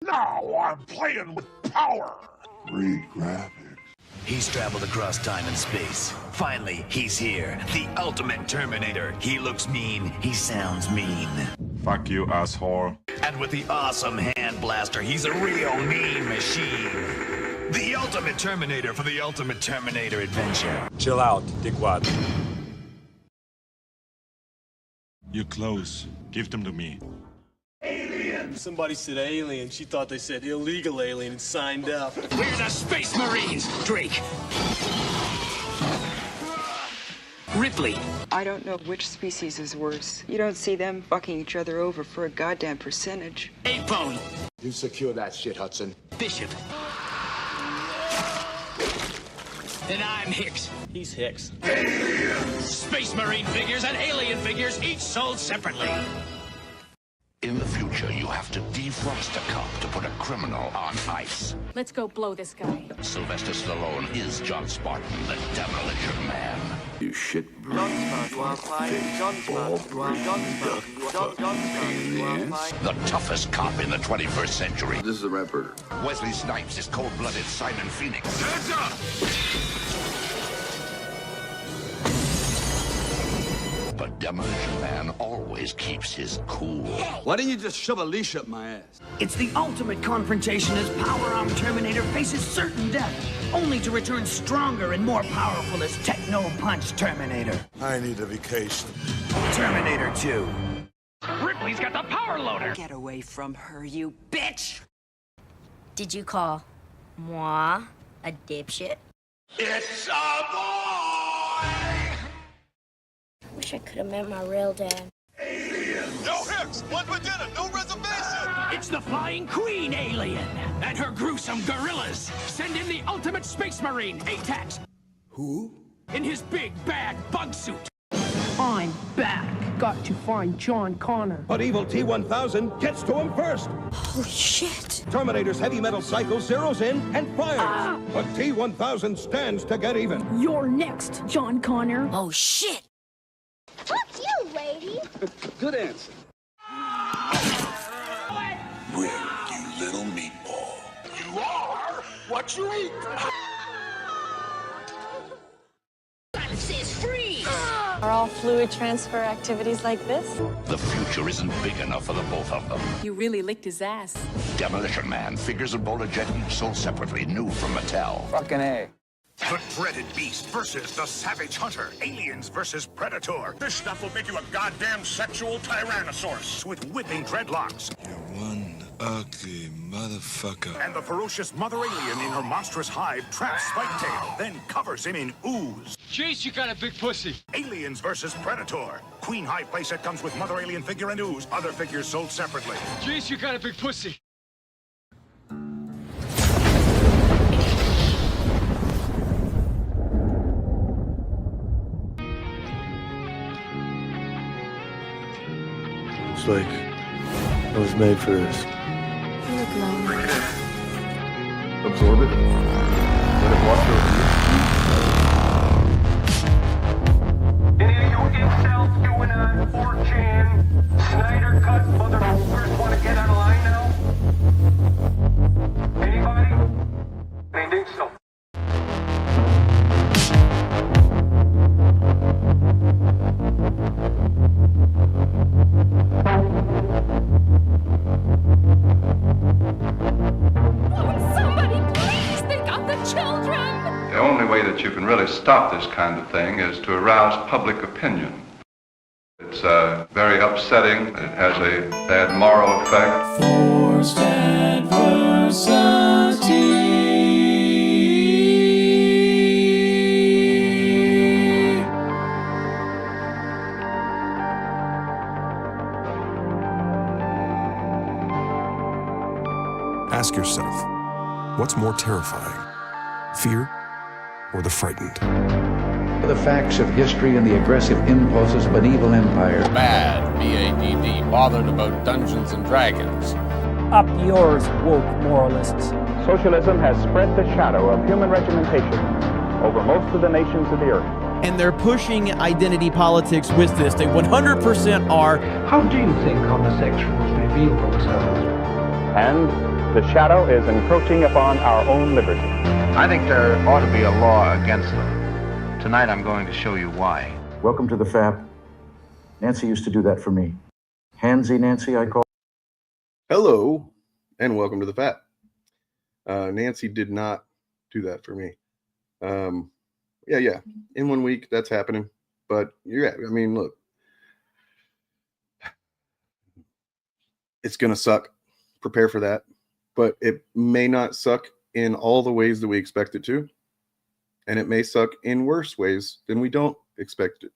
Now I'm playing with power. Great graphics. He's traveled across time and space. Finally, he's here. The ultimate Terminator. He looks mean. He sounds mean. Fuck you, asshole. And with the awesome hand blaster, he's a real mean machine. The ultimate Terminator for the ultimate Terminator adventure. Chill out, dickwad. You're close. Give them to me. Somebody said alien. She thought they said illegal alien and signed up. We're the Space Marines, Drake. Ripley. I don't know which species is worse. You don't see them fucking each other over for a goddamn percentage. A-Bone. You secure that shit, Hudson. Bishop. And I'm Hicks. He's Hicks. Space Marine figures and alien figures, each sold separately. In the future, you have to defrost a cop to put a criminal on ice. Let's go blow this guy. Sylvester Stallone is John Spartan, the Demolition Man. You shit. The toughest cop in the 21st century. This is the Rapper. Wesley Snipes is cold-blooded Simon Phoenix. Hands up! But Demolition Man always keeps his cool. Why didn't you just shove a leash up my ass? It's the ultimate confrontation as power-armed Terminator faces certain death, only to return stronger and more powerful as Techno-Punch Terminator. I need a vacation. Terminator 2. Ripley's got the power loader! Get away from her, you bitch! Did you call moi a dipshit? It's a boy! Wish I could have met my real dad. No Hicks! One for dinner, no reservation! It's the Flying Queen alien and her gruesome gorillas. Send in the ultimate Space Marine, ATAX. Who? In his big, bad bug suit. I'm back. Got to find John Connor. But evil T-1000 gets to him first. Holy shit. Terminator's heavy metal cycle zeroes in and fires. But T-1000 stands to get even. You're next, John Connor. Oh shit. Fuck you, lady. Good answer. Where, you little meatball? You are what you eat! Silence is free! Are all fluid transfer activities like this? The future isn't big enough for the both of them. You really licked his ass. Demolition Man, figures and Bola Jet each sold separately, new from Mattel. Fucking A. The dreaded beast versus the savage hunter. Aliens versus Predator. This stuff will make you a goddamn sexual tyrannosaurus with whipping dreadlocks. You're one ugly motherfucker. And the ferocious mother alien in her monstrous hide traps Spike Tail, then covers him in ooze. Jeez, you got a big pussy. Aliens versus Predator. Queen High playset comes with mother alien figure and ooze. Other figures sold separately. Jeez, you got a big pussy. It's like I was made for this. You look lonely. Absorb it. Let it wash over you. Any of you incels doing a 4chan Snyder cut motherfuckers want to get out of line now? Anybody? I think so. The only way that you can really stop this kind of thing is to arouse public opinion. It's very upsetting. It has a bad moral effect. Forced adversity. Ask yourself, what's more terrifying? Fear or the frightened? The facts of history and the aggressive impulses of an evil empire. Bad, B-A-D-D, bothered about Dungeons and Dragons. Up yours, woke moralists. Socialism has spread the shadow of human regimentation over most of the nations of the earth. And they're pushing identity politics with this. They 100% are. How do you think homosexuals reveal themselves? And the shadow is encroaching upon our own liberty. I think there ought to be a law against them. Tonight I'm going to show you why. Welcome to the FAP. Nancy used to do that for me. Handsy Nancy, I call. Hello, and welcome to the FAP. Nancy did not do that for me. Yeah. In 1 week, that's happening. But yeah, I mean, look, it's gonna suck. Prepare for that. But it may not suck in all the ways that we expect it to, and it may suck in worse ways than we don't expect it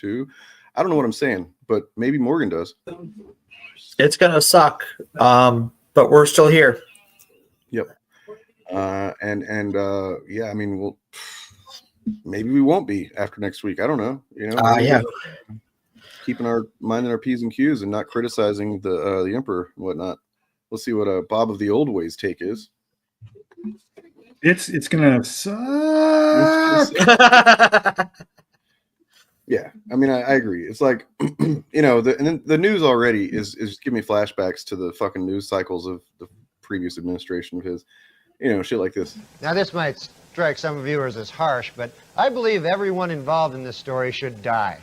to. I don't know what I'm saying, but maybe Morgan does. It's gonna suck, but we're still here. Yep. Yeah, I mean, we'll maybe we won't be after next week. I don't know. You know, yeah. Keeping our mind in our P's and Q's and not criticizing the emperor and whatnot. We'll see what Bob of the old ways take is. It's gonna suck. Yeah, I mean, I agree. It's like, you know, the news already is giving me flashbacks to the fucking news cycles of the previous administration of his, you know, shit like this. Now, this might strike some viewers as harsh, but I believe everyone involved in this story should die.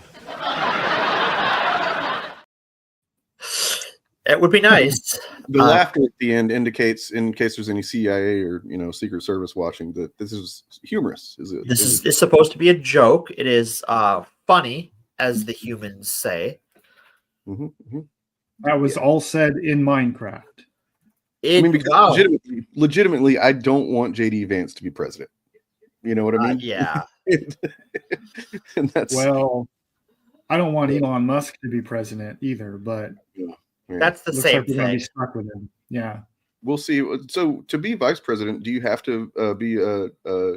It would be nice. The laughter at the end indicates, in case there's any CIA or, you know, Secret Service watching, that this is humorous. It's supposed to be a joke. It is funny, as the humans say. That was all said in Minecraft. Legitimately, I don't want JD Vance to be president. You know what I mean? Yeah. And that's, well, I don't want Elon Musk to be president either, but that's the same thing. Be stuck with him. Yeah. We'll see. So to be vice president, do you have to be a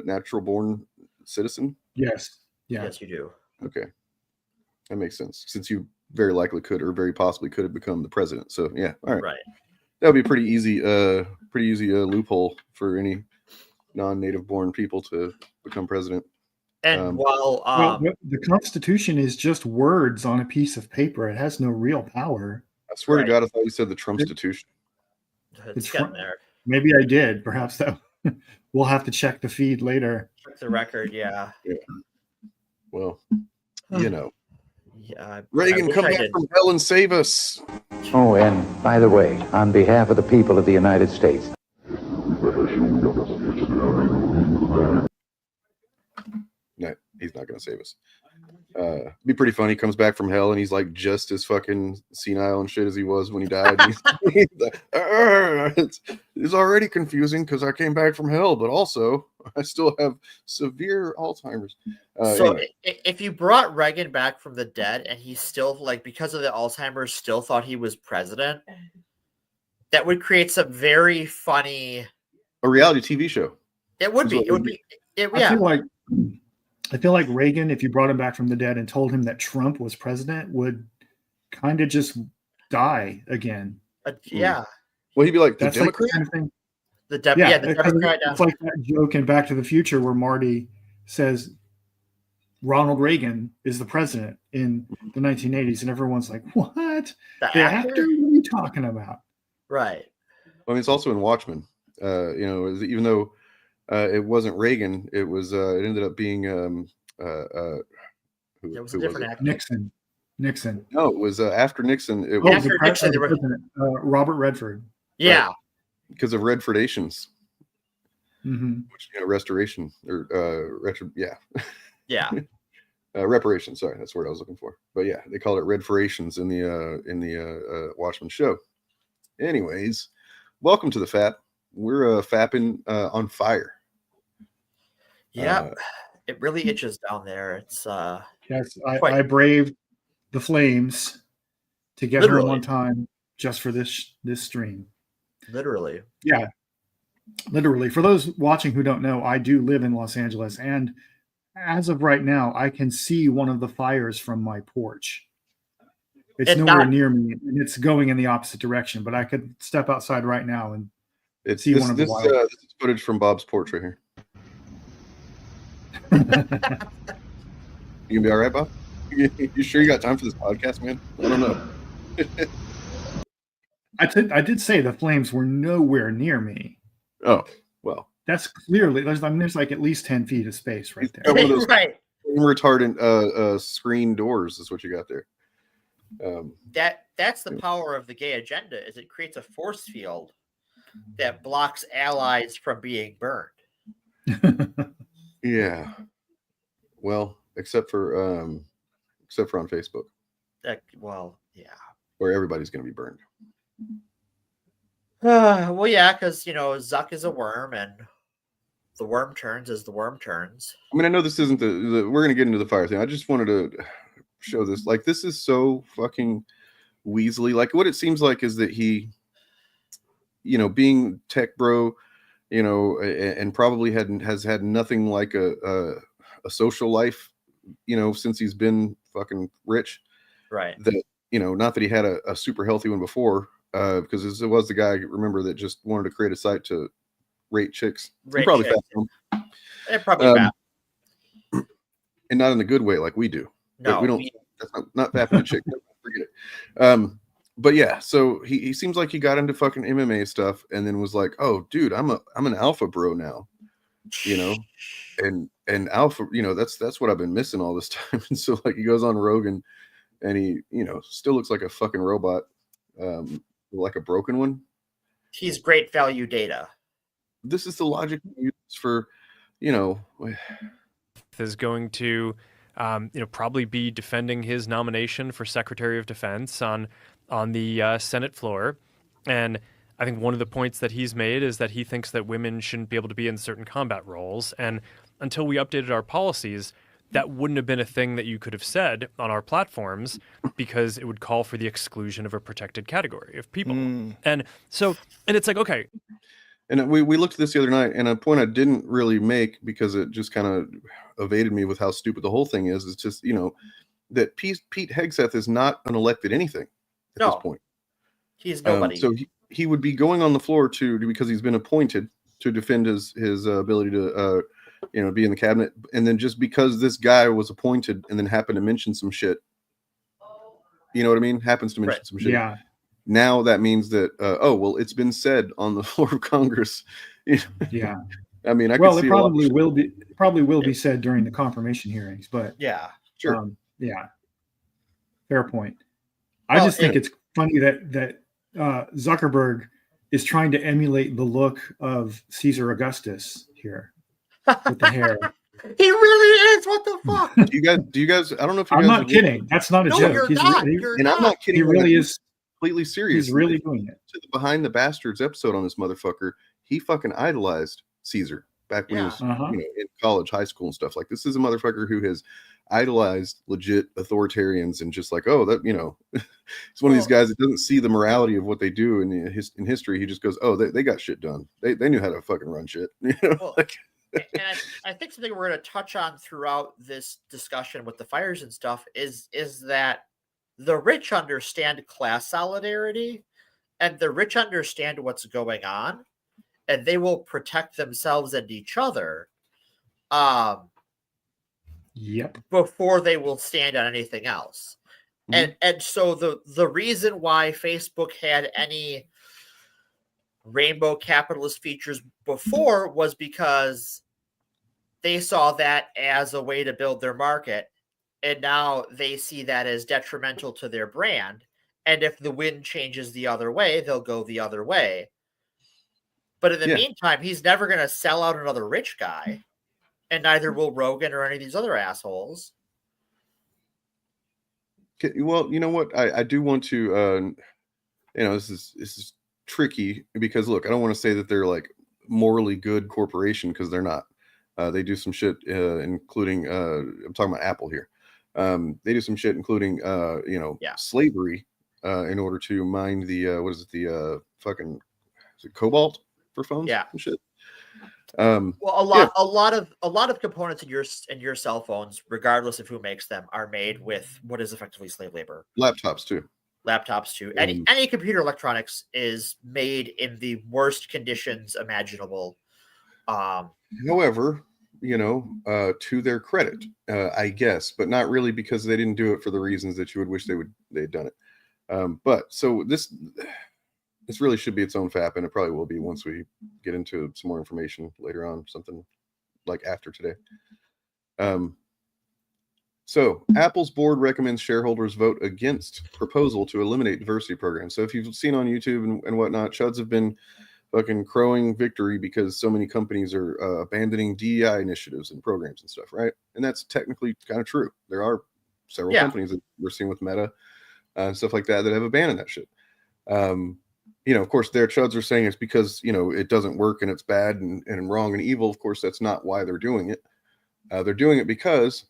natural born citizen? Yes. Yeah. Yes, you do. Okay. That makes sense. Since you very likely could, or very possibly could have become the president. So yeah. All right. Right. That would be pretty easy loophole for any non-native born people to become president. And the Constitution is just words on a piece of paper. It has no real power. I swear to God, I thought you said the Trumpstitution. It's getting there. Maybe I did. Perhaps that we'll have to check the feed later. Check the record, yeah. Well, you know. Yeah. Reagan, come back from hell and save us. Oh, and by the way, on behalf of the people of the United States. No, he's not going to save us. Be pretty funny. He comes back from hell and he's like just as fucking senile and shit as he was when he died. He's like, it's already confusing because I came back from hell, but also I still have severe Alzheimer's. Anyway. If you brought Reagan back from the dead and he still, like, because of the Alzheimer's, still thought he was president, that would create some very funny. A reality TV show. It would be. It would be. I feel like Reagan, if you brought him back from the dead and told him that Trump was president, would kind of just die again. Yeah. Well, he'd be like, that's Democrat? like the kind of thing. The Democrat. It's like that joke in Back to the Future where Marty says Ronald Reagan is the president in the 1980s, and everyone's like, "What? The actor? What are you talking about?" Right. I mean, it's also in Watchmen. You know, even though it wasn't Reagan, it was. It ended up being. It was a different actor. Nixon. No, it was after Nixon. It was after Nixon. Robert Redford. Yeah. Right. Because of Redfordations. Mm-hmm. Which, you know, restoration or Yeah. Reparations. Sorry, that's the word I was looking for. But yeah, they call it Redforations in the Watchmen show. Anyways, welcome to the FAP. We're fapping on fire. Yeah, it really itches down there. It's yes, I braved the flames to get here one time just for this stream. Literally. Yeah. Literally. For those watching who don't know, I do live in Los Angeles, and as of right now, I can see one of the fires from my porch. It's nowhere near me, and it's going in the opposite direction, but I could step outside right now and see one of the fires. This is footage from Bob's porch right here. You gonna be all right, Bob? You sure you got time for this podcast, man? I don't know. I did say the flames were nowhere near me. Oh, well. That's clearly, there's like at least 10 feet of space right there. One of those Right. retardant screen doors is what you got there. That's the power of the gay agenda, is it creates a force field that blocks allies from being burned. Yeah. Well, except for on Facebook. Well, yeah. Where everybody's going to be burned. Well, yeah, because Zuck is a worm, and the worm turns as the worm turns. I mean, I know this isn't the we're going to get into the fire thing. I just wanted to show this. Like, this is so fucking Weasley. Like, what it seems like is that he, being tech bro, and probably has had nothing like a social life, since he's been fucking rich. Right. That, not that he had a super healthy one before, because it was the guy, remember, that just wanted to create a site to rate chicks. Probably fat. They're probably fat. And not in the good way like we do. No, we don't. That's not fapping a chick. Forget it. But yeah, so he seems like he got into fucking MMA stuff and then was like, "Oh, dude, I'm an alpha bro now," and alpha, that's what I've been missing all this time. And so like he goes on Rogan, and he still looks like a fucking robot, like a broken one. He's great value data. This is the logic used for, is going to, probably be defending his nomination for Secretary of Defense on the Senate floor. And I think one of the points that he's made is that he thinks that women shouldn't be able to be in certain combat roles. And until we updated our policies, that wouldn't have been a thing that you could have said on our platforms, because it would call for the exclusion of a protected category of people. And it's like, okay. And we looked at this the other night, and a point I didn't really make because it just kind of evaded me with how stupid the whole thing is. It's just, that Pete Hegseth is not an elected anything at this point. He's nobody. So he would be going on the floor because he's been appointed to defend his ability to, be in the cabinet. And then just because this guy was appointed and then happened to mention some shit, you know what I mean? Happens to mention some shit. Yeah. Now that means that, it's been said on the floor of Congress. Yeah. I mean, it probably will be said during the confirmation hearings, but yeah, sure. Yeah. Fair point. I just think it's funny that Zuckerberg is trying to emulate the look of Caesar Augustus here with the hair. He really is. What the fuck? Do you guys? I don't know if you I'm guys not kidding. That's not a joke. I'm not kidding. He really is. Completely serious. He's really doing it. To the Behind the Bastards episode on this motherfucker, he fucking idolized Caesar back when he was in college, high school, and stuff. Like, this is a motherfucker who has idolized legit authoritarians and just like, it's one of these guys that doesn't see the morality of what they do in history. He just goes, they got shit done. They knew how to fucking run shit. And I think something we're going to touch on throughout this discussion with the fires and stuff is that the rich understand class solidarity, and the rich understand what's going on, and they will protect themselves and each other. Yep. Before they will stand on anything else. Mm-hmm. And so the reason why Facebook had any rainbow capitalist features before was because they saw that as a way to build their market. And now they see that as detrimental to their brand. And if the wind changes the other way, they'll go the other way. But in the meantime, he's never going to sell out another rich guy. And neither will Rogan or any of these other assholes. Okay, well, you know what? I do want to, this is tricky because, look, I don't want to say that they're like morally good corporation, because they're not. They do some shit, including, I'm talking about Apple here. They do some shit, including, slavery, in order to mine the, fucking, is it cobalt for phones? Yeah. And shit. Well, a lot of components in your cell phones, regardless of who makes them, are made with what is effectively slave labor. Laptops too. Any computer electronics is made in the worst conditions imaginable. However, to their credit, I guess, but not really, because they didn't do it for the reasons that you would wish they'd done it. But so this really should be its own FAP, and it probably will be once we get into some more information later on, something like after today. So Apple's board recommends shareholders vote against proposal to eliminate diversity programs. So if you've seen on YouTube and whatnot, chuds have been fucking crowing victory because so many companies are abandoning DEI initiatives and programs and stuff, right? And that's technically kind of true. There are several companies that we're seeing with Meta and stuff like that have abandoned that shit. Of course, their chuds are saying it's because, it doesn't work and it's bad and wrong and evil. Of course, that's not why they're doing it. They're doing it because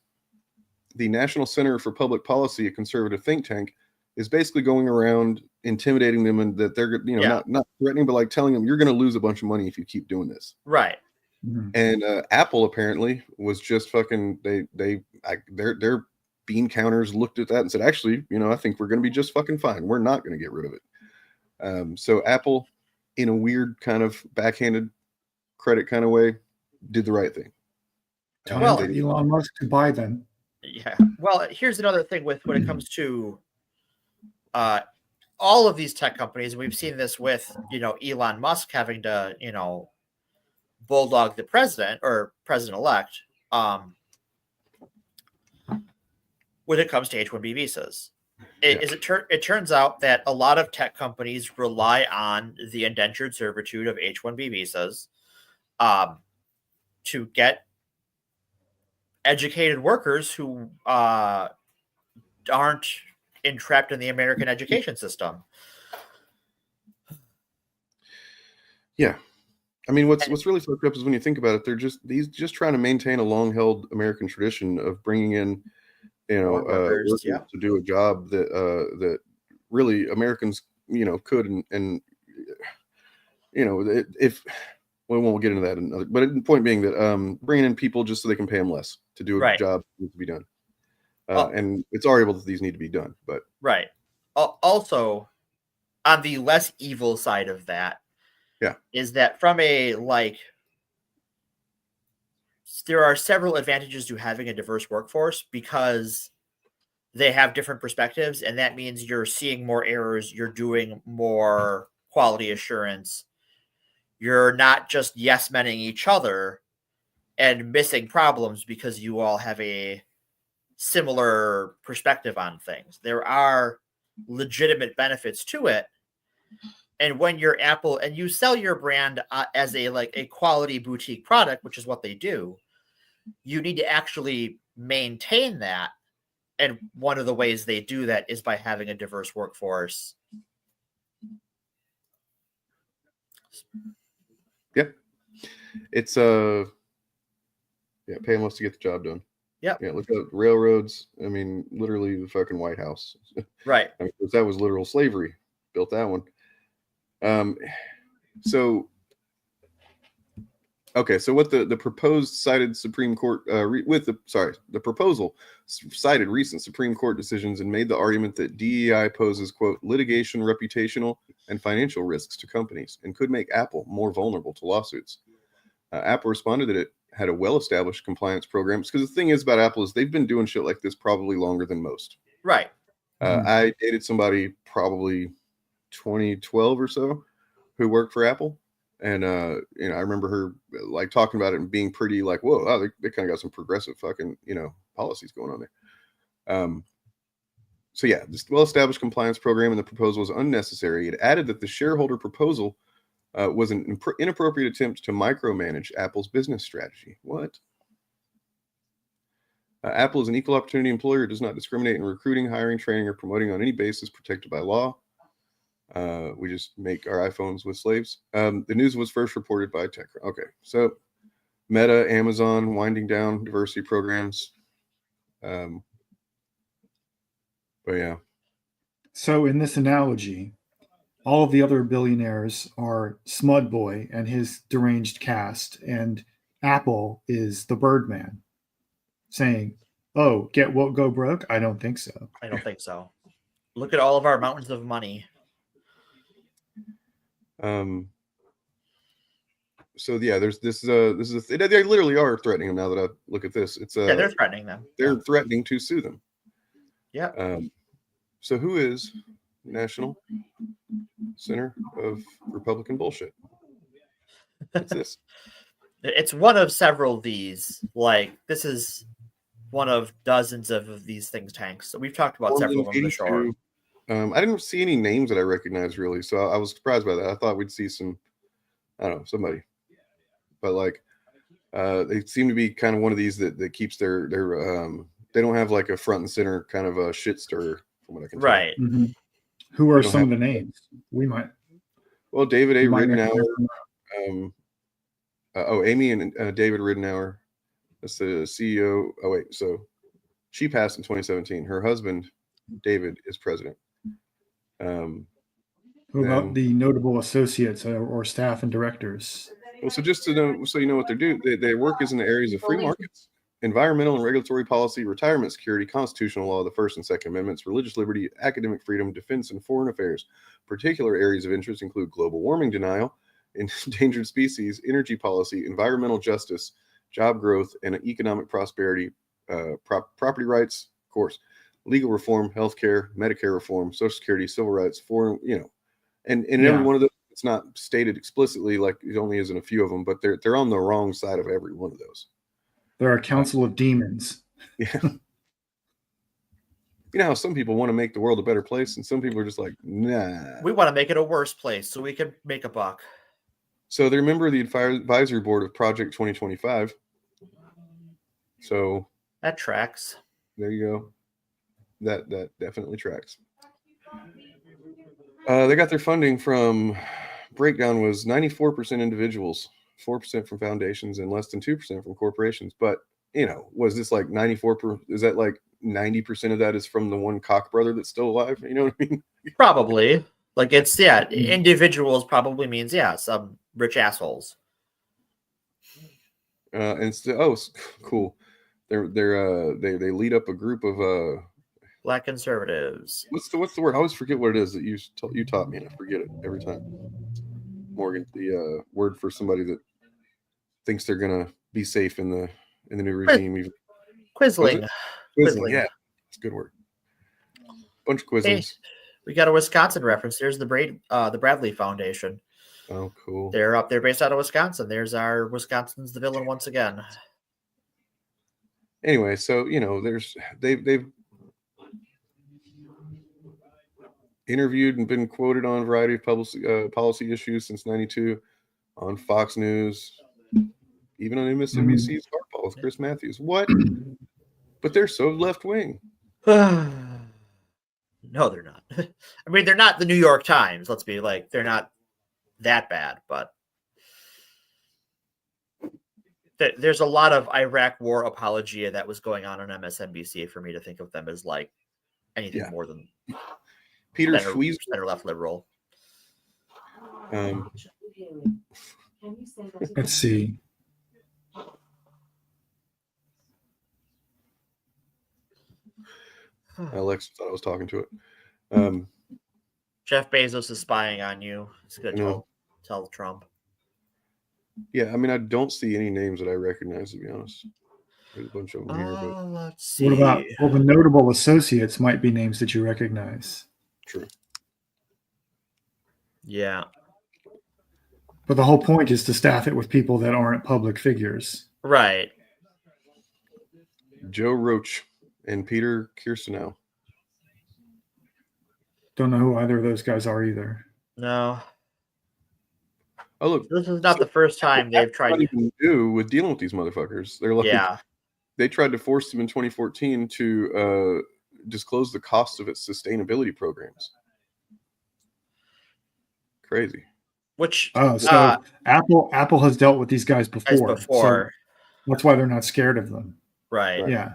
the National Center for Public Policy, a conservative think tank, is basically going around intimidating them, and that they're, not threatening, but like telling them you're going to lose a bunch of money if you keep doing this. Right. And Apple apparently was just fucking, their bean counters looked at that and said, actually, I think we're going to be just fucking fine. We're not going to get rid of it. So Apple, in a weird kind of backhanded credit kind of way, did the right thing. Well, Elon Musk to buy them. Yeah. Well, here's another thing when it comes to all of these tech companies. We've seen this with, Elon Musk having to, bulldog the president or president-elect when it comes to H-1B visas. It turns out that a lot of tech companies rely on the indentured servitude of H-1B visas to get educated workers who aren't entrapped in the American education system. Yeah. I mean, what's really fucked up is when you think about it, they're just trying to maintain a long-held American tradition of bringing in, workers to do a job that really Americans, could and if we won't get into that but the point being that bringing in people just so they can pay them less to do a job that needs to be done. And it's arguable that these need to be done, but right. Also, on the less evil side of that, is that from there are several advantages to having a diverse workforce because they have different perspectives, and that means you're seeing more errors, you're doing more quality assurance, you're not just yes-menning each other and missing problems because you all have a similar perspective on things. There are legitimate benefits to it. And when you're Apple and you sell your brand as a quality boutique product, which is what they do, you need to actually maintain that. And one of the ways they do that is by having a diverse workforce. Yeah. It's pay them less to get the job done. Yeah. Yeah. Look at railroads. I mean, literally the fucking White House. Right. I mean, that was literal slavery. Built that one. So what the proposed cited Supreme Court the proposal cited recent Supreme Court decisions and made the argument that DEI poses, quote, litigation, reputational, and financial risks to companies and could make Apple more vulnerable to lawsuits. Apple responded that it had a well-established compliance program, because the thing is about Apple is they've been doing shit like this probably longer than most. Right. I dated somebody probably 2012 or so who worked for Apple, and I remember her talking about it and being pretty whoa, they kind of got some progressive fucking policies going on there. So yeah, this well-established compliance program and the proposal was unnecessary. It added that the shareholder proposal was an inappropriate attempt to micromanage Apple's business strategy. What? Apple is an equal opportunity employer. It does not discriminate in recruiting, hiring, training, or promoting on any basis protected by law. We just make our iPhones with slaves. The news was first reported by Tech. Okay, so Meta, Amazon winding down diversity programs. But yeah. So in this analogy, all of the other billionaires are Smudboy and his deranged cast, and Apple is the Birdman, saying, "Oh, get woke, go broke." I don't think so. I don't think so. Look at all of our mountains of money. So yeah, there's they literally are threatening them now that I look at this. It's they're threatening them. They're threatening to sue them. Yeah. So who is National Center of Republican bullshit. What's this? It's one of several of these. Like, this is one of dozens of these things tanks. So we've talked about several of them on the show. I didn't see any names that I recognized really, so I was surprised by that. I thought we'd see some, I don't know, somebody. But like, they seem to be kind of one of these that keeps their they don't have like a front and center kind of a shit stirrer from what I can tell. Right. Mm-hmm. Who are some of the names? We might. Well, David A. Ridenour. Amy and David Ridenour. That's the CEO. Oh wait, so she passed in 2017. Her husband, David, is president. Who about the notable associates or staff and directors? Well, so just to know, so you know what they're doing, their work is in the areas of free markets, environmental and regulatory policy, retirement security, constitutional law, the First and Second Amendments, religious liberty, academic freedom, defense, and foreign affairs. Particular areas of interest include global warming denial, endangered species, energy policy, environmental justice, job growth, and economic prosperity, property rights, of course, legal reform, healthcare, Medicare reform, Social Security, civil rights, foreign, and every one of those. It's not stated explicitly, like it only is in a few of them, but they're on the wrong side of every one of those. They're a council of demons. Yeah. You know how some people want to make the world a better place, and some people are just like, nah. We want to make it a worse place so we can make a buck. So they're a member of the advisory board of Project 2025. So that tracks. There you go. That definitely tracks. They got their funding from, breakdown was 94% individuals, 4% from foundations, and less than 2% from corporations. But, was this like 94%? Is that like 90% of that is from the one Koch brother that's still alive? You know what I mean? Probably. Like it's, individuals probably means, some rich assholes. Cool. They lead up a group of Black conservatives. What's the word? I always forget what it is that you taught me, and I forget it every time. Morgan, the word for somebody that thinks they're gonna be safe in the new regime. Quisling. Quisling, yeah, it's a good word. Bunch of Quislings. Hey, we got a Wisconsin reference. There's the Bradley Foundation. Oh, cool. They're based out of Wisconsin. There's our Wisconsin's the villain once again. Anyway, so they've interviewed and been quoted on a variety of policy issues since '92 on Fox News, even on MSNBC's Hardball with Chris Matthews. What? But they're so left wing. No, they're not. I mean, they're not the New York Times. Let's be like, they're not that bad, but there's a lot of Iraq war apologia that was going on MSNBC for me to think of them as like anything more than Peter Schweizer, center left liberal. Let's see. Alex thought I was talking to it. Jeff Bezos is spying on you. It's good to tell Trump. Yeah, I mean, I don't see any names that I recognize, to be honest. There's a bunch of them here. But let's see. What about the notable associates might be names that you recognize? True. Yeah. But the whole point is to staff it with people that aren't public figures. Right. Joe Roach and Peter Kirstenau. Don't know who either of those guys are either. No. Oh, look. This is not the first time they've tried to do with dealing with these motherfuckers. They're like, they tried to force them in 2014 to disclose the cost of its sustainability programs. Crazy. Which Apple has dealt with these guys before. So that's why they're not scared of them. Right. Yeah.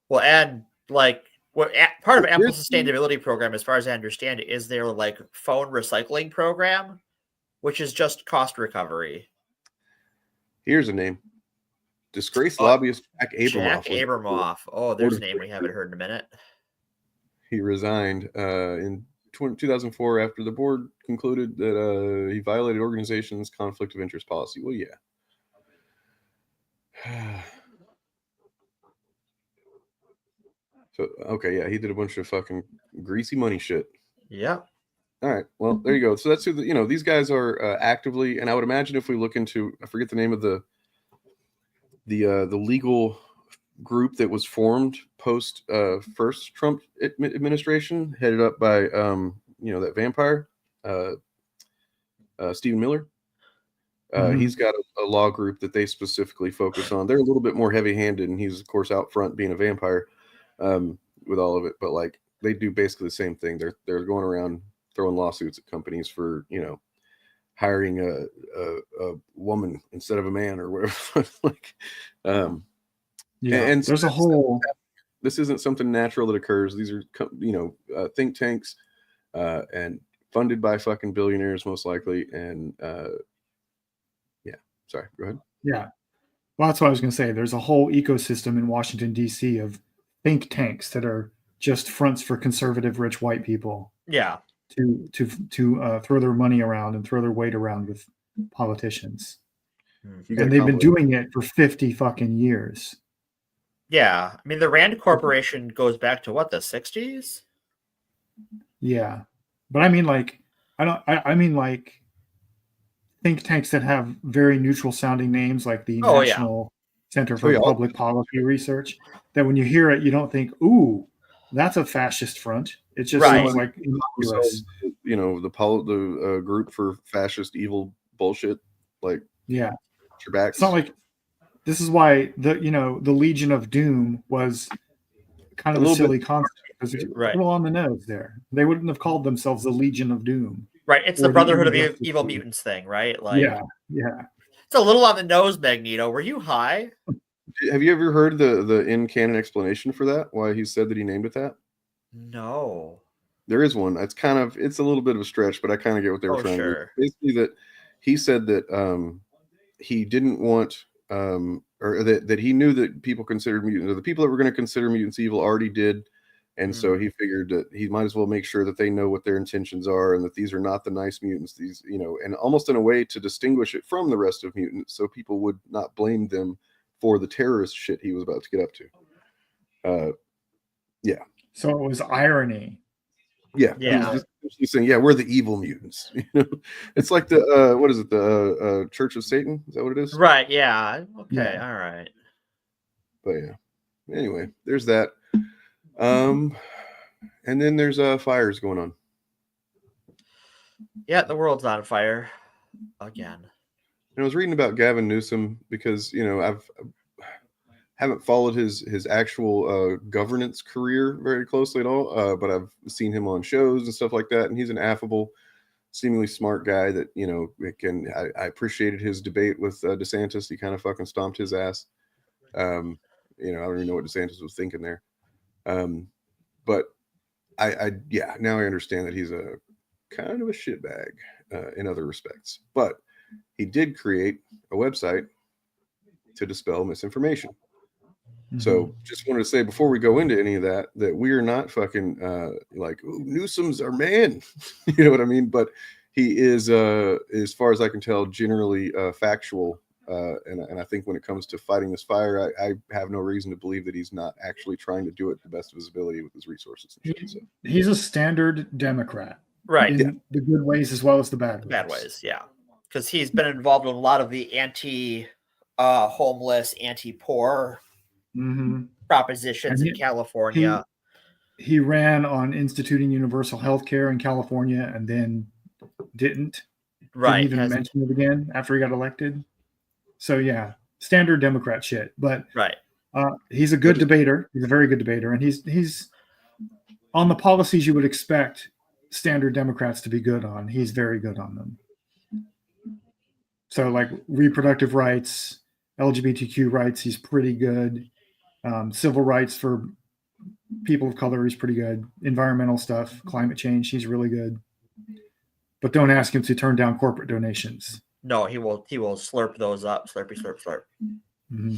Well, and like part of Apple's sustainability program, as far as I understand it, is their like phone recycling program, which is just cost recovery. Here's a name. Disgraced lobbyist Jack Abramoff. Jack Abramoff. Oh, there's a name we haven't heard in a minute. He resigned in 2004 after the board concluded that he violated organization's conflict of interest policy. Well, yeah. So, okay, yeah, he did a bunch of fucking greasy money shit. Yep. All right. Well, there you go. So that's who these guys are actively, and I would imagine if we look into, I forget the name of the legal group that was formed post first Trump administration, headed up by that vampire Stephen Miller. He's got a law group that they specifically focus on. They're a little bit more heavy-handed, and he's of course out front being a vampire with all of it. But like they do basically the same thing. They're going around throwing lawsuits at companies for hiring a woman instead of a man or whatever. Like, and there's a whole. This isn't something natural that occurs. These are think tanks and funded by fucking billionaires most likely. And sorry, go ahead. Yeah, well, that's what I was going to say. There's a whole ecosystem in Washington D.C. of think tanks that are just fronts for conservative, rich white people. Yeah. To throw their money around and throw their weight around with politicians. And they've been doing it for 50 fucking years. Yeah. I mean, the Rand Corporation goes back to what, the 60s? Yeah. But I mean, like, I mean, like, think tanks that have very neutral sounding names, like the National Center for Public Policy Research, that when you hear it, you don't think, ooh, that's a fascist front. It just sounds like innocuous. The group for fascist evil bullshit. Like, yeah, your back. It's not like this is why the Legion of Doom was kind of a silly concept because it's a little on the nose there. They wouldn't have called themselves the Legion of Doom. Right. It's the Brotherhood of the Evil Mutants thing, right? Like, yeah. It's a little on the nose, Magneto. Were you high? Have you ever heard the in-canon explanation for that? Why he said that he named it that? No. There is one. It's a little bit of a stretch, but I kind of get what they were trying to do. Basically, that he said that he didn't want, or that he knew that people considered mutants, or the people that were going to consider mutants evil already did. And so he figured that he might as well make sure that they know what their intentions are and that these are not the nice mutants, these, and almost in a way to distinguish it from the rest of mutants so people would not blame them for the terrorist shit he was about to get up to. Yeah. So it was irony. Yeah. He's saying, we're the evil mutants. It's like the, what is it? The Church of Satan? Is that what it is? Right. Yeah. Okay. Yeah. All right. But yeah. Anyway, there's that. And then there's fires going on. Yeah, the world's on fire again. And I was reading about Gavin Newsom because haven't followed his actual governance career very closely at all, but I've seen him on shows and stuff like that, and he's an affable, seemingly smart guy that I appreciated his debate with DeSantis. He kind of fucking stomped his ass. I don't even know what DeSantis was thinking there. But now I understand that he's a kind of a shitbag in other respects. But he did create a website to dispel misinformation. Mm-hmm. So just wanted to say before we go into any of that we are not fucking like, ooh, Newsom's our man. You know what I mean? But he is, as far as I can tell, generally factual. And I think when it comes to fighting this fire, I have no reason to believe that he's not actually trying to do it to the best of his ability with his resources. He's a standard Democrat, right? In the good ways as well as the bad ways. Bad ways, yeah. Because he's been involved in a lot of the anti-homeless, anti-poor propositions in California. He ran on instituting universal health care in California and then didn't even mention it again after he got elected. So yeah, standard Democrat shit. But he's a good debater. He's a very good debater, and he's on the policies you would expect standard Democrats to be good on. He's very good on them. So like reproductive rights, LGBTQ rights, he's pretty good. Civil rights for people of color, he's pretty good. Environmental stuff, climate change, he's really good. But don't ask him to turn down corporate donations. No, he will slurp those up. Slurpy, slurp, slurp. Mm-hmm.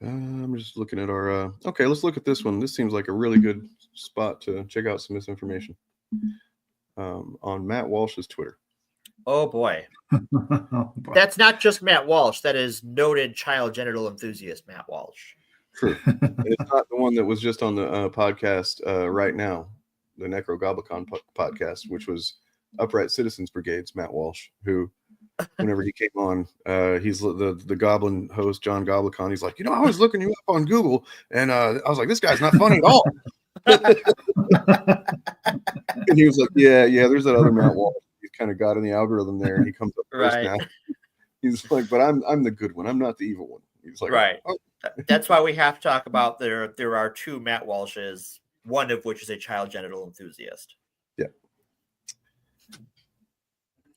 I'm just looking at our... okay, let's look at this one. This seems like a really good spot to check out some misinformation on Matt Walsh's Twitter. Oh, boy. That's not just Matt Walsh. That is noted child genital enthusiast Matt Walsh. True. It's not the one that was just on the podcast right now. the Necro Goblicon podcast, which was Upright Citizens Brigade's Matt Walsh, who, whenever he came on, he's the Goblin host, John Goblicon. He's like, I was looking you up on Google, and I was like, this guy's not funny at all. And he was like, yeah, there's that other Matt Walsh. He's kind of got in the algorithm there, and he comes up first now. He's like, but I'm the good one. I'm not the evil one. He's like, right. Oh. That's why we have to talk about there are two Matt Walshes, one of which is a child genital enthusiast. Yeah.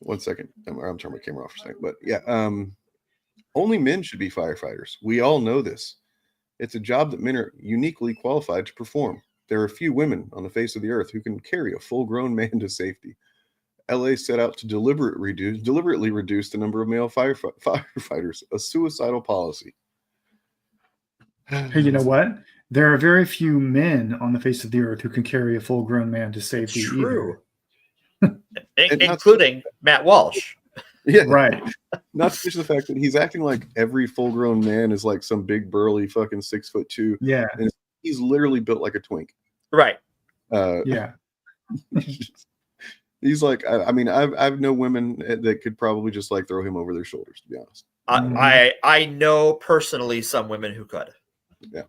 1 second. I'm turning my camera off for a second. But yeah, only men should be firefighters. We all know this. It's a job that men are uniquely qualified to perform. There are few women on the face of the earth who can carry a full-grown man to safety. LA set out to deliberately reduce the number of male firefighters, a suicidal policy. Hey, you know what? There are very few men on the face of the earth who can carry a full-grown man to safety. True. Including Matt Walsh. Yeah, right. Not to mention the fact that he's acting like every full-grown man is like some big burly fucking 6'2". Yeah, and he's literally built like a twink. Right. Yeah. He's like, I've known women that could probably just like throw him over their shoulders, to be honest. I know personally some women who could. Yeah.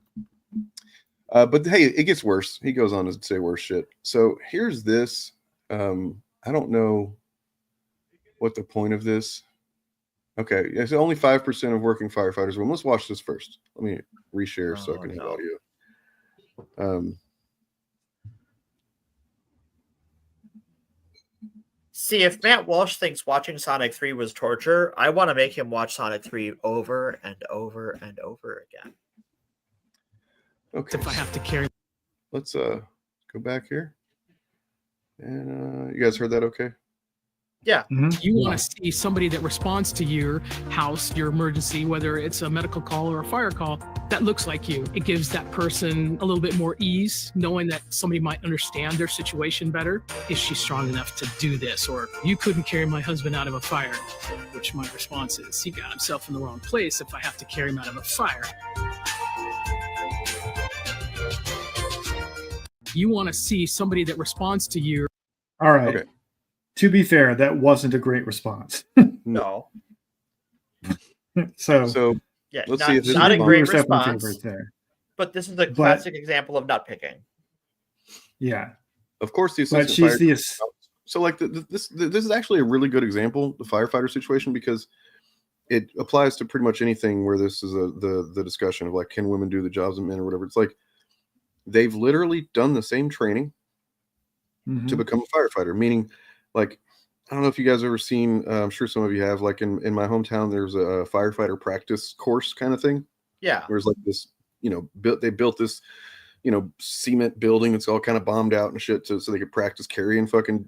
But hey, it gets worse. He goes on to say worse shit. So here's this. I don't know what the point of this. Okay, it's only 5% of working firefighters. Well, let's watch this first. Let me reshare so I can have audio. See, if Matt Walsh thinks watching Sonic 3 was torture, I want to make him watch Sonic 3 over and over and over again. Okay. If I have to carry. Let's go back here. And you guys heard that okay? Yeah. You want to see somebody that responds to your house, your emergency, whether it's a medical call or a fire call, that looks like you. It gives that person a little bit more ease, knowing that somebody might understand their situation better. Is she strong enough to do this? Or you couldn't carry my husband out of a fire, which my response is, he got himself in the wrong place if I have to carry him out of a fire. You want to see somebody that responds to you. All right. Okay. To be fair, that wasn't a great response. No. So yeah, let's see if this not a is great response. There. But this is a classic example of nut picking. Yeah. Of course, the but assistant she's fire. So like this is actually a really good example, the firefighter situation, because it applies to pretty much anything where this is the discussion of like, can women do the jobs of men or whatever. It's like they've literally done the same training to become a firefighter, meaning like, I don't know if you guys have ever seen, I'm sure some of you have, like in my hometown, there's a firefighter practice course kind of thing. Yeah. There's like this, they built this, cement building that's all kind of bombed out and shit so they could practice carrying fucking,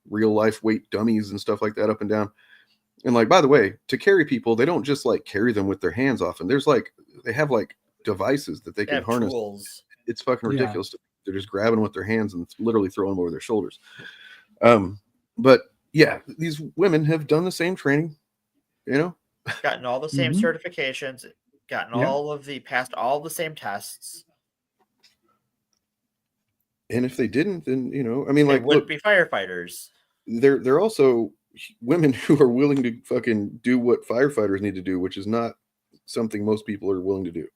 real life weight dummies and stuff like that up and down. And like, by the way, to carry people, they don't just like carry them with their hands often. There's like, they have like devices that they can harness. Tools. It's fucking ridiculous. They're just grabbing with their hands and literally throwing them over their shoulders. But yeah, these women have done the same training, gotten all the same certifications, gotten passed all the same tests. And if they didn't, then they like, wouldn't be firefighters. They're also women who are willing to fucking do what firefighters need to do, which is not something most people are willing to do.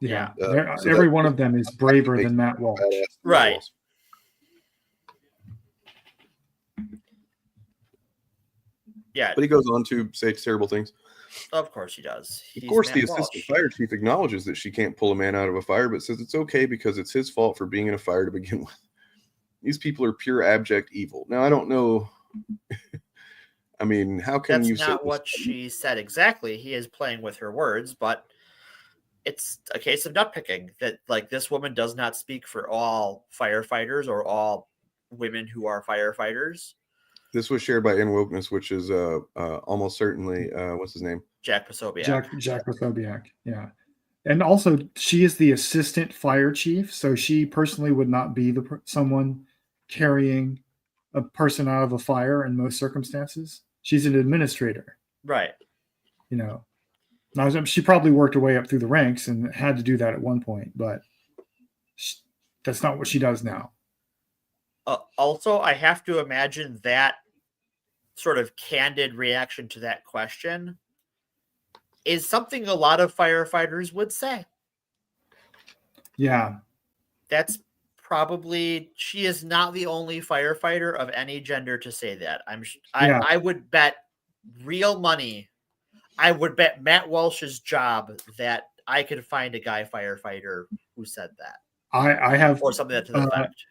Yeah, so every one of them is braver than Matt Walsh. Right. Yeah. But he goes on to say terrible things. Of course he does. Of course, the assistant fire chief acknowledges that she can't pull a man out of a fire, but says it's okay because it's his fault for being in a fire to begin with. These people are pure abject evil. Now, I don't know. I mean, how can you say that's not what she said exactly? He is playing with her words, but it's a case of nut picking that like this woman does not speak for all firefighters or all women who are firefighters. This was shared by InWokeness, which is almost certainly what's his name? Jack Posobiec. Jack Posobiec, yeah. And also, she is the assistant fire chief, so she personally would not be someone carrying a person out of a fire in most circumstances. She's an administrator, right? Now she probably worked her way up through the ranks and had to do that at one point, but that's not what she does now. Also, I have to imagine that sort of candid reaction to that question is something a lot of firefighters would say. Yeah. That's probably, she is not the only firefighter of any gender to say that. I would bet real money. I would bet Matt Walsh's job that I could find a guy firefighter who said that. I have, or something to that effect.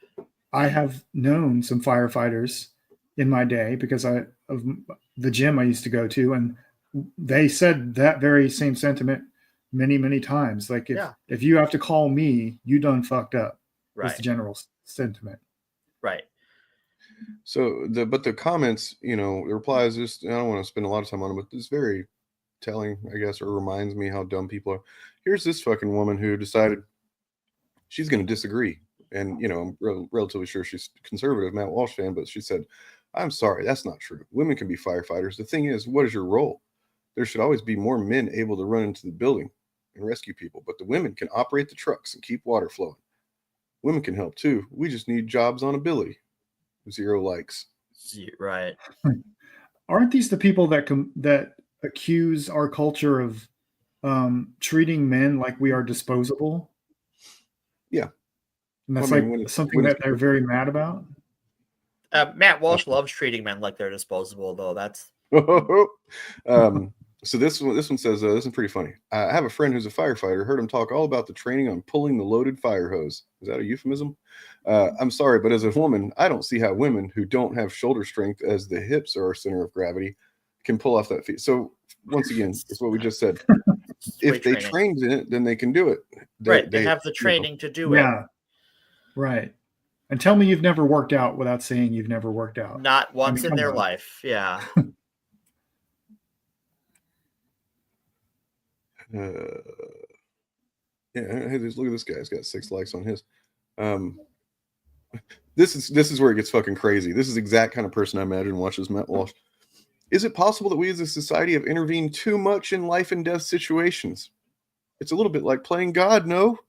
I have known some firefighters in my day because of the gym I used to go to, and they said that very same sentiment many, many times. Like if you have to call me, you done fucked up. Right. Is the general sentiment. Right. So the comments, the replies, just I don't want to spend a lot of time on them, but it's very telling, I guess, or reminds me how dumb people are. Here's this fucking woman who decided she's going to disagree. And, I'm relatively sure she's conservative, Matt Walsh fan, but she said, I'm sorry, that's not true. Women can be firefighters. The thing is, what is your role? There should always be more men able to run into the building and rescue people, but the women can operate the trucks and keep water flowing. Women can help too. We just need jobs on ability. 0 likes. Right. Aren't these the people that accuse our culture of treating men like we are disposable? Yeah. And that's something that they're very mad about. Matt Walsh loves treating men like they're disposable, though. That's so this one says this is pretty funny. I have a friend who's a firefighter. Heard him talk all about the training on pulling the loaded fire hose. Is that a euphemism? I'm sorry, but as a woman, I don't see how women who don't have shoulder strength, as the hips are our center of gravity, can pull off that feat. So once again, it's what we just said. If they trained in it, then they can do it. They have the training to do it. Yeah. Right. And tell me you've never worked out without saying you've never worked out. Not once in their life. Yeah. Hey, look at this guy. He's got 6 likes on his. This is where it gets fucking crazy. This is the exact kind of person I imagine watches Matt Walsh. Is it possible that we as a society have intervened too much in life and death situations? It's a little bit like playing God, no?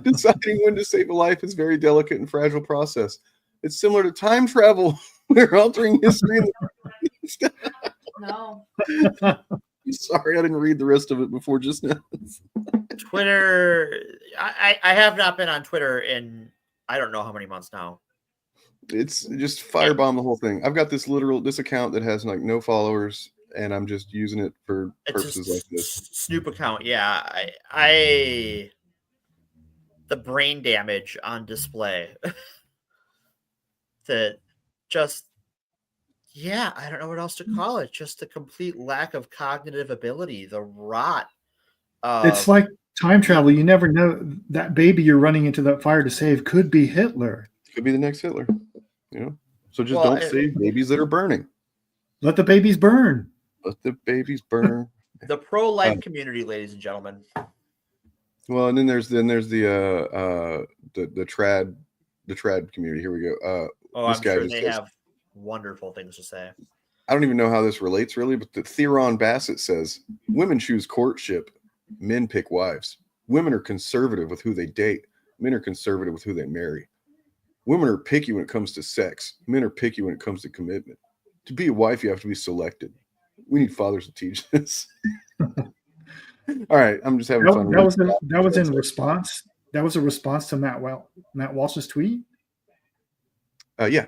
Deciding when to save a life is a very delicate and fragile process. It's similar to time travel. We're altering history. No. Sorry, I didn't read the rest of it before just now. Twitter, I have not been on Twitter in I don't know how many months now. It's just firebomb the whole thing. I've got this account that has like no followers, and I'm just using it for purposes like this. Snoop account, yeah. I the brain damage on display. I don't know what else to call it. Just the complete lack of cognitive ability, the rot. It's like time travel. You never know. That baby you're running into that fire to save could be Hitler. Could be the next Hitler. So just don't save babies that are burning. Let the babies burn. Let the babies burn. The pro-life community, ladies and gentlemen. Well, and then there's the trad community. Here we go. I'm sure they have wonderful things to say. I don't even know how this relates really, but the Theron Bassett says women choose courtship, men pick wives. Women are conservative with who they date. Men are conservative with who they marry. Women are picky when it comes to sex. Men are picky when it comes to commitment. To be a wife, you have to be selected. We need fathers to teach this. All right, I'm just having fun. That was in response. That was a response to Matt Walsh's tweet. Yeah.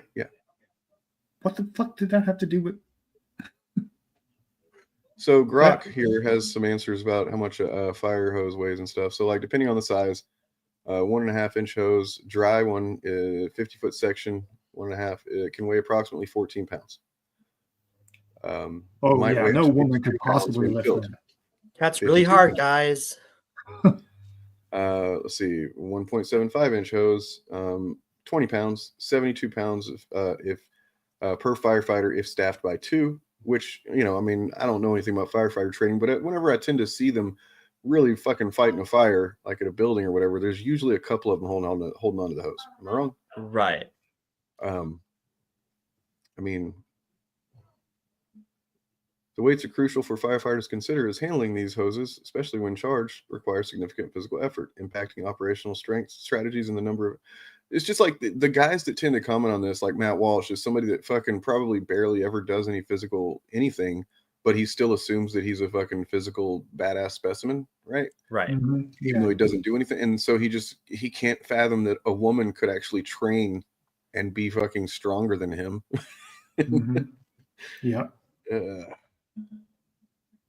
What the fuck did that have to do with? So Grok here has some answers about how much a fire hose weighs and stuff. So like depending on the size, 1.5-inch hose, dry one, 50-foot section, 1.5, it can weigh approximately 14 pounds. No woman could possibly lift that. That's really hard, guys. Let's see, 1.75-inch hose, 20 pounds, 72 pounds if per firefighter if staffed by 2. Which, I mean, I don't know anything about firefighter training, but whenever I tend to see them really fucking fighting a fire, like at a building or whatever, there's usually a couple of them holding on to the hose. Am I wrong? Right. I mean, the weights are crucial for firefighters to consider as handling these hoses, especially when charged, require significant physical effort, impacting operational strengths, strategies, and the number of It's just like the guys that tend to comment on this, like Matt Walsh, is somebody that fucking probably barely ever does any physical anything, but he still assumes that he's a fucking physical badass specimen, right? Right. Mhm. Even though Yeah. he doesn't do anything. And so he can't fathom that a woman could actually train and be fucking stronger than him. Mhm. Yeah.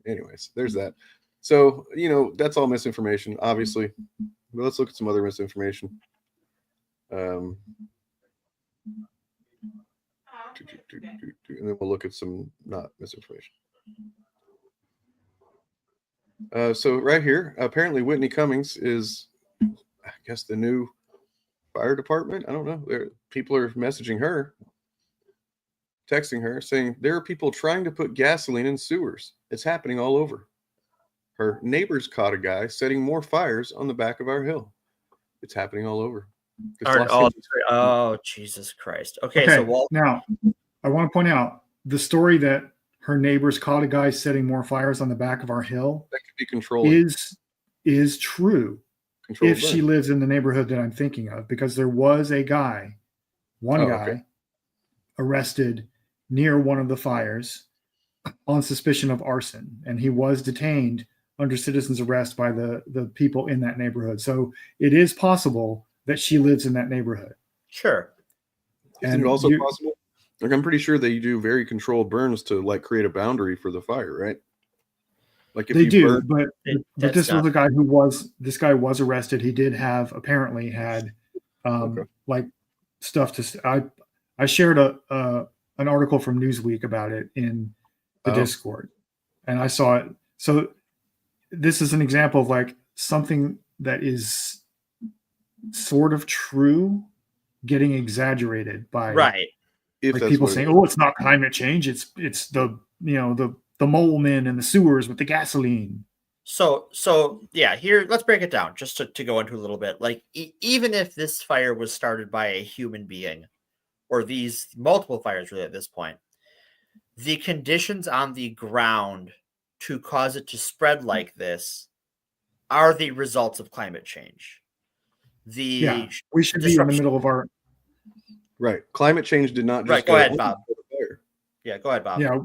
Anyways, there's that. So, that's all misinformation, obviously. But let's look at some other misinformation. And then we'll look at some not misinformation. So right here, apparently Whitney Cummings is, I guess, the new fire department. I don't know. People are messaging her, texting her, saying there are people trying to put gasoline in sewers. It's happening all over. Her neighbors caught a guy setting more fires on the back of our hill. It's happening all over. Oh, Jesus Christ. Okay, so Walt. Now, I want to point out the story that her neighbors caught a guy setting more fires on the back of our hill. That could be controlling. Is true Controlled if she burn. lives in the neighborhood that I'm thinking of, because there was a guy, one guy, arrested near one of the fires on suspicion of arson, and he was detained under citizen's arrest by the people in that neighborhood. So it is possible that she lives in that neighborhood. Sure. Isn't it also possible? Like, I'm pretty sure they do very controlled burns to like create a boundary for the fire, right? Like if they you do, burn, but this was a guy this guy was arrested. He did have apparently had like stuff to. I shared an article from Newsweek about it in the Discord, and I saw it. So this is an example of like something that is sort of true getting exaggerated by like people saying, "Oh, it's not climate change. It's the the mole men in the sewers with the gasoline." So yeah, here let's break it down just to go into a little bit. Like even if this fire was started by a human being, or these multiple fires really at this point, the conditions on the ground to cause it to spread like this are the results of climate change. We should be in the middle of our Climate change did not just right. Go ahead, Bob. Yeah, go ahead, Bob. Yeah,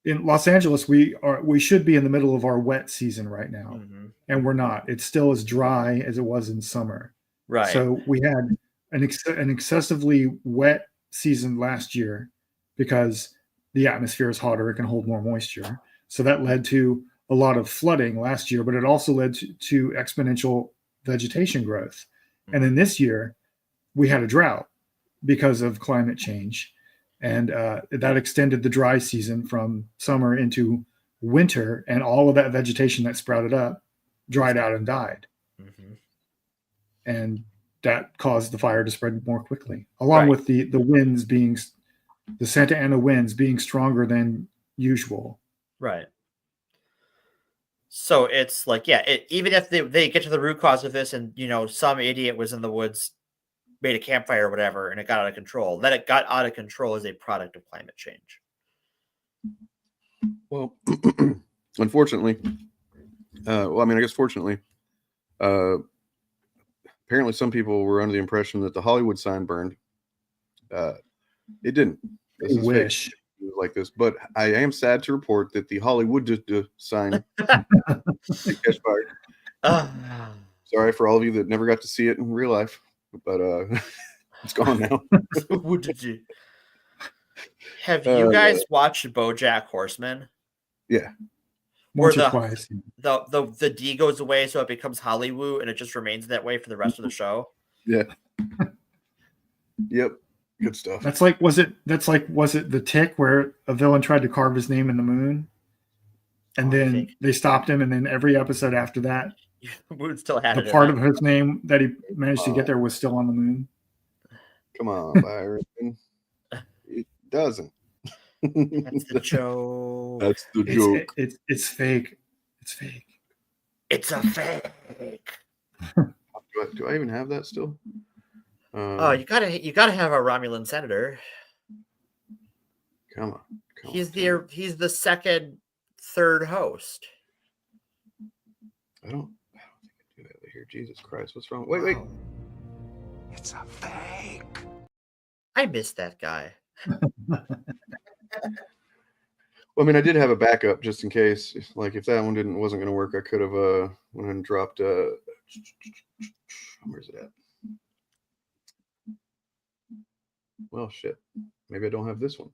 in Los Angeles, we should be in the middle of our wet season right now, and we're not. It's still as dry as it was in summer. Right. So we had an excessively wet season last year because the atmosphere is hotter; it can hold more moisture. So that led to a lot of flooding last year, but it also led to exponential vegetation growth. And then this year, we had a drought because of climate change. And that extended the dry season from summer into winter, and all of that vegetation that sprouted up dried out and died. And that caused the fire to spread more quickly, along with the winds being, the Santa Ana winds being stronger than usual. Right. So it's like, even if they get to the root cause of this and, some idiot was in the woods, made a campfire or whatever, and it got out of control, that it got out of control is a product of climate change. Well, unfortunately, I guess fortunately, apparently some people were under the impression that the Hollywood sign burned. It didn't. This is wish. Like this, but I am sad to report that the Hollywood sign catch fire. Sorry for all of you that never got to see it in real life, but it's gone now. What did you? Have you guys watched BoJack Horseman? Yeah, once or twice. The D goes away, so it becomes Hollywood, and it just remains that way for the rest of the show. Yeah. Yep. Good stuff. Was it The Tick, where a villain tried to carve his name in the moon, and then they stopped him, and then every episode after that, Moon still had the part of his name that he managed to get there was still on the moon. Come on, Byron. It doesn't. That's the joke. That's the joke. It's fake. It's fake. It's a fake. Do I even have that still? You gotta have a Romulan senator. Come on. He's the third host. I don't think I do that here. Jesus Christ, what's wrong? Wait. It's a fake. I miss that guy. Well, I mean, I did have a backup just in case. Like, if that one wasn't going to work, I could have went ahead and dropped. Where's it at? Well, shit. Maybe I don't have this one.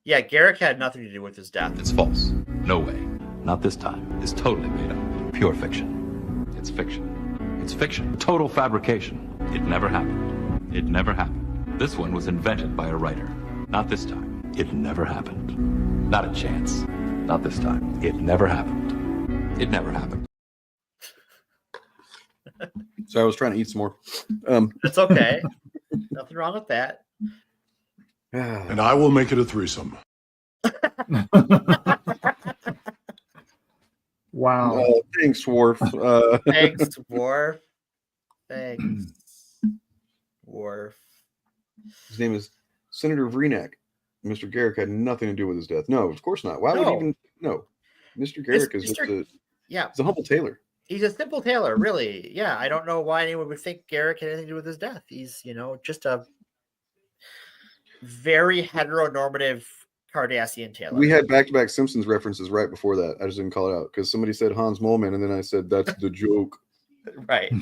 Yeah, Garrick had nothing to do with his death. It's false. No way. Not this time. It's totally made up. Pure fiction. It's fiction. It's fiction. Total fabrication. It never happened. It never happened. This one was invented by a writer. Not this time. It never happened. Not a chance. Not this time. It never happened. It never happened. So I was trying to eat some more. It's okay. Nothing wrong with that. And I will make it a threesome. Wow. Thanks, Worf. Thanks, Worf. Thanks, Worf. His name is Senator Vreenak. Mr. Garrick had nothing to do with his death. No, of course not. Why would he even? No. Mr. Garrick is just he's a humble tailor. He's a simple tailor, really. Yeah, I don't know why anyone would think Garrick had anything to do with his death. He's, just a very heteronormative Cardassian tailor. We had back-to-back Simpsons references right before that. I just didn't call it out because somebody said Hans Moleman, and then I said that's the joke. Right.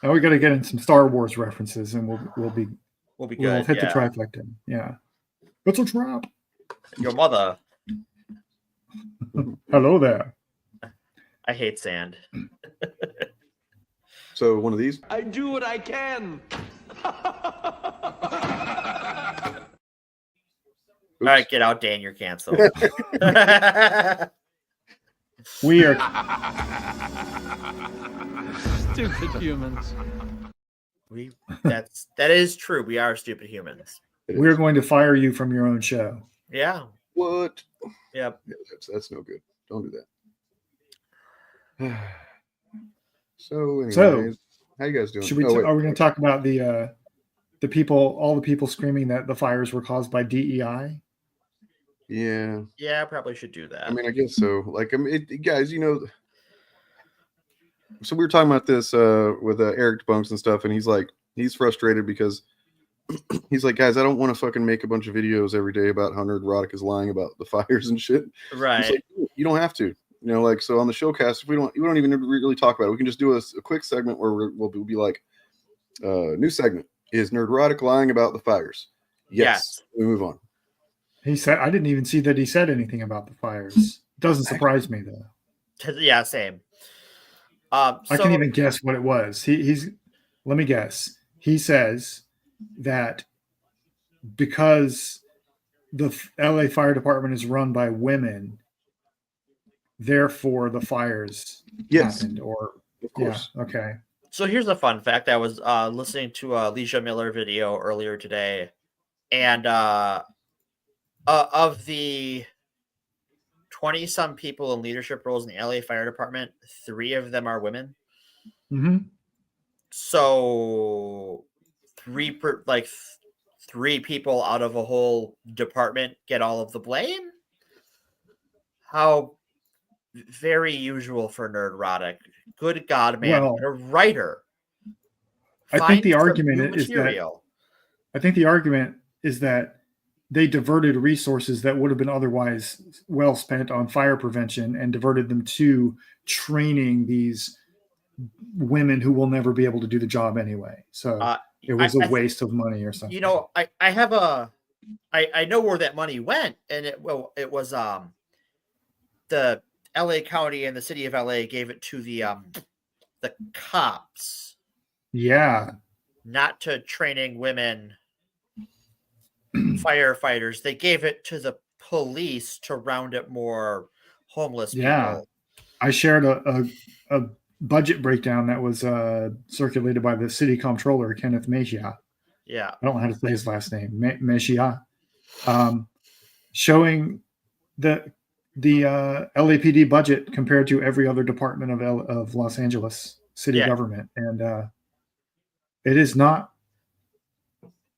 Now we got to get in some Star Wars references, and we'll be good. We'll hit the trifecta. Yeah. It's a trap. Your mother. Hello there. I hate sand. So one of these. I do what I can. All right, get out, Dan. You're canceled. We are stupid humans. That is true. We are stupid humans. We're going to fire you from your own show. Yeah. What? Yep. Yeah, that's no good. Don't do that. So, anyways, how you guys doing? Should we? Are we going to talk about the people, all the people screaming that the fires were caused by DEI? Yeah. Yeah, I probably should do that. I mean, I guess so. Like, guys, so we were talking about this with Eric Bunks and stuff, and he's frustrated because he's like, guys, I don't want to fucking make a bunch of videos every day about how Nerdrotic is lying about the fires and shit. Right. He's like, you don't have to. So on the Shillcast, if we don't even really talk about it. We can just do a quick segment where we'll be like, new segment is Nerdrotic lying about the fires. Yes. We move on. He said, I didn't even see that he said anything about the fires. Doesn't surprise me though. Yeah, same. I can even guess what it was. Let me guess. He says that because the LA Fire Department is run by women, therefore the fires happened. Or of course. Yeah, okay. So here's a fun fact. I was listening to a Leisha Miller video earlier today, and of the 20-some people in leadership roles in the LA Fire Department, 3 of them are women. Mm-hmm. So 3 people out of a whole department get all of the blame. How very usual for Nerdrotic. Good God, man! Well, a writer. I think the argument is that they diverted resources that would have been otherwise well spent on fire prevention and diverted them to training these women who will never be able to do the job anyway. So it was a waste of money or something. I know where that money went, and it was the LA County and the city of LA gave it to the cops. Yeah. Not to training women firefighters. They gave it to the police to round up more homeless people. Yeah. I shared a budget breakdown that was circulated by the city comptroller, Kenneth Mejia. Yeah. I don't know how to say his last name. Mejia. Showing the LAPD budget compared to every other department of Los Angeles city government. And it is not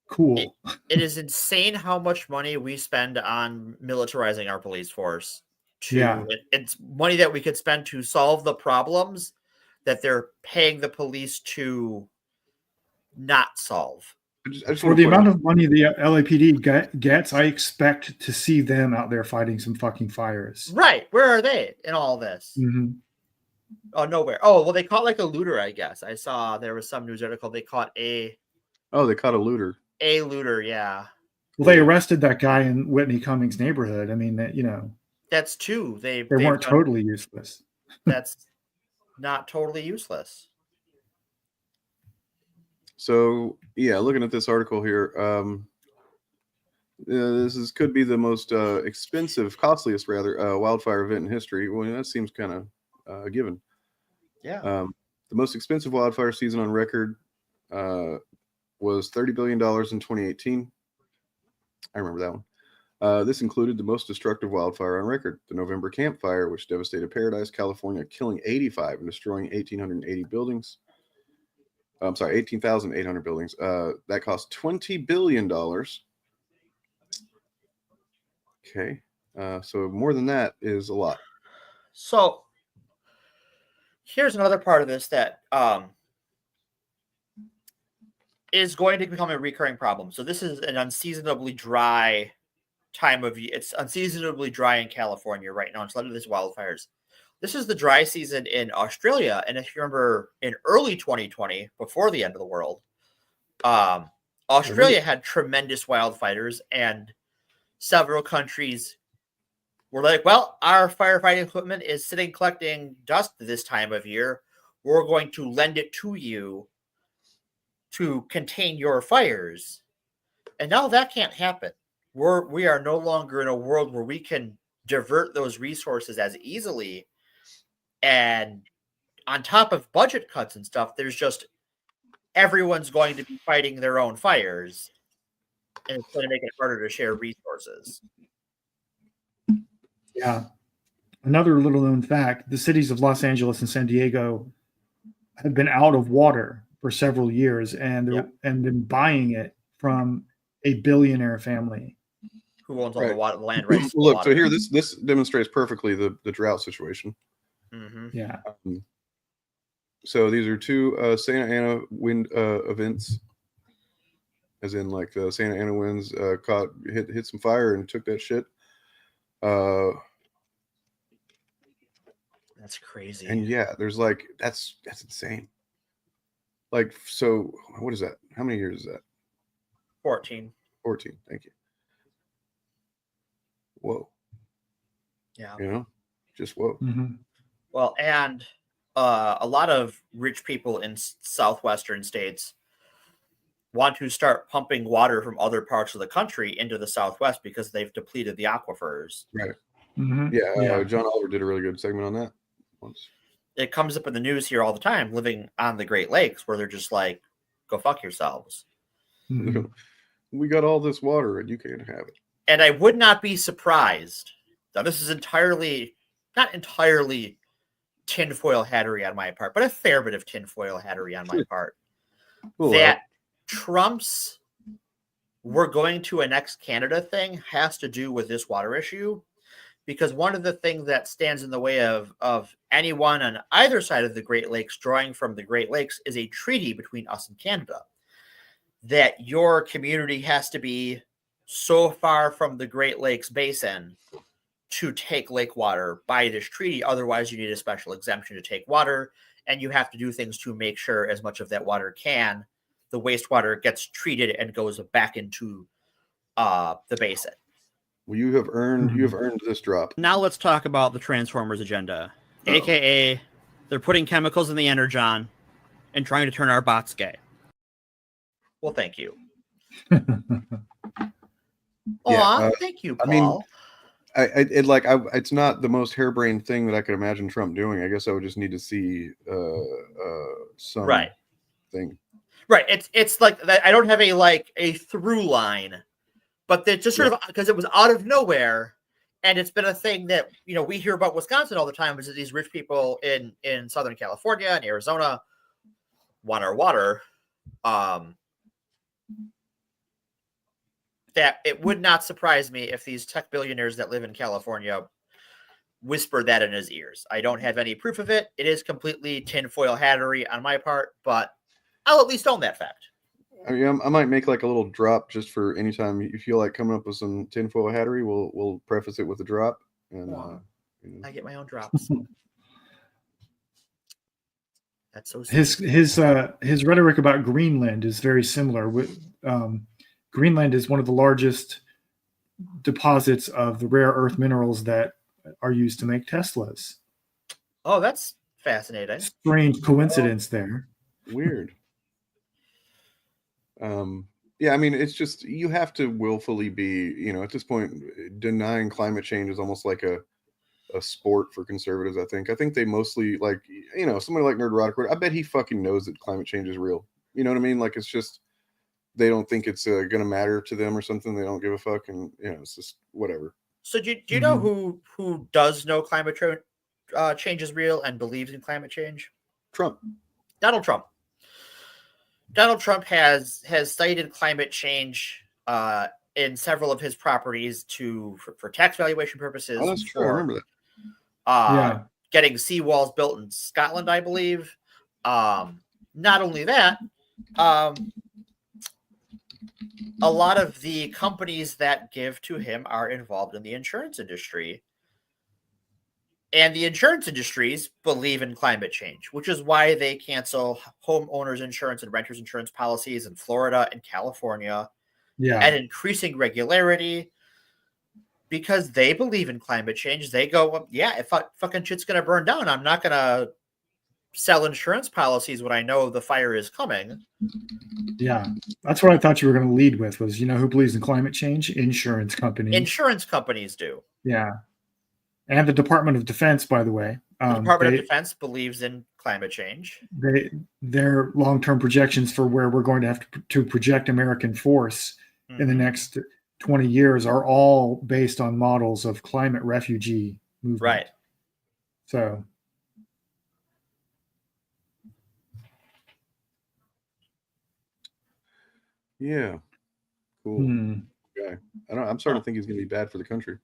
cool. It is insane how much money we spend on militarizing our police force. It's money that we could spend to solve the problems that they're paying the police to not solve. For the amount of money the LAPD gets, I expect to see them out there fighting some fucking fires. Right. Where are they in all this? Mm-hmm. Oh, nowhere. Oh, well, they caught like a looter, I guess. I saw there was some news article. They caught they caught a looter. A looter, yeah. Well, they arrested that guy in Whitney Cummings' neighborhood. I mean, that's two. They weren't totally useless. That's not totally useless. So yeah, looking at this article here, could be the most costliest wildfire event in history. Well, that seems kind of given. Yeah. The most expensive wildfire season on record was $30 billion in 2018. I remember that one. This included the most destructive wildfire on record, the November Camp Fire, which devastated Paradise, California, killing 85 and destroying 1,880 buildings. I'm sorry, 18,800 buildings. That cost $20 billion. Okay. So more than that is a lot. So here's another part of this that is going to become a recurring problem. So this is an unseasonably dry time of year. It's unseasonably dry in California right now. It's led to these wildfires. This is the dry season in Australia. And if you remember in early 2020, before the end of the world, Australia had tremendous wildfires, and several countries were like, well, our firefighting equipment is sitting collecting dust this time of year. We're going to lend it to you to contain your fires. And now that can't happen. We are no longer in a world where we can divert those resources as easily. And on top of budget cuts and stuff, there's just everyone's going to be fighting their own fires, and it's going to make it harder to share resources. Yeah. Another little known fact, the cities of Los Angeles and San Diego have been out of water for several years, and been buying it from a billionaire family who owns all the land rights. Look, so here this demonstrates perfectly the drought situation. Mm-hmm. Yeah. So these are two Santa Ana wind events, as in like the Santa Ana winds hit some fire and took that shit. That's crazy. And yeah, there's like that's insane. Like, so what is that? How many years is that? 14. 14. Thank you. Whoa. Yeah. Just whoa. Mm-hmm. Well, and a lot of rich people in southwestern states want to start pumping water from other parts of the country into the Southwest because they've depleted the aquifers. Right. Mm-hmm. Yeah. John Oliver did a really good segment on that once. It comes up in the news here all the time, living on the Great Lakes, where they're just like, go fuck yourselves. Mm-hmm. We got all this water and you can't have it. And I would not be surprised. Now, this is not entirely tinfoil hattery on my part, but a fair bit of tinfoil hattery on my part. Cool. That Trump's "we're going to annex Canada" thing has to do with this water issue, because one of the things that stands in the way of anyone on either side of the Great Lakes drawing from the Great Lakes is a treaty between us and Canada, that your community has to be so far from the Great Lakes basin to take lake water by this treaty. Otherwise, you need a special exemption to take water, and you have to do things to make sure as much of that water the wastewater gets treated and goes back into the basin. Well, you have earned this drop. Now let's talk about the Transformers agenda, aka they're putting chemicals in the energon and trying to turn our bots gay. Well, thank you. Thank you, Paul. I mean, it's not the most harebrained thing that I could imagine Trump doing. I guess I would just need to see some thing. Right. It's like that. I don't have a through line, but they just sort of, because it was out of nowhere, and it's been a thing that we hear about Wisconsin all the time, is that these rich people in Southern California and Arizona want our water. That it would not surprise me if these tech billionaires that live in California whispered that in his ears. I don't have any proof of it. It is completely tinfoil hattery on my part, but I'll at least own that fact. I mean, I might make like a little drop just for anytime you feel like coming up with some tinfoil hattery. We'll preface it with a drop, and I get my own drops. That's so sweet. His rhetoric about Greenland is very similar. Greenland is one of the largest deposits of the rare earth minerals that are used to make Teslas. Oh, that's fascinating. Strange coincidence there. Weird. Yeah, I mean, it's just you have to willfully be, at this point, denying climate change is almost like a sport for conservatives. I think they mostly like, somebody like Nerdrotic. I bet he fucking knows that climate change is real. You know what I mean? Like, it's just they don't think it's gonna matter to them or something. They don't give a fuck, and it's just whatever. So do you know who does know climate change is real and believes in climate change? Trump. Donald Trump. Donald Trump has cited climate change in several of his properties for tax valuation purposes. Oh, that's true. I remember that. Getting seawalls built in Scotland, I believe. Not only that, a lot of the companies that give to him are involved in the insurance industry. And the insurance industries believe in climate change, which is why they cancel homeowners insurance and renters insurance policies in Florida and California at increasing regularity, because they believe in climate change. They go, if fucking shit's going to burn down, I'm not going to sell insurance policies when I know the fire is coming. Yeah, that's what I thought you were going to lead with was, who believes in climate change? Insurance companies. Insurance companies do. Yeah. And the Department of Defense, by the way. The Department of Defense believes in climate change. Their long-term projections for where we're going to have to project American force in the next 20 years are all based on models of climate refugee movement. Right. So. Yeah. Cool. Okay. I'm starting to think he's going to be bad for the country.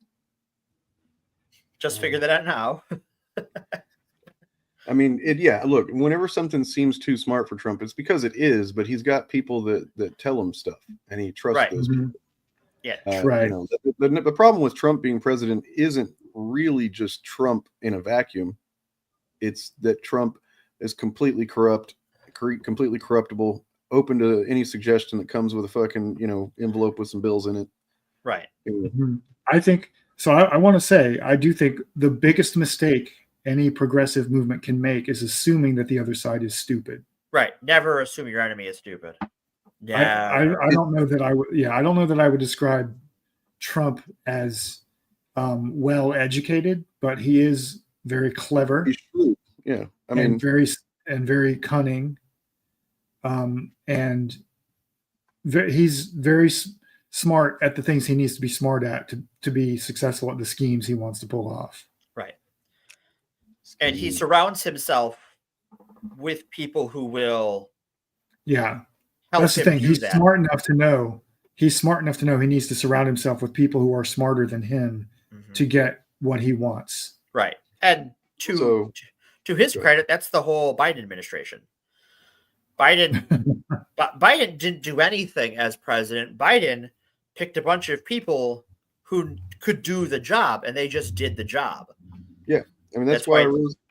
Just figure that out now. I mean, look, whenever something seems too smart for Trump, it's because it is, but he's got people that tell him stuff, and he trusts those people. Yeah, right. The problem with Trump being president isn't really just Trump in a vacuum. It's that Trump is completely corrupt, completely corruptible, open to any suggestion that comes with a fucking, envelope with some bills in it. Right. I think... So I want to say, I do think the biggest mistake any progressive movement can make is assuming that the other side is stupid. Right. Never assume your enemy is stupid. Yeah. I don't know that I would. Yeah, I don't know that I would describe Trump as well educated, but he is very clever. He's true. Yeah. I mean, very cunning. And he's very smart at the things he needs to be smart at to be successful at the schemes he wants to pull off. Right. And he surrounds himself with people who will. Yeah. That's the thing. He's smart enough to know he needs to surround himself with people who are smarter than him to get what he wants. Right. And to his credit, that's the whole Biden administration. Biden didn't do anything as president. Biden picked a bunch of people who could do the job, and they just did the job. Yeah, I mean that's why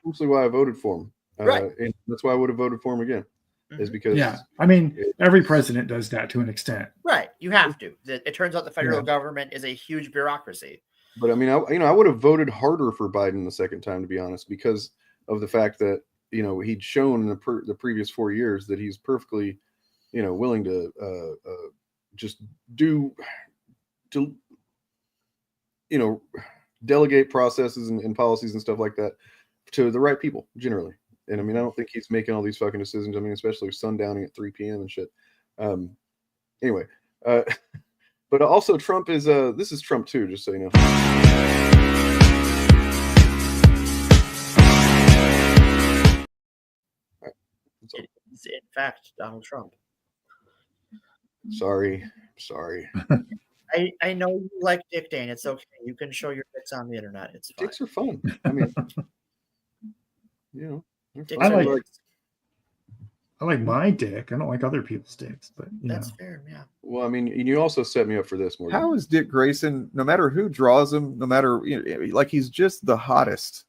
mostly why I voted for him. Right, and that's why I would have voted for him again. Is because I mean every president does that to an extent. Right, you have to. It turns out the federal government is a huge bureaucracy. But I mean, I would have voted harder for Biden the second time, to be honest, because of the fact that he'd shown in the previous 4 years that he's perfectly, willing to just delegate processes and policies and stuff like that to the right people generally. And I mean, I don't think he's making all these fucking decisions. I mean, especially sundowning at 3 p.m. and shit. Anyway, but also Trump is this is Trump too, just so you know. It's in fact Donald Trump. Sorry. I know you like Dick Dane. It's okay. You can show your dicks on the internet. It's fine. Dicks are fun. I mean, Dicks are I like my dick. I don't like other people's dicks, but That's fair, yeah. Well, I mean, you also set me up for this, Morgan. How is Dick Grayson, no matter who draws him, no matter, like, he's just the hottest.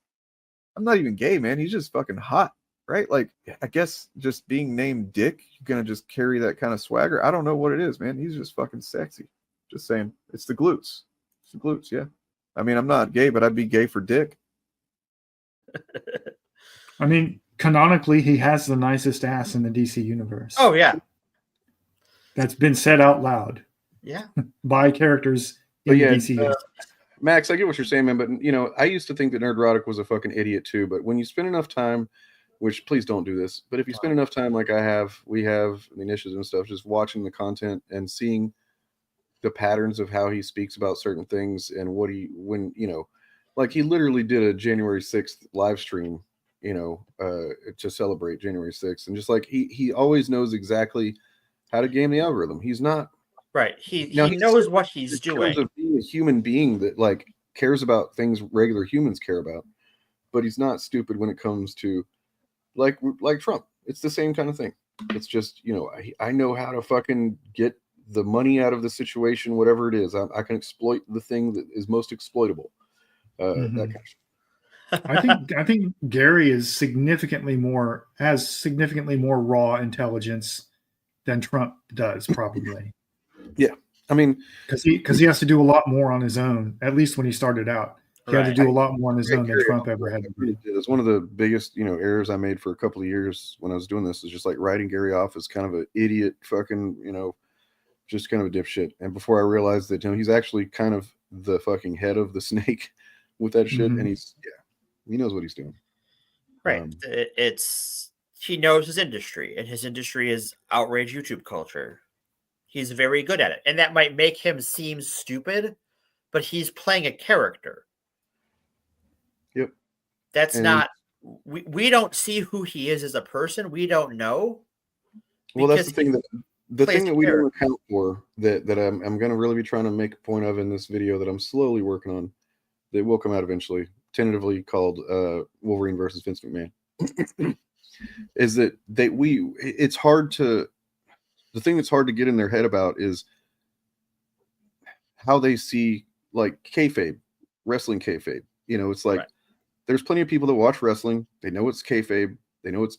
I'm not even gay, man. He's just fucking hot, right? Like, I guess just being named Dick, you're going to just carry that kind of swagger. I don't know what it is, man. He's just fucking sexy. Just saying. It's the glutes. It's the glutes, yeah. I mean, I'm not gay, but I'd be gay for Dick. I mean, canonically, he has the nicest ass in the DC universe. Oh, yeah. That's been said out loud. Yeah. By characters in the DC universe. Max, I get what you're saying, man, but I used to think that Nerdrotic was a fucking idiot too. But when you spend enough time, which please don't do this, but if you spend enough time like we have the initiatives and stuff, just watching the content and seeing the patterns of how he speaks about certain things and like he literally did a January 6th live stream, to celebrate January 6th, and just like he always knows exactly how to game the algorithm. He's not. Right. He knows what he's doing. In terms of being a human being that like cares about things regular humans care about, but he's not stupid when it comes to like Trump. It's the same kind of thing. It's just, I know how to fucking get the money out of the situation, whatever it is. I can exploit the thing that is most exploitable. That kind of shit. I think Gary has significantly more raw intelligence than Trump does, probably. Yeah, I mean, because he has to do a lot more on his own. At least when he started out, he had to do a lot more on his own than Trump ever had to do. It's one of the biggest, errors I made for a couple of years when I was doing this. Is just like writing Gary off as kind of an idiot, fucking, just kind of a dipshit. And before I realized that, he's actually kind of the fucking head of the snake with that shit, and he knows what he's doing. Right. He knows his industry, and his industry is outrage YouTube culture. He's very good at it. And that might make him seem stupid, but he's playing a character. Yep. That's not... We don't see who he is as a person. We don't know. Well, that's the thing that we don't account for that I'm going to really be trying to make a point of in this video that I'm slowly working on that will come out eventually, tentatively called Wolverine versus Vince McMahon. Is that it's hard to... The thing that's hard to get in their head about is how they see like kayfabe, wrestling kayfabe. It's like there's plenty of people that watch wrestling. They know it's kayfabe. They know it's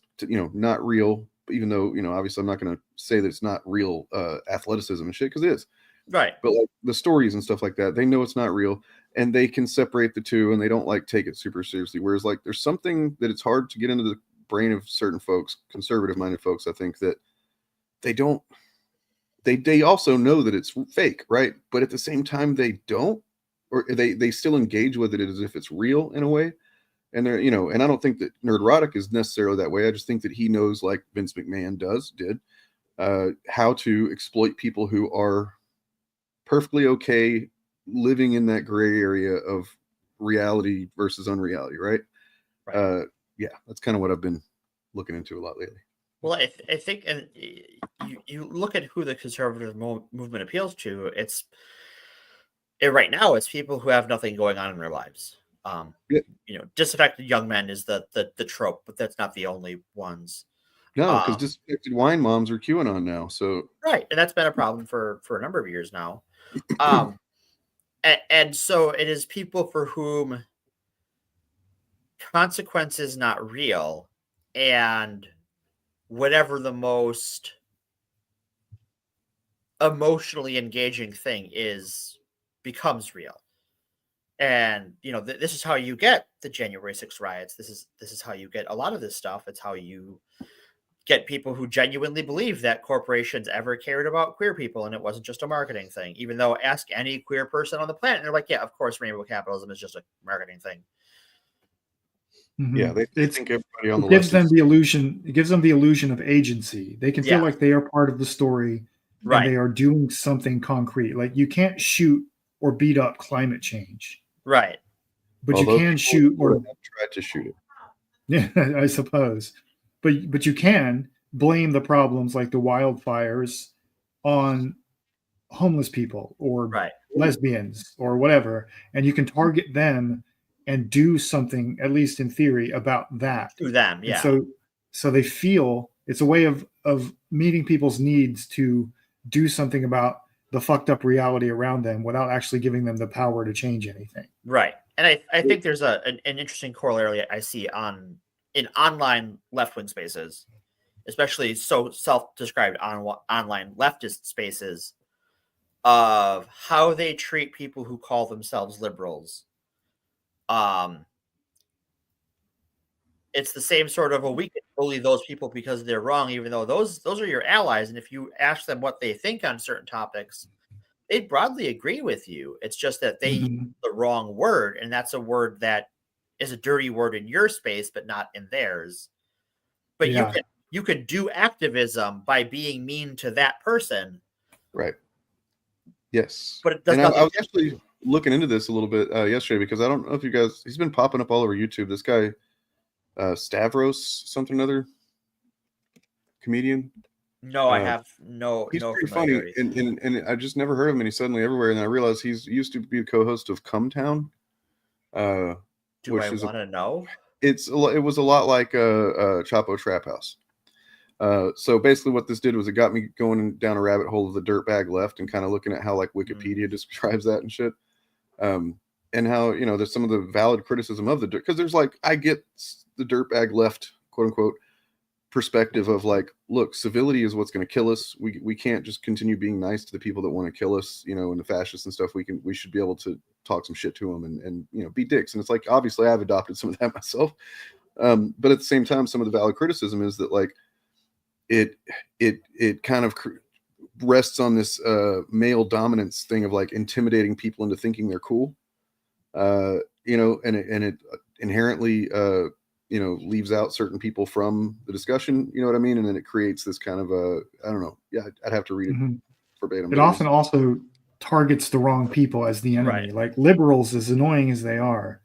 not real. Even though obviously I'm not going to say that it's not real athleticism and shit because it is. Right. But like the stories and stuff like that, they know it's not real, and they can separate the two, and they don't like take it super seriously. Whereas like there's something that it's hard to get into the brain of certain folks, conservative-minded folks, I think, that they also know that it's fake, right? But at the same time, they don't, or they still engage with it as if it's real in a way. And they're, and I don't think that Nerdrotic is necessarily that way. I just think that he knows, like Vince McMahon did, how to exploit people who are perfectly okay living in that gray area of reality versus unreality, right? Yeah, that's kind of what I've been looking into a lot lately. Well, I think, and you look at who the conservative movement appeals to. Right now, it's people who have nothing going on in their lives. Disaffected young men is the trope, but that's not the only ones. No, because disaffected wine moms are QAnon now. So right, and that's been a problem for a number of years now. And so it is people for whom consequence is not real, and whatever the most emotionally engaging thing becomes real. And this is how you get the January 6th riots. This is how you get a lot of this stuff. It's how you get people who genuinely believe that corporations ever cared about queer people and it wasn't just a marketing thing. Even though ask any queer person on the planet, and they're like, yeah, of course rainbow capitalism is just a marketing thing. Mm-hmm. Yeah, they think everybody on the left gives them the illusion. It gives them the illusion of agency. They can feel like they are part of the story, right? And they are doing something concrete. Like you can't shoot or beat up climate change, right? But you can shoot or try to shoot it. Yeah, I suppose. But you can blame the problems like the wildfires on homeless people or lesbians or whatever, and you can target them and do something, at least in theory, about that to them. Yeah. And so they feel It's a way of meeting people's needs to do something about the fucked up reality around them without actually giving them the power to change anything. Right. And I think there's an interesting corollary I see in online left-wing spaces, especially so self-described online leftist spaces, of how they treat people who call themselves liberals. It's the same sort of, we can bully those people because they're wrong, even though those are your allies. And if you ask them what they think on certain topics, they broadly agree with you. It's just that they use the wrong word, and that's a word that is a dirty word in your space, but not in theirs. But you can do activism by being mean to that person. Right. Yes. But it does I was actually looking into this a little bit yesterday, because I don't know if you guys, he's been popping up all over YouTube. This guy, Stavros something or other, comedian. No, I have no. He's pretty funny, and I just never heard of him, and he's suddenly everywhere. And I realized he's used to be the co-host of Come Town. Do I want to know? It was a lot like Chapo Trap House. So basically, what this did was it got me going down a rabbit hole of the dirtbag left, and kind of looking at how like Wikipedia describes that and shit. And how, you know, there's some of the valid criticism of the dirt, because there's like, I get the dirtbag left, quote unquote, perspective of like, look, civility is what's going to kill us. We can't just continue being nice to the people that want to kill us, you know, and the fascists and stuff. We should be able to talk some shit to them and you know, be dicks. And it's like, obviously I've adopted some of that myself. But at the same time, some of the valid criticism is that like it kind of rests on this male dominance thing of like intimidating people into thinking they're cool. You know, and it inherently, you know, leaves out certain people from the discussion, you know what I mean? And then it creates this kind of I don't know. Yeah, I'd have to read it verbatim. It often also targets the wrong people as the enemy. Right. Like liberals, as annoying as they are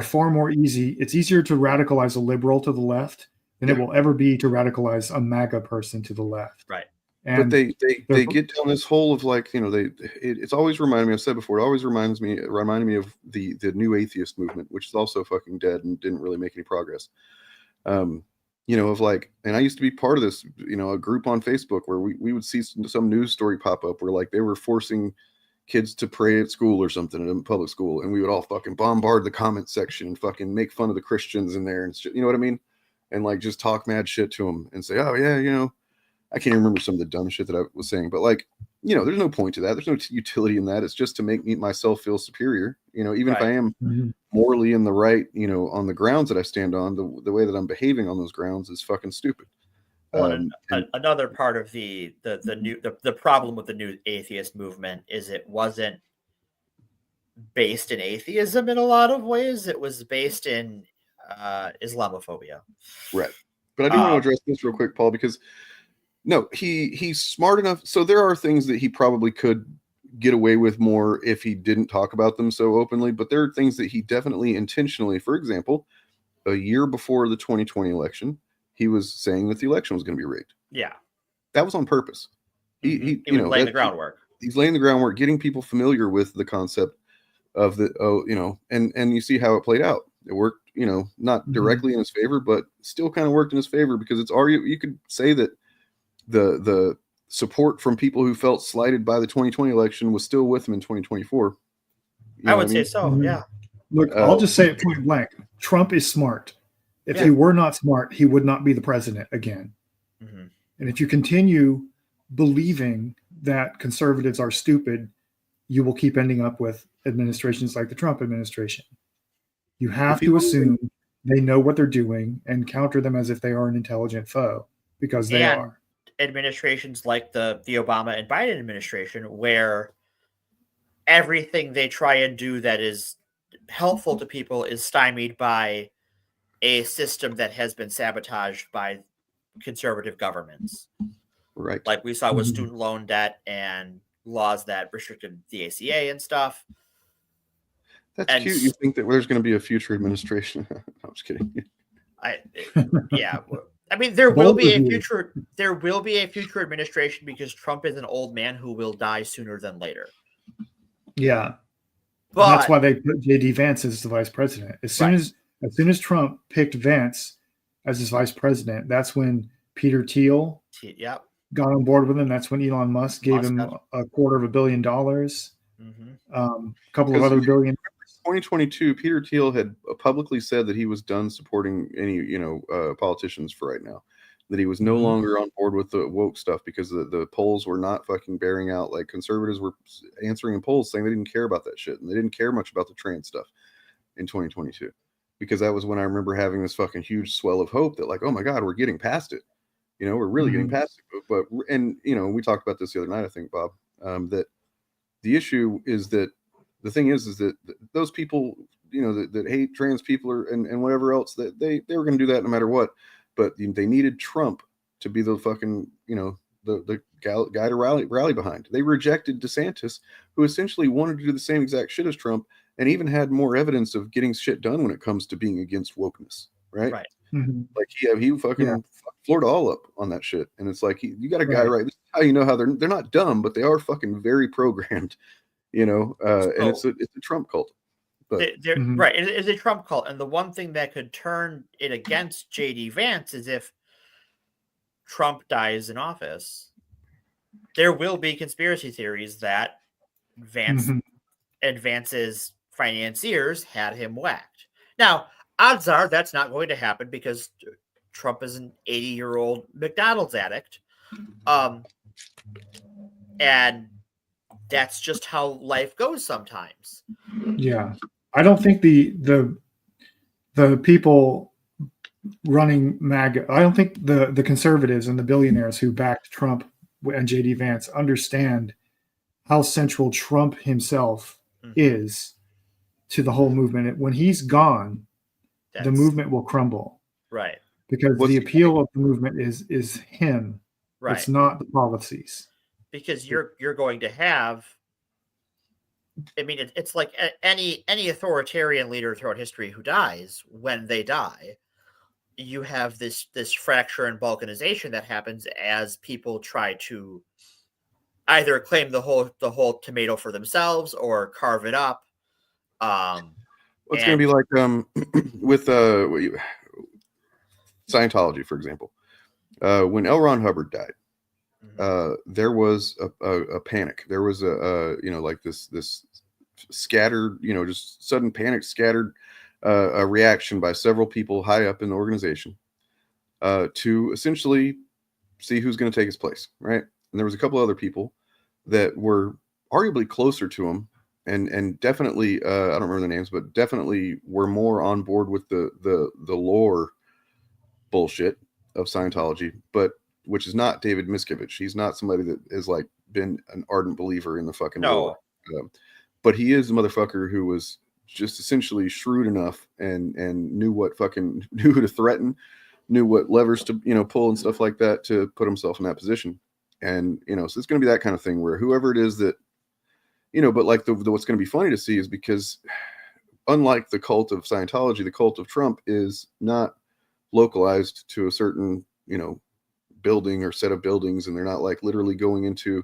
far more easy. It's easier to radicalize a liberal to the left than it will ever be to radicalize a MAGA person to the left. Right. And but they get down this hole of like, you know, it's always reminded me, I've said before, it always reminded me of the new atheist movement, which is also fucking dead and didn't really make any progress. You know, of like, and I used to be part of this, you know, a group on Facebook where we would see some news story pop up where like they were forcing kids to pray at school or something in public school, and we would all fucking bombard the comment section and fucking make fun of the Christians in there and shit, you know what I mean? And like just talk mad shit to them and say, oh yeah, you know, I can't even remember some of the dumb shit that I was saying, but like, you know, there's no point to that. There's no utility in that. It's just to make myself feel superior, you know, even if I am morally in the right, you know, on the grounds that I stand on, the way that I'm behaving on those grounds is fucking stupid. Well, another part of the problem with the new atheist movement is it wasn't based in atheism in a lot of ways. It was based in Islamophobia. Right. But I do want to address this real quick, Paul, because no, he's smart enough. So there are things that he probably could get away with more if he didn't talk about them so openly. But there are things that he definitely intentionally, for example, a year before the 2020 election, he was saying that the election was going to be rigged. Yeah. That was on purpose. He you know, laying the groundwork. He's laying the groundwork, getting people familiar with the concept of the, you know, and you see how it played out. It worked, you know, not directly in his favor, but still kind of worked in his favor, because it's already, you could say that the support from people who felt slighted by the 2020 election was still with him in 2024. I would say so. Yeah. Look, I'll just say it point blank. Trump is smart. If he were not smart, he would not be the president again. And if you continue believing that conservatives are stupid, you will keep ending up with administrations like the Trump administration. You have to assume they know what they're doing and counter them as if they are an intelligent foe, because they are. Administrations like the Obama and Biden administration, where everything they try and do that is helpful to people is stymied by a system that has been sabotaged by conservative governments. Right. Like we saw with student loan debt and laws that restricted the ACA and stuff. That's cute. You think that there's going to be a future administration? I'm just kidding. Yeah. I mean, there will be a future. There will be a future administration, because Trump is an old man who will die sooner than later. Yeah, but that's why they put JD Vance as the vice president. As soon as Trump picked Vance as his vice president, that's when Peter Thiel Yep. got on board with him. That's when Elon Musk gave him got- $250 million. Mhm. A couple of other billion. 2022, Peter Thiel had publicly said that he was done supporting any, politicians for right now. That he was no longer on board with the woke stuff because the polls were not fucking bearing out. Like conservatives were answering in polls saying they didn't care about that shit, and they didn't care much about the trans stuff in 2022. Because that was when I remember having this fucking huge swell of hope that, like, oh my God, we're getting past it. We're really getting past it. But we talked about this the other night, I think, Bob, that the issue is that the thing is that those people, that hate trans people and whatever else, that they were going to do that no matter what. But they needed Trump to be the fucking, the guy to rally behind. They rejected DeSantis, who essentially wanted to do the same exact shit as Trump, and even had more evidence of getting shit done when it comes to being against wokeness, right? Right. Like he fucking floored all up on that shit, and it's like you got a guy right. This is how you know how they're not dumb, but they are fucking very programmed, and it's a Trump cult. But They're right. It's a Trump cult, and the one thing that could turn it against JD Vance is if Trump dies in office. There will be conspiracy theories that Vance and Vance's financiers had him whacked. Now, odds are that's not going to happen because Trump is an 80-year-old McDonald's addict, and that's just how life goes sometimes. Yeah. I don't think the people running MAGA, I don't think the conservatives and the billionaires who backed Trump and JD Vance understand how central Trump himself is to the whole movement. When he's gone, the movement will crumble. Right. Because the appeal of the movement is him. Right. It's not the policies. Because you're going to have, I mean, it's like any authoritarian leader throughout history who dies. When they die, you have this fracture and balkanization that happens as people try to either claim the whole tomato for themselves or carve it up. It's going to be like with Scientology, for example. When L. Ron Hubbard died, there was a panic. There was like this scattered, just sudden panic, scattered a reaction by several people high up in the organization to essentially see who's going to take his place, right? And there was a couple other people that were arguably closer to him, and definitely I don't remember the names, but definitely were more on board with the lore bullshit of Scientology, but which is not David Miscavige. He's not somebody that has like been an ardent believer in the fucking lore. But he is a motherfucker who was just essentially shrewd enough and knew who to threaten, knew what levers to pull and stuff like that to put himself in that position. And so it's going to be that kind of thing where whoever it is that but like what's going to be funny to see is because unlike the cult of Scientology, the cult of Trump is not localized to a certain building or set of buildings, and they're not like literally going into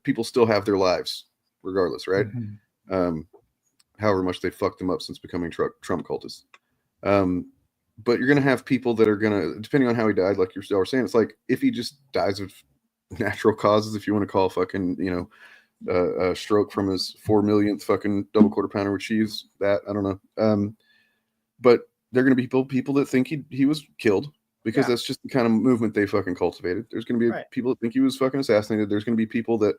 people still have their lives regardless, right? However much they fucked them up since becoming Trump cultists. But you're going to have people that are going to, depending on how he died, like you were saying, it's like if he just dies of natural causes, if you want to call fucking a stroke from his 4 millionth fucking double quarter pounder with cheese, that I don't know. But they're going to be people that think he was killed because that's just the kind of movement they fucking cultivated. There's going to be people that think he was fucking assassinated. There's going to be people that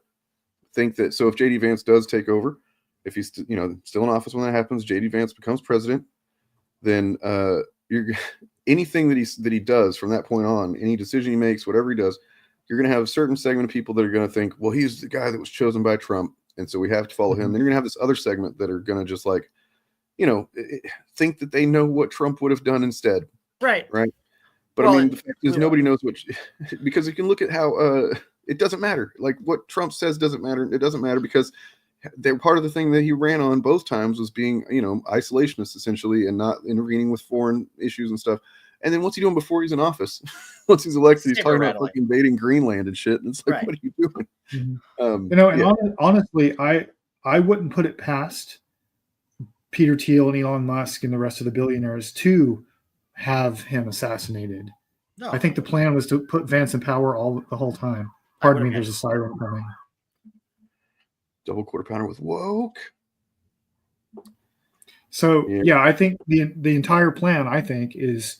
think that. So if JD Vance does take over, if he's still in office when that happens, JD Vance becomes president, then anything that he does from that point on, any decision he makes, whatever he does, you're going to have a certain segment of people that are going to think, well, he's the guy that was chosen by Trump, and so we have to follow him. Then you're going to have this other segment that are going to just like, think that they know what Trump would have done instead. Right. But I mean, the fact is nobody knows because you can look at how it doesn't matter. Like what Trump says doesn't matter. It doesn't matter because they're part of the thing that he ran on both times was being, isolationist essentially and not intervening with foreign issues and stuff. And then what's he doing before he's in office? Once he's elected, he's talking about like invading Greenland and shit. And it's like, what are you doing? Honestly, I wouldn't put it past Peter Thiel and Elon Musk and the rest of the billionaires to have him assassinated No. I think the plan was to put Vance in power the whole time. Pardon me, there's a siren coming. Double quarter pounder with woke. So yeah, I think the entire plan, I think, is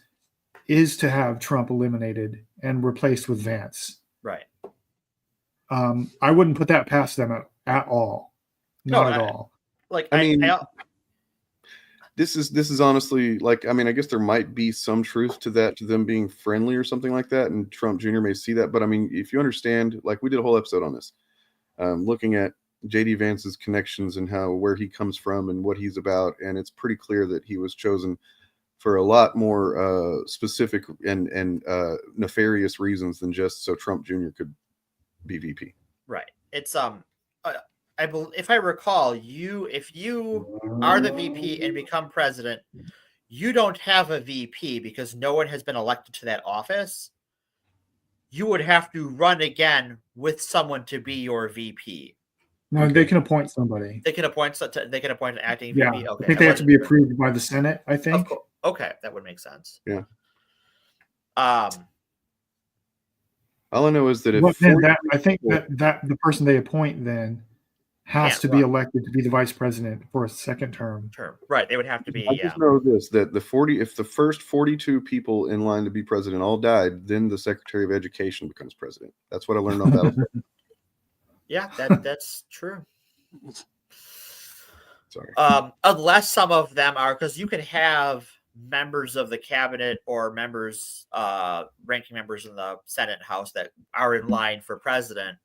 to have Trump eliminated and replaced with Vance. Right. I wouldn't put that past them at all. Not at all. Like I mean, this is honestly like, I mean, I guess there might be some truth to that, to them being friendly or something like that, and Trump Jr. may see that. But I mean, if you understand, like we did a whole episode on this, looking at JD Vance's connections and where he comes from and what he's about, and it's pretty clear that he was chosen for a lot more specific and nefarious reasons than just so Trump Jr. could be VP. Right. It's if I recall, if you are the VP and become president, you don't have a VP because no one has been elected to that office. You would have to run again with someone to be your VP. No, they can appoint somebody. They can appoint an acting Yeah, VP. Okay, I think they have to be approved by the Senate. I think. Okay, that would make sense. Yeah. All I know is that if I think that the person they appoint then has to be elected to be the vice president for a second term. Right, they would have to be. I just know this, that if the first 42 people in line to be president all died, then the Secretary of Education becomes president. That's what I learned on Battlefield. Yeah, that's true. Sorry. Unless some of them are, because you can have members of the cabinet or ranking members in the Senate and House that are in line for president.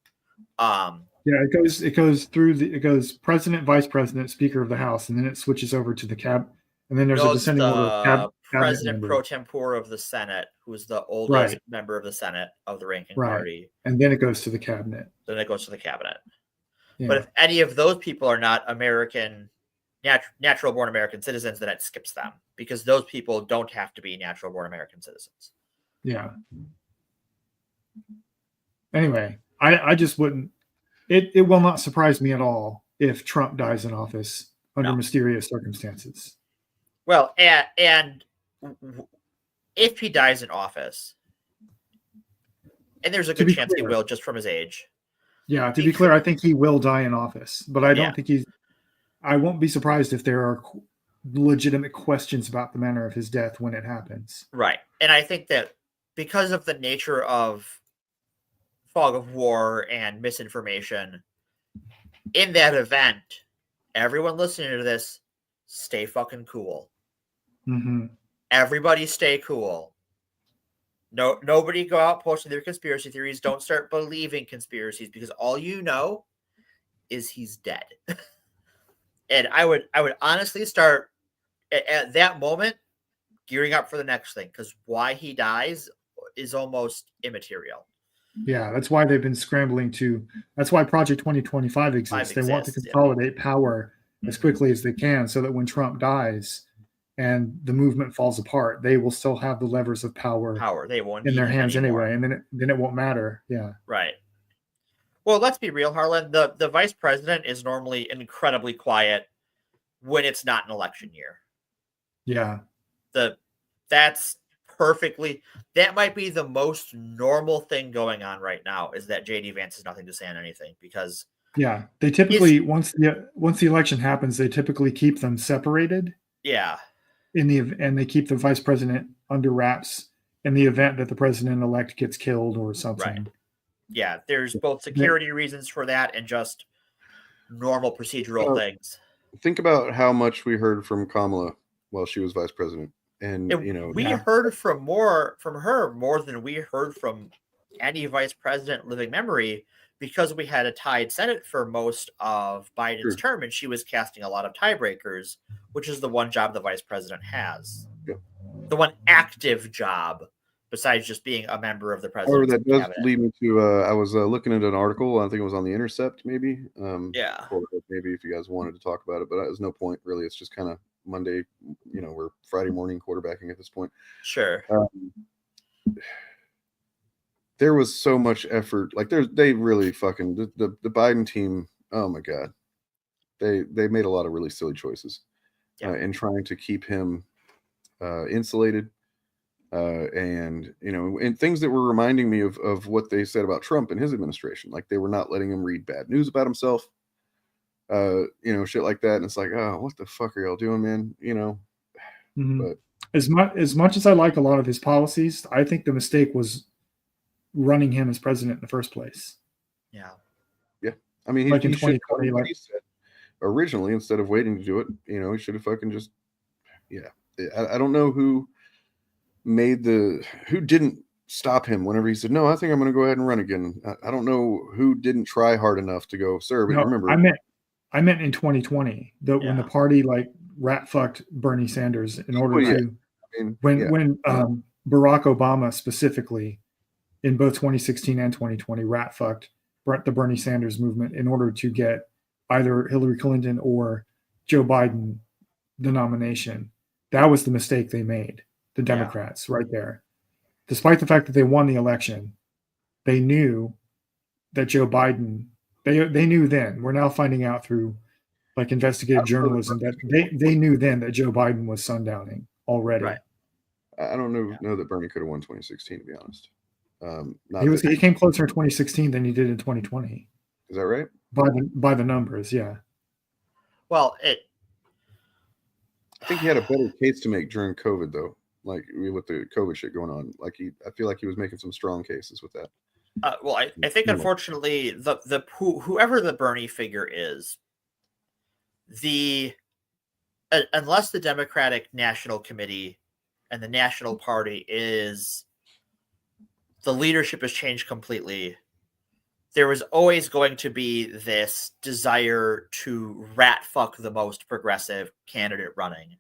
Yeah, it goes president, vice president, speaker of the House, and then it switches over to the and then there's a descending order of president pro tempore of the Senate, who is the oldest member of the Senate of the ranking party, and then it goes to the cabinet. Then it goes to the cabinet. Yeah. But if any of those people are not natural born American citizens, then it skips them because those people don't have to be natural born American citizens. Yeah. Anyway, I just wouldn't. It will not surprise me at all if Trump dies in office under mysterious circumstances. Well, and if he dies in office, and there's a good chance he will just from his age. Yeah, to be clear, I think he will die in office, but I don't think I won't be surprised if there are legitimate questions about the manner of his death when it happens. Right. And I think that because of the nature of fog of war and misinformation, in that event, everyone listening to this, stay fucking cool. Mm-hmm. Everybody stay cool. Nobody go out posting their conspiracy theories. Don't start believing conspiracies because all you know is he's dead. And I would honestly start at that moment gearing up for the next thing because why he dies is almost immaterial. Yeah, that's why they've been scrambling that's why Project 2025 exists. They want to consolidate power as quickly as they can so that when Trump dies and the movement falls apart, they will still have the levers of power they won't in their hands anyway, and then it won't matter. Yeah. Right. Well, let's be real, Harlan. The vice president is normally incredibly quiet when it's not an election year. Yeah. That might be the most normal thing going on right now is that JD Vance has nothing to say on anything because they typically once the election happens, they typically keep them separated. Yeah. And they keep the vice president under wraps in the event that the president-elect gets killed or something. Right. Yeah, there's both security reasons for that and just normal procedural things. Think about how much we heard from Kamala while she was vice president. And we heard from her more than we heard from any vice president living memory because we had a tied Senate for most of Biden's term, and she was casting a lot of tiebreakers, which is the one job the vice president has. Yeah. The one active job besides just being a member of the president's that does cabinet. lead me to I was looking at an article, I think it was on The Intercept maybe. Maybe if you guys wanted to talk about it, but there's no point really. It's just kind of Monday, we're Friday morning quarterbacking at this point. Sure. There was so much effort. Like they really fucking the Biden team. Oh my God, they made a lot of really silly choices in trying to keep him insulated. And and things that were reminding me of what they said about Trump and his administration, like they were not letting him read bad news about himself, shit like that. And it's like, oh, what the fuck are y'all doing, man? But as much as I like a lot of his policies, I think the mistake was running him as president in the first place. Yeah. I mean, like he in should have 2020, done what he said originally instead of waiting to do it. He should have fucking just, I don't know who didn't stop him whenever he said, no, I think I'm going to go ahead and run again. I don't know who didn't try hard enough to go, sir, but No, remember. I meant in 2020, when the party like rat fucked Bernie Sanders in order to, when Barack Obama specifically in both 2016 and 2020 rat fucked the Bernie Sanders movement in order to get either Hillary Clinton or Joe Biden the nomination. That was the mistake they made, the Democrats, right there. Despite the fact that they won the election, they knew that Joe Biden, they knew then. We're now finding out through like investigative journalism that they knew then that Joe Biden was sundowning already. Right. I don't know that Bernie could have won 2016, to be honest. He came closer in 2016 than he did in 2020. Is that right? By the numbers, yeah. Well, I think he had a better case to make during COVID, though. Like with the COVID shit going on, I feel like he was making some strong cases with that. Well, I think unfortunately whoever the Bernie figure is, unless the Democratic National Committee and the National Party the leadership has changed completely. There was always going to be this desire to rat fuck the most progressive candidate running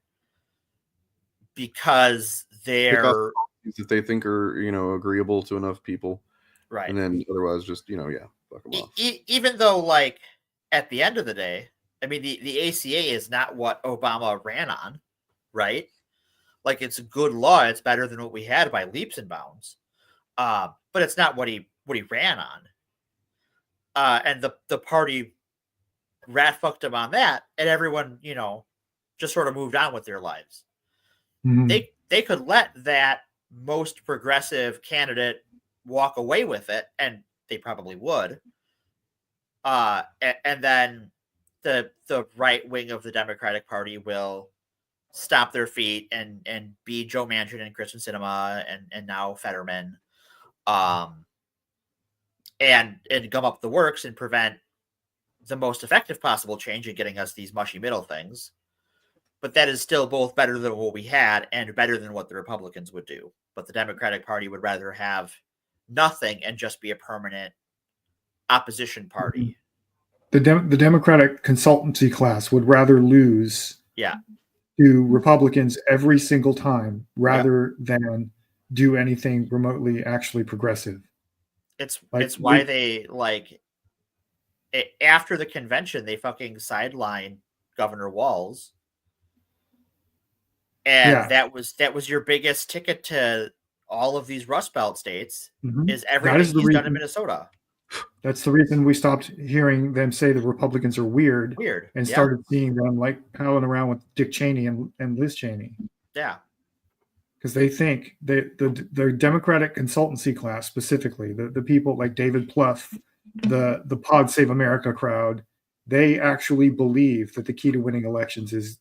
because they're that they think are agreeable to enough people, right? And then otherwise, just fuck them off. Even though, like at the end of the day, I mean the ACA is not what Obama ran on, right? Like it's a good law; it's better than what we had by leaps and bounds. But it's not what he ran on. And the party rat fucked him on that, and everyone, just sort of moved on with their lives. Mm-hmm. They could let that most progressive candidate walk away with it, and they probably would. And then the right wing of the Democratic Party will stomp their feet and be Joe Manchin and Kristen Sinema and now Fetterman. And gum up the works and prevent the most effective possible change in getting us these mushy middle things. But that is still both better than what we had and better than what the Republicans would do. But the Democratic Party would rather have nothing and just be a permanent opposition party. The Democratic consultancy class would rather lose to Republicans every single time rather than do anything remotely actually progressive. It's why they after the convention they fucking sidelined Governor Walz, and that was your biggest ticket to all of these Rust Belt states is everything he's done in Minnesota. That's the reason we stopped hearing them say the Republicans are weird and started seeing them like palling around with Dick Cheney and Liz Cheney. Yeah. Because they think the Democratic consultancy class, specifically the people like David Plouffe, the Pod Save America crowd, they actually believe that the key to winning elections is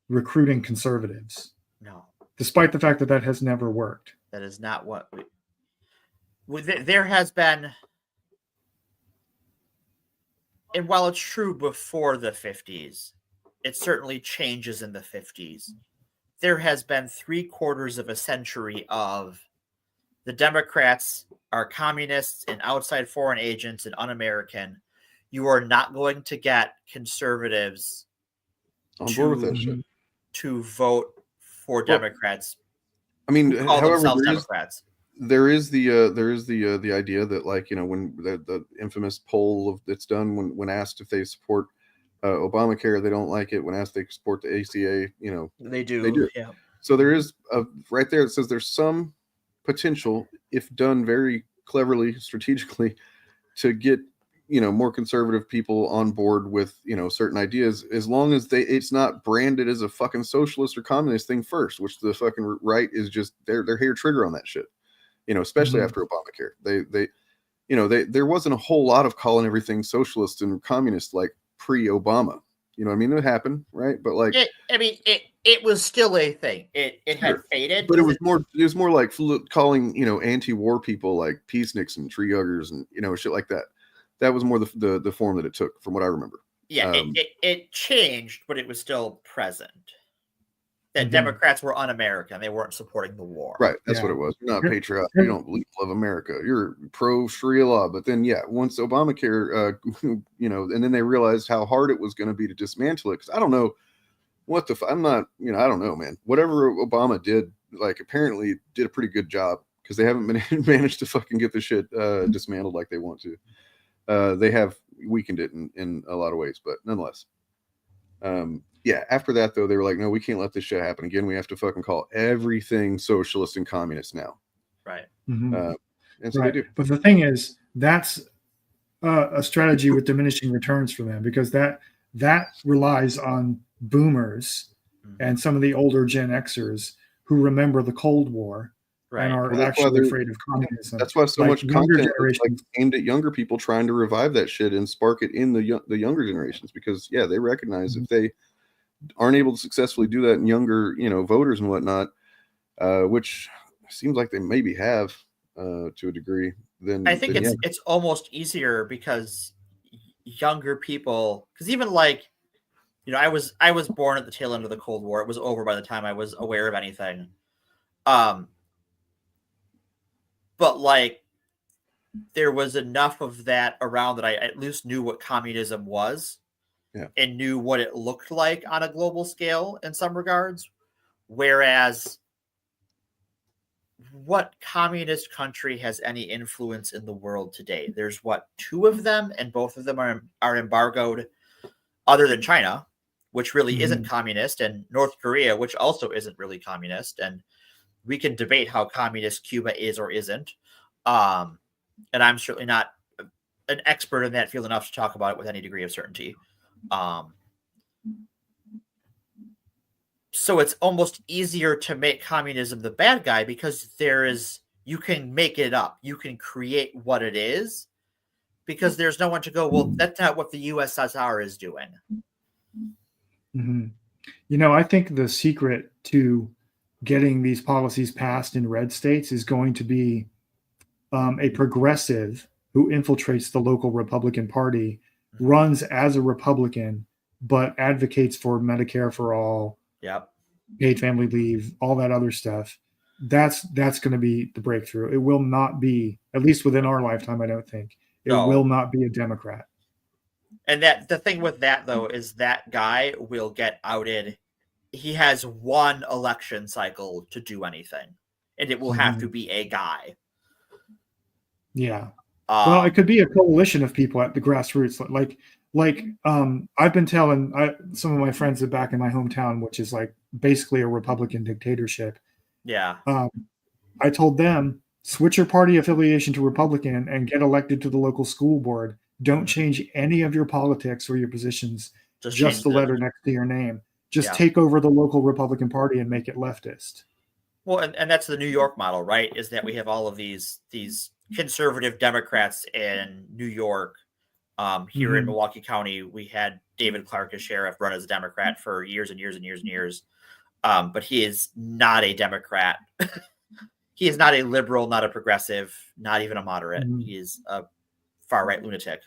recruiting conservatives. No, despite the fact that has never worked. That is not what there has been. And while it's true before the 50s, it certainly changes in the 50s. There has been 3/4 of a century of the Democrats are communists and outside foreign agents and un-American. You are not going to get conservatives on board with that shit to vote for Democrats. I mean, however, Democrats. There is the idea that, like, when the infamous poll that's done when asked if they support Obamacare, they don't like it. When asked if they support the ACA, they do. Yeah. So there is right there. It says there's some potential, if done very cleverly, strategically, to get more conservative people on board with, certain ideas, as long as it's not branded as a fucking socialist or communist thing first, which the fucking right is just their hair trigger on that shit, especially after Obamacare. There wasn't a whole lot of calling everything socialist and communist like pre-Obama. It happened, right? But like, it was still a thing. It had faded, but it was more like calling anti-war people like peaceniks and tree huggers and shit like that. That was more the form that it took, from what I remember. Yeah, it changed, but it was still present. That Democrats were un-American; they weren't supporting the war. Right, that's what it was. You're not patriotic. You don't believe love America. You're pro Sharia law. But then, once Obamacare, and then they realized how hard it was going to be to dismantle it. Because I don't know what I'm not. I don't know, man. Whatever Obama did, like, apparently did a pretty good job, because they haven't managed to fucking get the shit dismantled like they want to. They have weakened it in a lot of ways, but nonetheless. After that, though, they were like, no, we can't let this shit happen again. We have to fucking call everything socialist and communist now. Right. And so they do. But the thing is, that's a strategy with diminishing returns for them, because that relies on boomers and some of the older Gen Xers who remember the Cold War. Right. And are actually afraid of communism. That's why so much content is aimed at younger people, trying to revive that shit and spark it in the younger generations, because they recognize if they aren't able to successfully do that in younger voters and whatnot, which seems like they maybe have to a degree. Then I think it's almost easier, because younger people, because even like I was born at the tail end of the Cold War. It was over by the time I was aware of anything. But like, there was enough of that around that I at least knew what communism was, and knew what it looked like on a global scale in some regards. Whereas, what communist country has any influence in the world today? There's 2 of them, and both of them are embargoed, other than China, which really isn't communist, and North Korea, which also isn't really communist. And we can debate how communist Cuba is or isn't. And I'm certainly not an expert in that field enough to talk about it with any degree of certainty. So it's almost easier to make communism the bad guy, because you can make it up. You can create what it is, because there's no one to go, well, that's not what the USSR is doing. I think the secret to getting these policies passed in red states is going to be a progressive who infiltrates the local Republican Party, runs as a Republican, but advocates for Medicare for all, paid family leave, all that other stuff. That's going to be the breakthrough. It will not be, at least within our lifetime, I don't think, will not be a Democrat. And the thing with that, though, is that guy will get outed. He has one election cycle to do anything, and it will have to be a guy. Yeah. Well, it could be a coalition of people at the grassroots. I've been telling some of my friends that back in my hometown, which is like basically a Republican dictatorship. Yeah. I told them, switch your party affiliation to Republican and get elected to the local school board. Don't change any of your politics or your positions. Just the letter next to your name. Just take over the local Republican Party and make it leftist. Well, and that's the New York model, right? Is that we have all of these conservative Democrats in New York. Here in Milwaukee County, we had David Clark as sheriff, run as a Democrat for years and years and years and years. But he is not a Democrat. He is not a liberal, not a progressive, not even a moderate. He is a far-right lunatic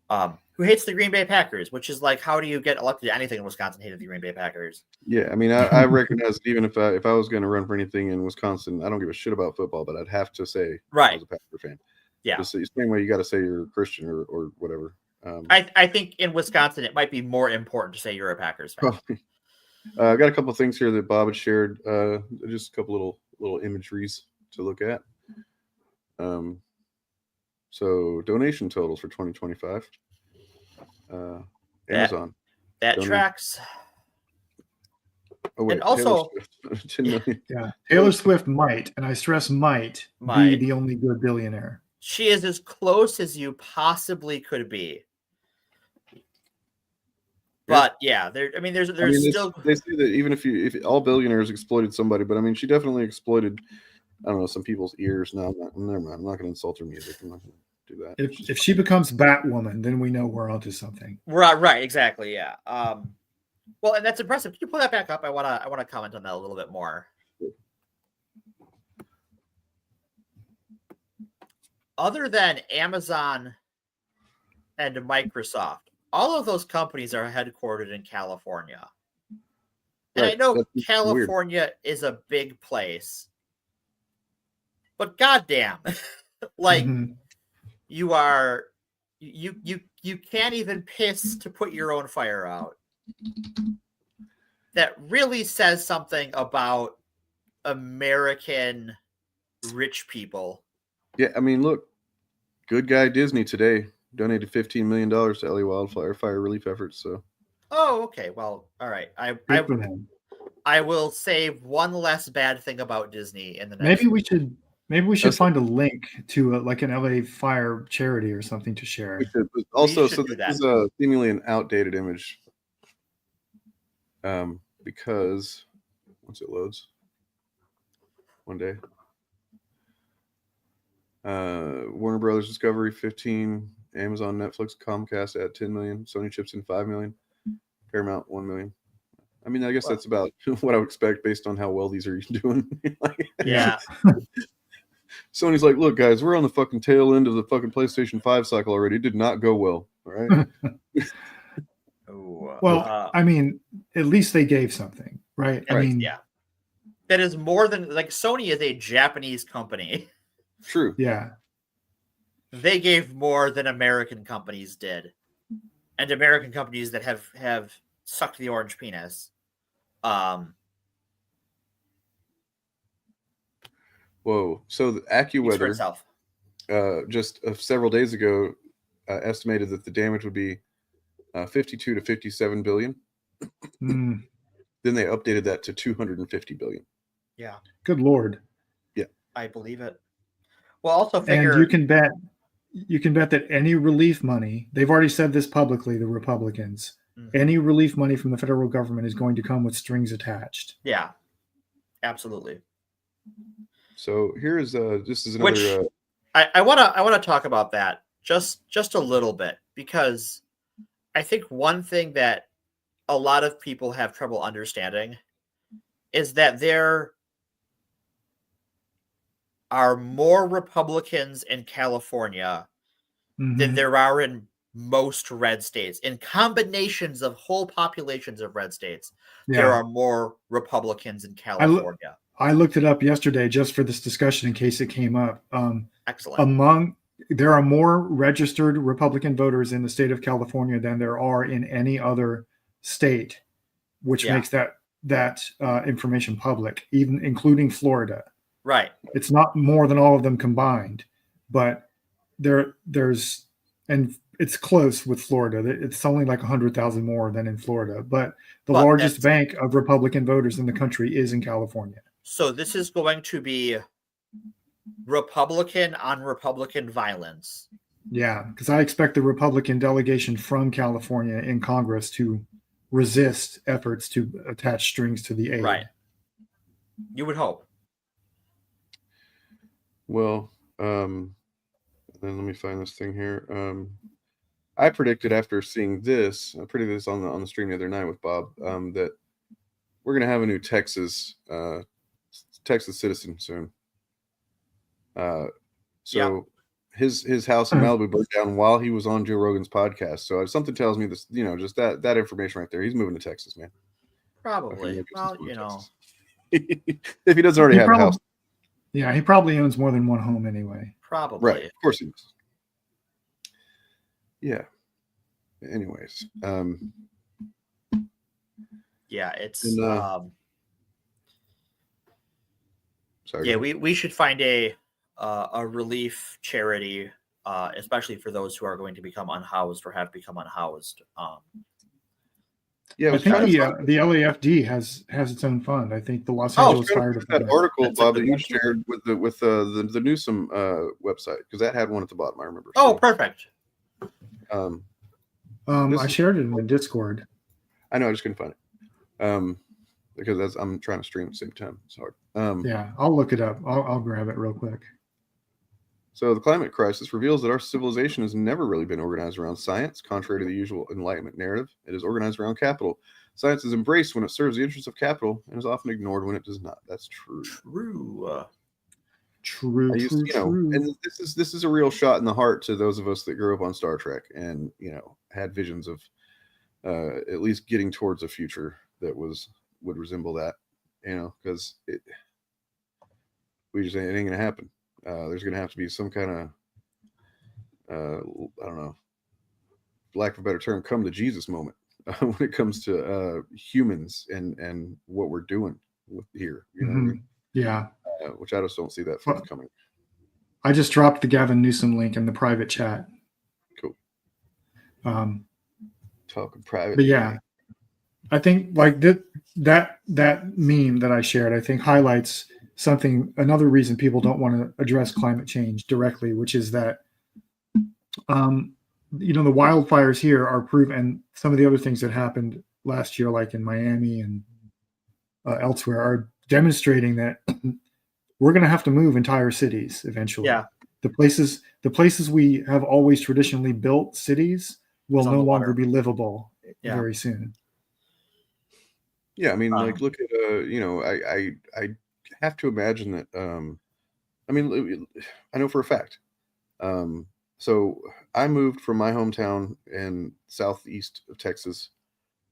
who hates the Green Bay Packers, which is like, how do you get elected to anything in Wisconsin hated the Green Bay Packers? Yeah, I mean, I recognize that even if I was going to run for anything in Wisconsin, I don't give a shit about football, but I'd have to say I was a Packer fan. Yeah. Just the same way you got to say you're a Christian or whatever. I think in Wisconsin, it might be more important to say you're a Packers fan. Probably. I got a couple of things here that Bob had shared, just a couple little imageries to look at. So donation totals for 2025. Amazon. That tracks. Oh, wait, and also, 10 million. Yeah, Taylor Swift might, and I stress might be the only good billionaire. She is as close as you possibly could be. But yeah, there's still. They say that even if all billionaires exploited somebody, but I mean, she definitely exploited, I don't know, some people's ears. No, never mind. I'm not going to insult her music. I'm not going to do that. If she becomes Batwoman, then we know we're onto something. Right, exactly, yeah. Well, and that's impressive. Can you pull that back up? I wanna comment on that a little bit more. Other than Amazon and Microsoft, all of those companies are headquartered in California. And I know California is a big place, but goddamn, like you can't even piss to put your own fire out. That really says something about American rich people. Yeah, I mean, look, good guy Disney today donated $15 million to LA wildfire fire relief efforts. So, oh, okay, well, all right. I will say one less bad thing about Disney in the next. Maybe we should find a link to like an LA fire charity or something to share. Also, so this is seemingly an outdated image. Because once it loads, one day, Warner Brothers Discovery 15, Amazon, Netflix, Comcast at 10 million, Sony chips in 5 million, Paramount 1 million. I mean, I guess that's about what I would expect based on how well these are doing. Yeah. Sony's like, look, guys, we're on the fucking tail end of the fucking PlayStation 5 cycle already. It did not go well. All right. Well, I mean, at least they gave something, right? I mean, yeah, that is more than like Sony is a Japanese company. True. Yeah. They gave more than American companies did, and American companies that have sucked the orange penis. Whoa! So the AccuWeather, just several days ago, estimated that the damage would be 52 to 57 billion. Then they updated that to 250 billion. Yeah. Good Lord. Yeah. I believe it. Well, also figure. And you can bet that any relief money, they've already said this publicly, the Republicans, any relief money from the federal government is going to come with strings attached. Yeah. Absolutely. So here is this is another. I want to talk about that just a little bit, because I think one thing that a lot of people have trouble understanding is that there are more Republicans in California than there are in most red states. In combinations of whole populations of red states, there are more Republicans in California. I looked it up yesterday just for this discussion in case it came up. Excellent. There are more registered Republican voters in the state of California than there are in any other state, which makes that information public, even including Florida. Right. It's not more than all of them combined, but there's and it's close with Florida. It's only like 100,000 more than in Florida, but the largest bank of Republican voters in the country is in California. So this is going to be Republican on Republican violence. Yeah, because I expect the Republican delegation from California in Congress to resist efforts to attach strings to the aid. Right. You would hope. Well, then let me find this thing here. I predicted after seeing this, I predicted this on the stream the other night with Bob, that we're going to have a new Texas citizen soon. His house in Malibu burned down while he was on Joe Rogan's podcast. So if something tells me this, just that information right there, he's moving to Texas, man. Probably. Well, if he doesn't already have a house. Yeah, he probably owns more than one home anyway. Probably. Right. Of course he does. Yeah. Anyways. Yeah, it's sorry. Yeah, we should find a relief charity, especially for those who are going to become unhoused or have become unhoused. Yeah, I think the LAFD has its own fund. I think the Los Angeles Fire Department. That article, Bob, that you shared with the Newsom website, because that had one at the bottom. I remember. Oh, perfect. I shared it in the Discord. I know, I just couldn't find it. Because I'm trying to stream at the same time. It's hard. Yeah, I'll look it up. I'll grab it real quick. So the climate crisis reveals that our civilization has never really been organized around science, contrary to the usual Enlightenment narrative. It is organized around capital. Science is embraced when it serves the interests of capital and is often ignored when it does not. That's true. True. And this is a real shot in the heart to those of us that grew up on Star Trek and had visions of at least getting towards a future that would resemble that, because it ain't gonna happen. There's gonna have to be some kind of I don't know, for lack of a better term, come to Jesus moment when it comes to humans and what we're doing here. You know what I mean? Yeah. Which I just don't see that forthcoming. I just dropped the Gavin Newsom link in the private chat. Cool. Talking private. But yeah, I think like that meme that I shared, I think highlights another reason people don't want to address climate change directly, which is that, the wildfires here are proof, and some of the other things that happened last year, like in Miami and elsewhere, are demonstrating that we're going to have to move entire cities eventually. Yeah. The places we have always traditionally built cities will no longer be livable very soon. Yeah, I mean, like, look at I have to imagine that. I know for a fact. So I moved from my hometown in southeast of Texas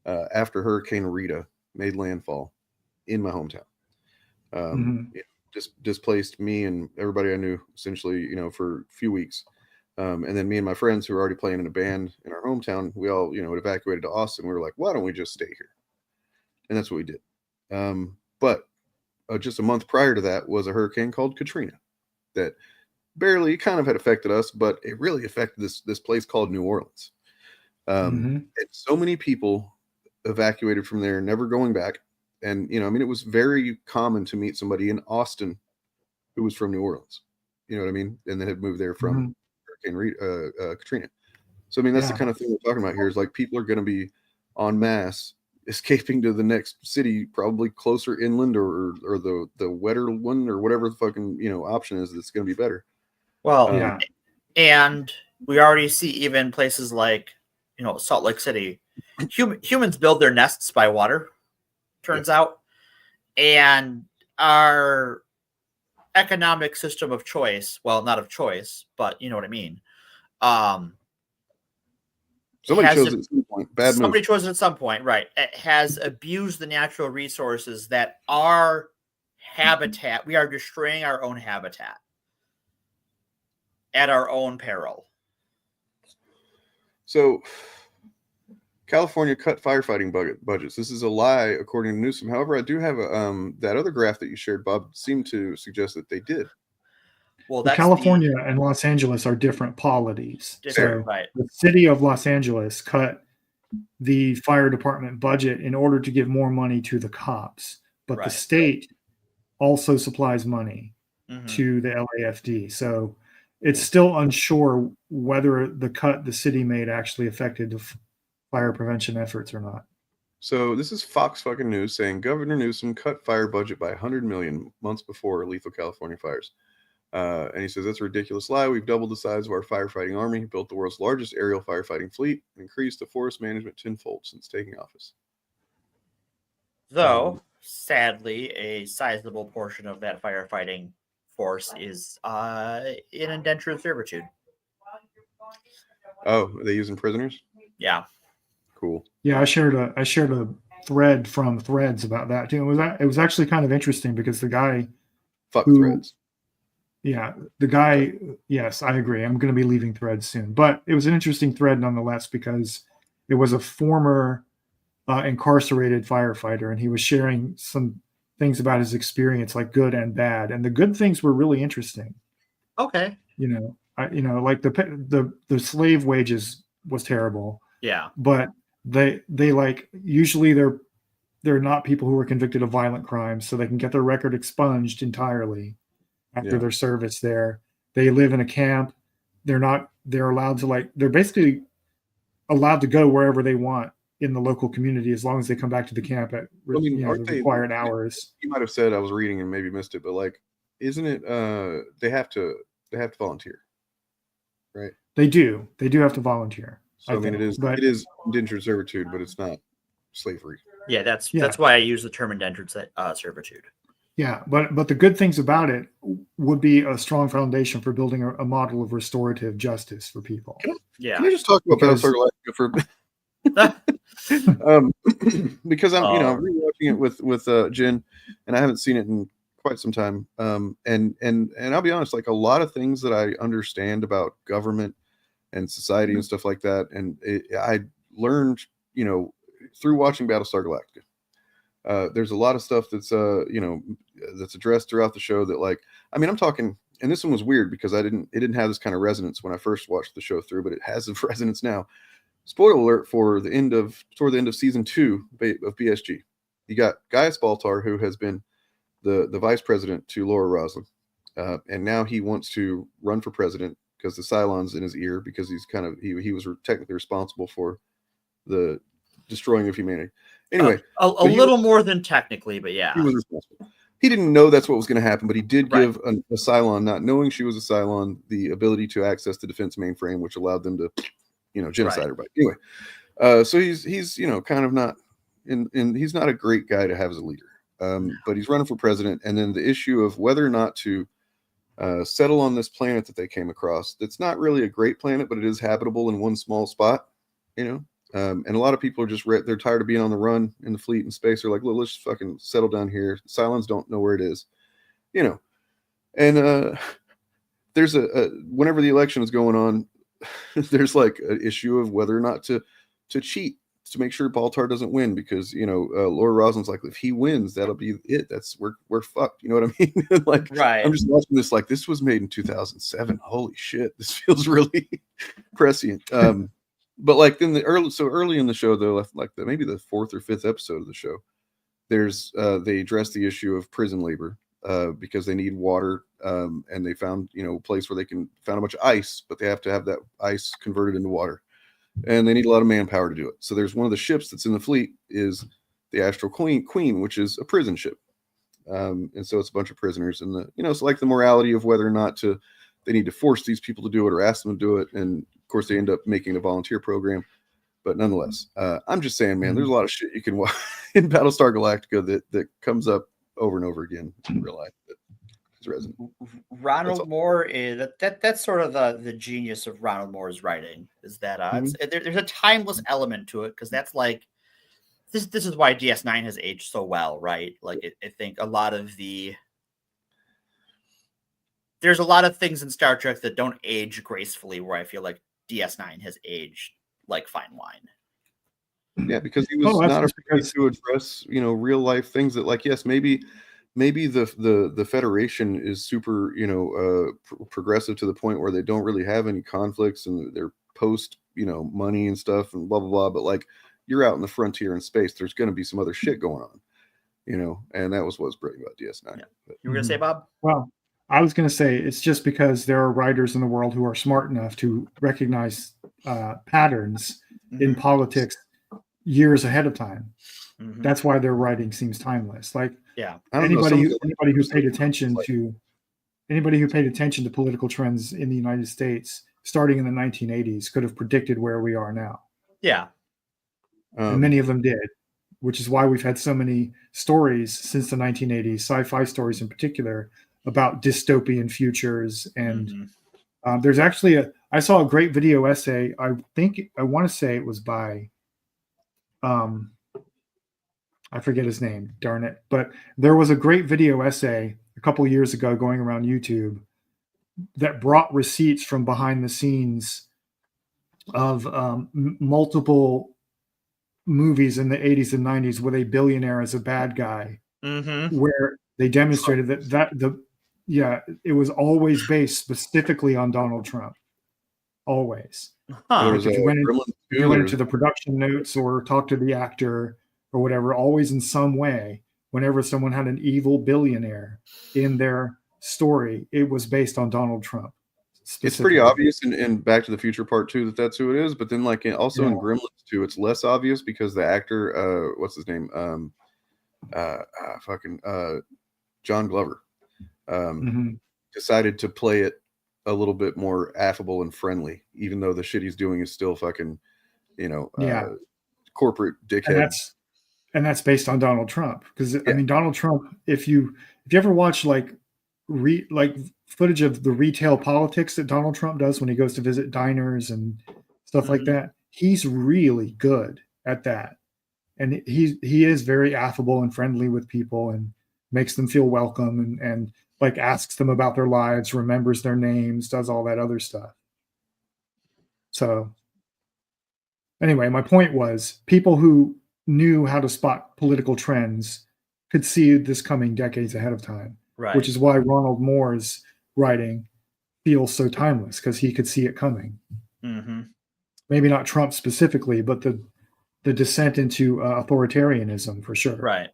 after Hurricane Rita made landfall in my hometown. It just displaced me and everybody I knew essentially, for a few weeks. And then me and my friends who were already playing in a band in our hometown, we all, evacuated to Austin. We were like, why don't we just stay here? And that's what we did. But just a month prior to that was a hurricane called Katrina that barely kind of had affected us, but it really affected this place called New Orleans. And so many people evacuated from there, never going back. And, it was very common to meet somebody in Austin who was from New Orleans, you know what I mean? And then had moved there from Hurricane Katrina. So, that's the kind of thing we're talking about here is like people are going to be en masse escaping to the next city, probably closer inland or the wetter one or whatever the fucking, option is that's going to be better. Well, and we already see even places like, Salt Lake City, humans build their nests by water, turns out, and our economic system of choice, well, not of choice, but you know what I mean. Somebody chose it at some point. Somebody chose it at some point, right? It has abused the natural resources that our habitat. We are destroying our own habitat at our own peril. So, California cut firefighting budgets. This is a lie, according to Newsom. However, I do have that other graph that you shared, Bob, seemed to suggest that they did. Well, California and Los Angeles are different polities. Right. The city of Los Angeles cut the fire department budget in order to give more money to the cops, but the state also supplies money to the LAFD. So it's still unsure whether the cut the city made actually affected the fire prevention efforts or not. So this is Fox fucking News saying Governor Newsom cut fire budget by $100 million months before lethal California fires. And he says, that's a ridiculous lie. We've doubled the size of our firefighting army, built the world's largest aerial firefighting fleet, and increased the forest management tenfold since taking office. Though, sadly, a sizable portion of that firefighting force is in indentured servitude. Oh, are they using prisoners? Yeah. Cool. Yeah, I shared a thread from Threads about that too. It was actually kind of interesting because the guy Threads. Yeah, the guy, yes, I agree. I'm going to be leaving Threads soon. But it was an interesting thread nonetheless because it was a former incarcerated firefighter, and he was sharing some things about his experience, like good and bad. And the good things were really interesting. Okay. Like the slave wages was terrible. Yeah. But they like usually they're not people who are convicted of violent crimes, so they can get their record expunged entirely after their service there. They live in a camp. They're allowed to they're basically allowed to go wherever they want in the local community as long as they come back to the camp at the required hours. You might have said, I was reading and maybe missed it, but like, isn't it they have to volunteer, right? They do have to volunteer. So I mean, it is indentured servitude, but it's not slavery. Yeah, that's why I use the term indentured servitude. Yeah, but the good things about it would be a strong foundation for building a model of restorative justice for people. Can I just talk about Battlestar Galactica for because I'm rewatching it with Jen, and I haven't seen it in quite some time. And I'll be honest, like a lot of things that I understand about government and society and stuff like that, and I learned, through watching Battlestar Galactica. There's a lot of stuff that's that's addressed throughout the show that, like, I mean, I'm talking, and this one was weird because it didn't have this kind of resonance when I first watched the show through, but it has a resonance now. Spoiler alert toward the end of season 2 of BSG. You got Gaius Baltar, who has been the vice president to Laura Roslin, and now he wants to run for president because the Cylon's in his ear, because he's he was technically responsible for the destroying of humanity. Anyway, a little more than technically, but yeah, he was responsible. He didn't know that's what was going to happen, but he did give a Cylon, not knowing she was a Cylon, the ability to access the defense mainframe, which allowed them to, genocide everybody. Anyway, so he's kind of not, and he's not a great guy to have as a leader. But he's running for president, and then the issue of whether or not to settle on this planet that they came across. That's not really a great planet, but it is habitable in one small spot, and a lot of people are just they're tired of being on the run in the fleet and space. They're like, look, let's just fucking settle down here. Cylons don't know where it is, and there's whenever the election is going on, there's like an issue of whether or not to cheat to make sure Baltar doesn't win, because Laura Roslin's like, if he wins, that'll be it. We're fucked. You know what I mean? Like, I'm just watching this like, this was made in 2007. Holy shit, this feels really prescient. But like then early in the show though, like maybe the 4th or 5th episode of the show, there's they address the issue of prison labor because they need water, and they found a place where they found a bunch of ice, but they have to have that ice converted into water. And they need a lot of manpower to do it. So there's one of the ships that's in the fleet is the Astral Queen, which is a prison ship. And so it's a bunch of prisoners, and it's like the morality of whether or not they need to force these people to do it or ask them to do it. And of course they end up making a volunteer program, but nonetheless, I'm just saying, man, there's a lot of shit you can watch in Battlestar Galactica that comes up over and over again in real life. Ronald Moore is that's sort of the genius of Ronald Moore's writing, is that there's a timeless element to it, because that's like this is why DS9 has aged so well, right? Like I think there's a lot of things in Star Trek that don't age gracefully, where I feel like DS9 has aged like fine wine. Yeah, because he was not afraid to address real life things that, like, yes, maybe the Federation is super, progressive to the point where they don't really have any conflicts, and they're post, money and stuff and blah, blah, blah. But like, you're out in the frontier in space, there's going to be some other shit going on, and that was what's brilliant about DS9. Yeah. You were going to say, Bob? Well, I was going to say, it's just because there are writers in the world who are smart enough to recognize patterns in politics years ahead of time. Mm-hmm. That's why their writing seems timeless. Like, anybody who paid attention to political trends in the United States starting in the 1980s could have predicted where we are now. Yeah. And many of them did, which is why we've had so many stories since the 1980s, sci-fi stories in particular, about dystopian futures. And there's actually I saw a great video essay. I want to say it was by I forget his name, darn it. But there was a great video essay a couple years ago going around YouTube that brought receipts from behind the scenes of multiple movies in the 80s and 90s with a billionaire as a bad guy, where they demonstrated that it was always based specifically on Donald Trump. always. There Like was if you went, Gremlins if 2, you went there into the production notes or talked to the actor or whatever, always in some way, whenever someone had an evil billionaire in their story, it was based on Donald Trump. It's pretty obvious in Back to the Future Part 2 that that's who it is, but then like also in Yeah. Gremlins 2, it's less obvious because the actor, what's his name, John Glover, decided to play it a little bit more affable and friendly, even though the shit he's doing is still fucking, corporate dickhead. And that's based on Donald Trump, because I mean Donald Trump. If you ever watch like footage of the retail politics that Donald Trump does when he goes to visit diners and stuff like that, he's really good at that, and he is very affable and friendly with people and makes them feel welcome and like asks them about their lives, remembers their names, does all that other stuff. So anyway, my point was people who knew how to spot political trends could see this coming decades ahead of time. Right. Which is why Ronald Moore's writing feels so timeless, because he could see it coming. Mm-hmm. Maybe not Trump specifically, but the descent into authoritarianism for sure. Right.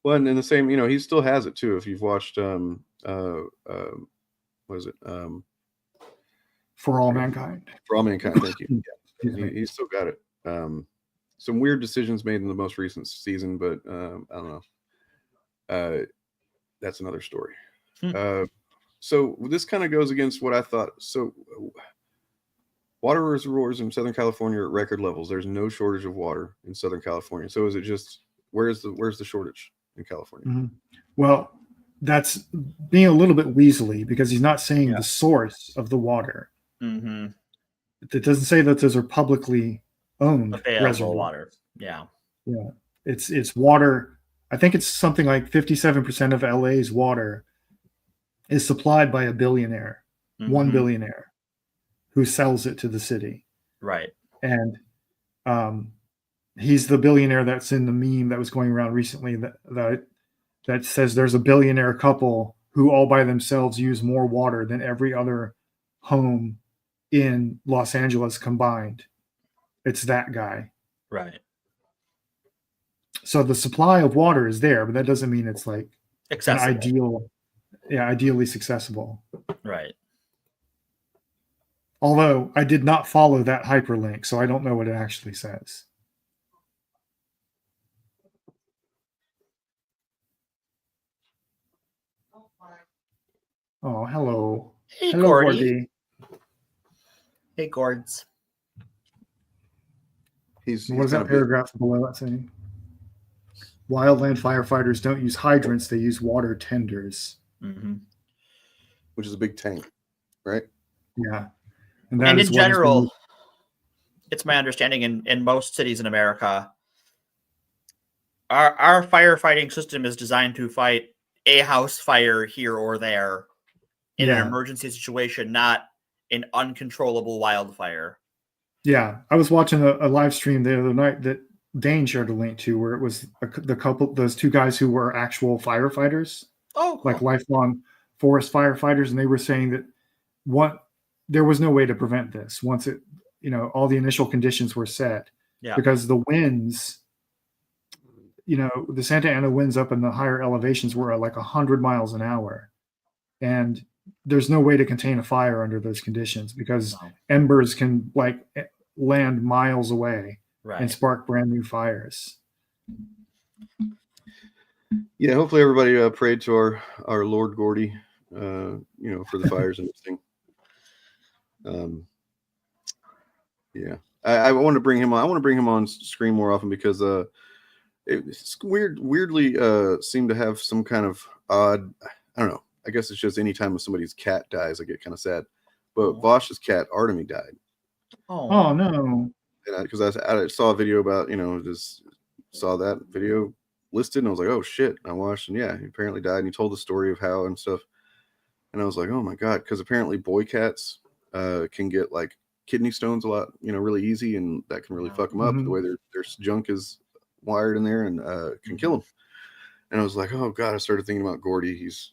Well, and in the same, he still has it too. If you've watched, what is it? For All Mankind. For All Mankind. Thank you. Yeah. He's still got it. Some weird decisions made in the most recent season, but I don't know. That's another story. So this kind of goes against what I thought. So water reservoirs in Southern California are at record levels. There's no shortage of water in Southern California. So is it just where's the shortage in California? Mm-hmm. Well, that's being a little bit weaselly, because he's not saying the source of the water. Mm-hmm. It doesn't say that those are publicly owned available water. Yeah. It's water. I think it's something like 57% of LA's water is supplied by a billionaire, one billionaire, who sells it to the city. Right. And he's the billionaire that's in the meme that was going around recently that says there's a billionaire couple who all by themselves use more water than every other home in Los Angeles combined. It's that guy. Right. So the supply of water is there, but that doesn't mean it's like accessible. Ideally accessible. Right. Although I did not follow that hyperlink, so I don't know what it actually says. Oh, hello. Hey, hello, Gordy. Hey, Gords. What is that paragraph below that saying? Wildland firefighters don't use hydrants; they use water tenders, which is a big tank, right? Yeah, and in general, it's my understanding in most cities in America, our firefighting system is designed to fight a house fire here or there in an emergency situation, not an uncontrollable wildfire. Yeah, I was watching a live stream the other night that Dane shared a link to, where it was those two guys who were actual firefighters, cool. Like lifelong forest firefighters, and they were saying that there was no way to prevent this once it, all the initial conditions were set, because the winds, the Santa Ana winds up in the higher elevations were like 100 miles an hour, and there's no way to contain a fire under those conditions, because embers can land miles away and spark brand new fires. Yeah, hopefully everybody prayed to our Lord Gordy, for the fires and everything. I want to bring him on. I want to bring him on screen more often, because it's weirdly seem to have some kind of odd, I don't know. I guess it's just any time somebody's cat dies, I get kind of sad. But Vosh's cat, Artemy, died. Oh no. Because I saw a video about, just saw that video listed, and I was like, oh shit. And I watched, and he apparently died, and he told the story of how and stuff. And I was like, oh my God, because apparently boy cats can get like kidney stones a lot, really easy, and that can really fuck them up, the way their junk is wired in there, and can kill them. And I was like, oh God, I started thinking about Gordy. He's,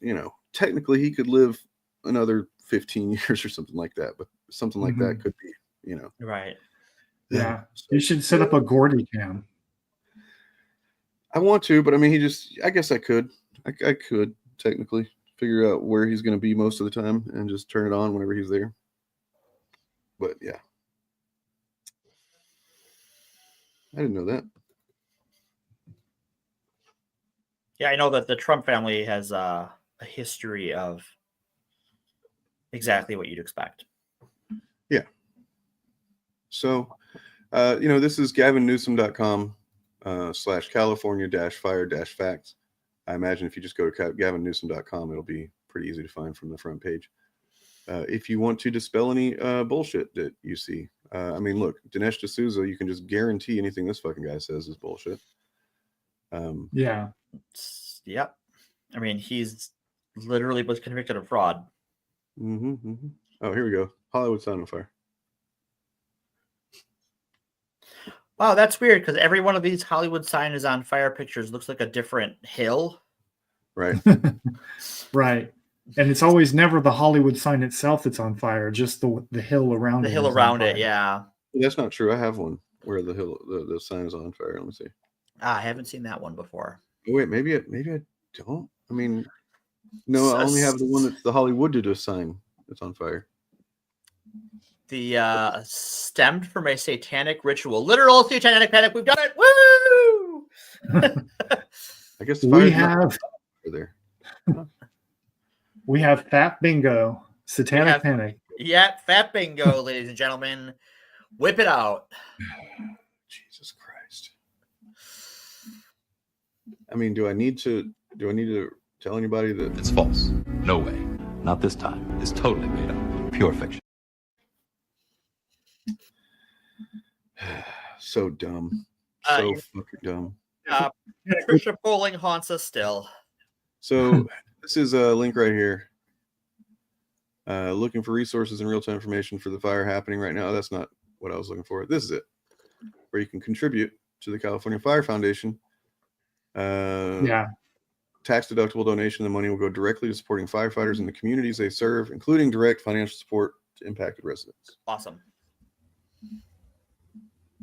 technically he could live another 15 years or something like that, but something like that could be, you know. Right. Yeah. You should set up a Gordy cam. I want to, but I mean, I guess I could technically figure out where he's going to be most of the time and just turn it on whenever he's there. But yeah. I didn't know that. Yeah, I know that the Trump family has a history of exactly what you'd expect. Yeah. So, this is gavinnewsom.com /California-fire-facts. I imagine if you just go to gavinnewsom.com, it'll be pretty easy to find from the front page. If you want to dispel any bullshit that you see. I mean, look, Dinesh D'Souza, you can just guarantee anything this fucking guy says is bullshit. Yeah. Yep. I mean, he's literally was convicted of fraud. Oh, here we go. Hollywood sign on fire. Wow, that's weird because every one of these Hollywood sign is on fire pictures looks like a different hill. Right. Right. And it's always never the Hollywood sign itself that's on fire, just the hill around it. The hill around it, yeah. That's not true. I have one where the hill, the sign is on fire. Let me see. I haven't seen that one before. Oh, wait, maybe I don't. I mean, no, I only have the one that's the Hollywood did a sign that's on fire. The stemmed from a satanic ritual, literal satanic panic. We've done it! Woo! I guess we have there. We have Fat Bingo, Satanic Panic. Yeah, Fat Bingo, ladies and gentlemen. Whip it out. Jesus Christ. I mean, do I need to tell anybody that it's false? No way. Not this time. It's totally made up. Pure fiction. So dumb. So fucking dumb. Patricia Poling haunts us still. So this is a link right here. Looking for resources and real-time information for the fire happening right now. That's not what I was looking for. This is it, where you can contribute to the California Fire Foundation. Tax-deductible donation. The money will go directly to supporting firefighters in the communities they serve, including direct financial support to impacted residents. Awesome.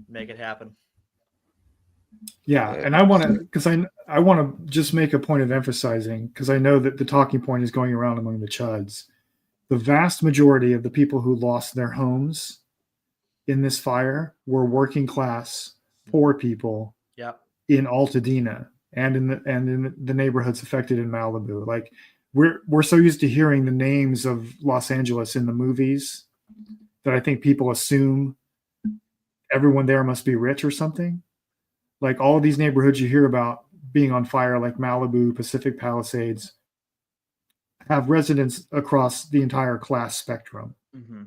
Make it happen. Yeah, and I want to, because I want to just make a point of emphasizing, because I know that the talking point is going around among the chuds. The vast majority of the people who lost their homes in this fire were working class, poor people. Yep. In Altadena and in the neighborhoods affected in Malibu. Like we're so used to hearing the names of Los Angeles in the movies that I think people assume everyone there must be rich or something. Like all of these neighborhoods you hear about being on fire, like Malibu, Pacific Palisades, have residents across the entire class spectrum. Mm-hmm.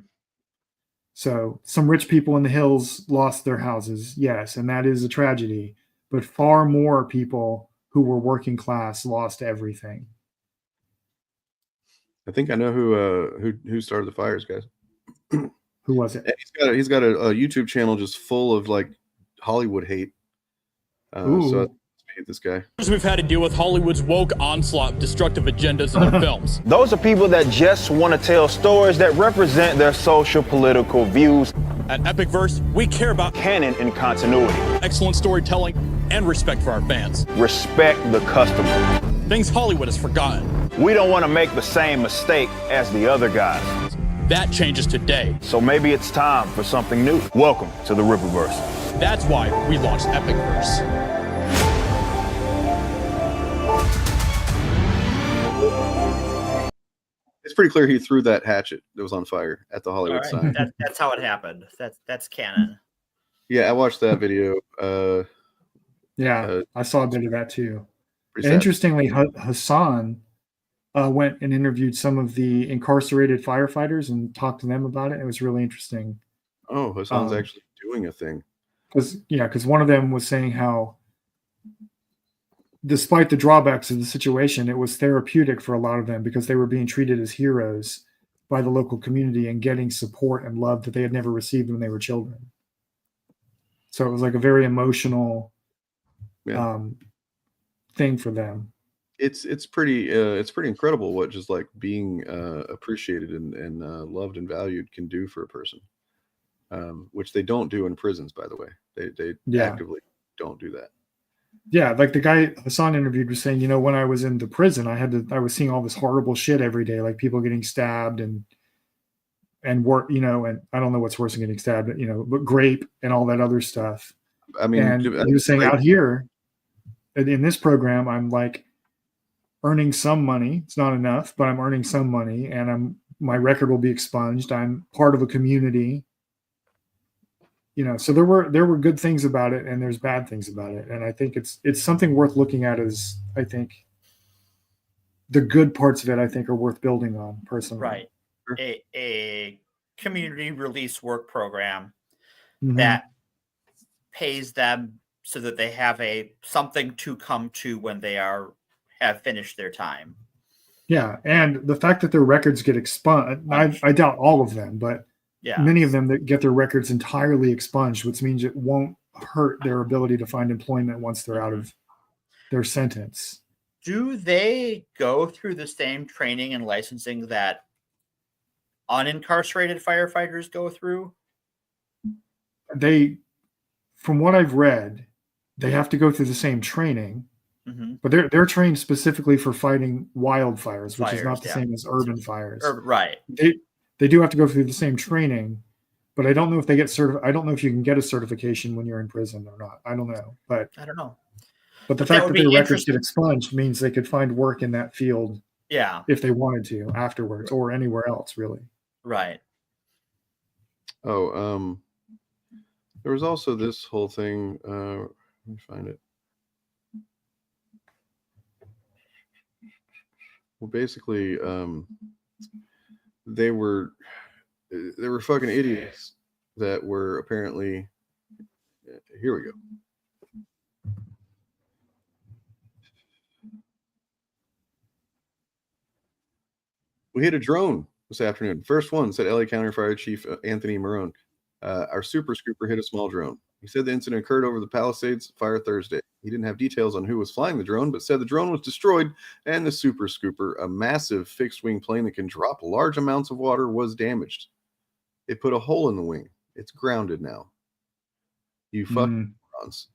So some rich people in the hills lost their houses, yes, and that is a tragedy. But far more people who were working class lost everything. I think I know who started the fires, guys. Who was it? He's got a YouTube channel just full of like Hollywood hate. So I hate this guy. We've had to deal with Hollywood's woke onslaught of destructive agendas in their films. Those are people that just want to tell stories that represent their social political views. At Epicverse, we care about canon and continuity, excellent storytelling, and respect for our fans. Respect the customer. Things Hollywood has forgotten. We don't want to make the same mistake as the other guys. That changes today. So maybe it's time for something new. Welcome to the Riververse. That's why we launched Epicverse. It's pretty clear he threw that hatchet that was on fire at the Hollywood sign. That's how it happened. That's canon. Yeah, I watched that video. I saw a bit of that too. And interestingly, Hassan went and interviewed some of the incarcerated firefighters and talked to them about it. It was really interesting. Oh, Hassan's actually doing a thing. Because one of them was saying how, despite the drawbacks of the situation, it was therapeutic for a lot of them because they were being treated as heroes by the local community and getting support and love that they had never received when they were children. So it was like a very emotional thing for them. it's pretty incredible what just like being appreciated and loved and valued can do for a person, which they don't do in prisons, by the way. They actively don't do that. Yeah, like the guy Hassan interviewed was saying, when I was in the prison, I was seeing all this horrible shit every day, like people getting stabbed and work, and I don't know what's worse than getting stabbed, but grape and all that other stuff. I mean, and he was saying out here in this program, I'm like earning some money. It's not enough, but I'm earning some money, and my record will be expunged. I'm part of a community. So there were good things about it, and there's bad things about it, and I think it's something worth looking at. As I think the good parts of it, I think, are worth building on personally. Right, a community release work program Mhm. that pays them so that they have something to come to when they have finished their time. Yeah, and the fact that their records get expunged, I doubt all of them, but many of them that get their records entirely expunged, which means it won't hurt their ability to find employment once they're out of their sentence. Do they go through the same training and licensing that unincarcerated firefighters go through? From what I've read, they have to go through the same training, but they're trained specifically for fighting wildfires, which is not the same as urban fires. Right. They do have to go through the same training, but I don't know if they get I don't know if you can get a certification when you're in prison or not. I don't know, but I don't know. But the fact that their records get expunged means they could find work in that field, if they wanted to afterwards, or anywhere else, really. Right. Oh, there was also this whole thing. Let me find it. Well, basically, they were fucking idiots that were apparently. Here we go. We hit a drone this afternoon. First one, said LA County Fire Chief Anthony Marone. Our super scooper hit a small drone. He said the incident occurred over the Palisades fire Thursday. He didn't have details on who was flying the drone, but said the drone was destroyed and the super scooper, a massive fixed wing plane that can drop large amounts of water, was damaged. It put a hole in the wing. It's grounded now. You fucking morons.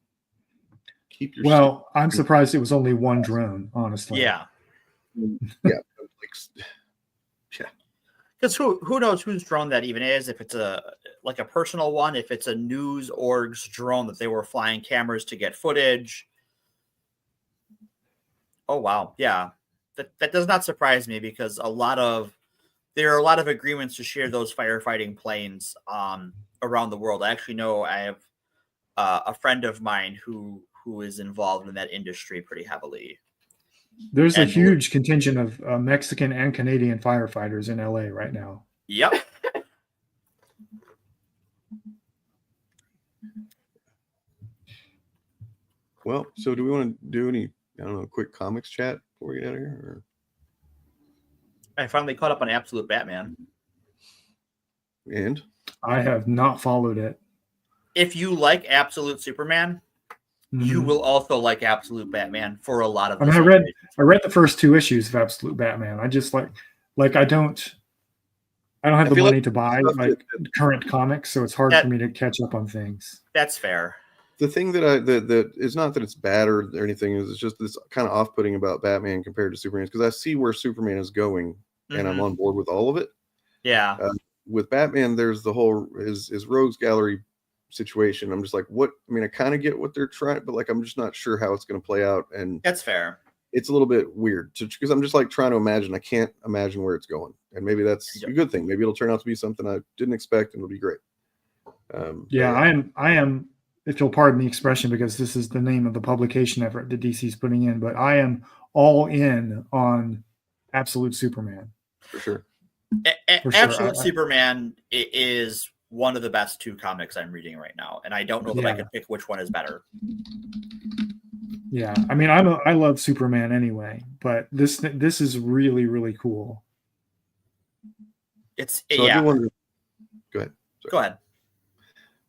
Keep your Well, I'm surprised it was only one drone, honestly. Yeah. Yeah. Because who knows whose drone that even is? If it's a personal one, if it's a news org's drone that they were flying cameras to get footage. Oh wow, yeah, that does not surprise me because there are a lot of agreements to share those firefighting planes around the world. I actually know I have a friend of mine who is involved in that industry pretty heavily. There's a huge contingent of Mexican and Canadian firefighters in LA right now. Yep. Well, so do we want to do any, quick comics chat before we get out of here? Or? I finally caught up on Absolute Batman. And? I have not followed it. If you like Absolute Superman, you will also like Absolute Batman for a lot of. I mean, I read the first 2 issues of Absolute Batman. I just like I don't have the money to buy current comics, so it's hard for me to catch up on things. That's fair. The thing that it's not that it's bad or anything, is it's just this kind of off-putting about Batman compared to Superman, because I see where Superman is going and I'm on board with all of it. Yeah. With Batman, there's the whole his rogues gallery situation. I'm just like, what? I mean, I kind of get what they're trying, but I'm just not sure how it's going to play out. And that's fair. It's a little bit weird because I'm just trying to imagine. I can't imagine where it's going, and maybe that's a good thing. Maybe it'll turn out to be something I didn't expect, and it'll be great. I am. If you'll pardon the expression, because this is the name of the publication effort that DC's putting in, but I am all in on Absolute Superman. For sure. Absolute Superman is one of the best 2 comics I'm reading right now, and I don't know that I could pick which one is better. Yeah, I mean, I love Superman anyway, but this is really, really cool. I do wonder, go ahead. Sorry. Go ahead.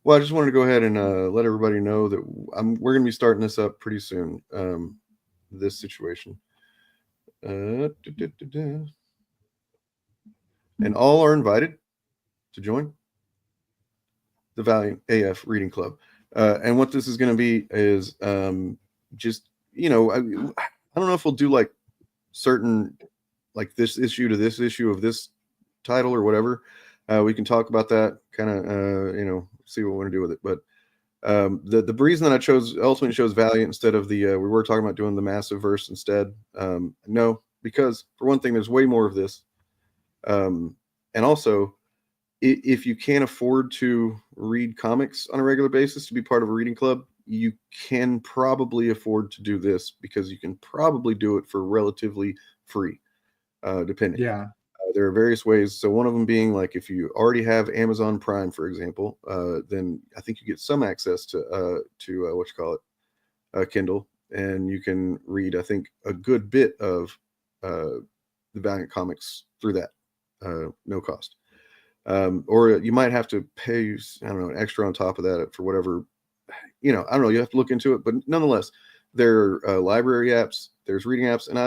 Well, I just wanted to go ahead and let everybody know that we're going to be starting this up pretty soon. This situation, And all are invited to join the Valiant AF Reading Club. And what this is going to be is just, I don't know if we'll do like certain, like this issue to this issue of this title or whatever. We can talk about that, kind of, see what we want to do with it. But the reason that I ultimately chose Valiant instead of we were talking about doing the Massive Verse instead. No, because for one thing, there's way more of this. And also, if you can't afford to read comics on a regular basis to be part of a reading club, you can probably afford to do this because you can probably do it for relatively free, depending. Yeah. There are various ways. So one of them being like if you already have Amazon Prime, for example, then I think you get some access to Kindle, and you can read, I think, a good bit of the Valiant comics through that, no cost. Or you might have to pay, I don't know, an extra on top of that for whatever, I don't know, you have to look into it, but nonetheless, there are library apps, there's reading apps, and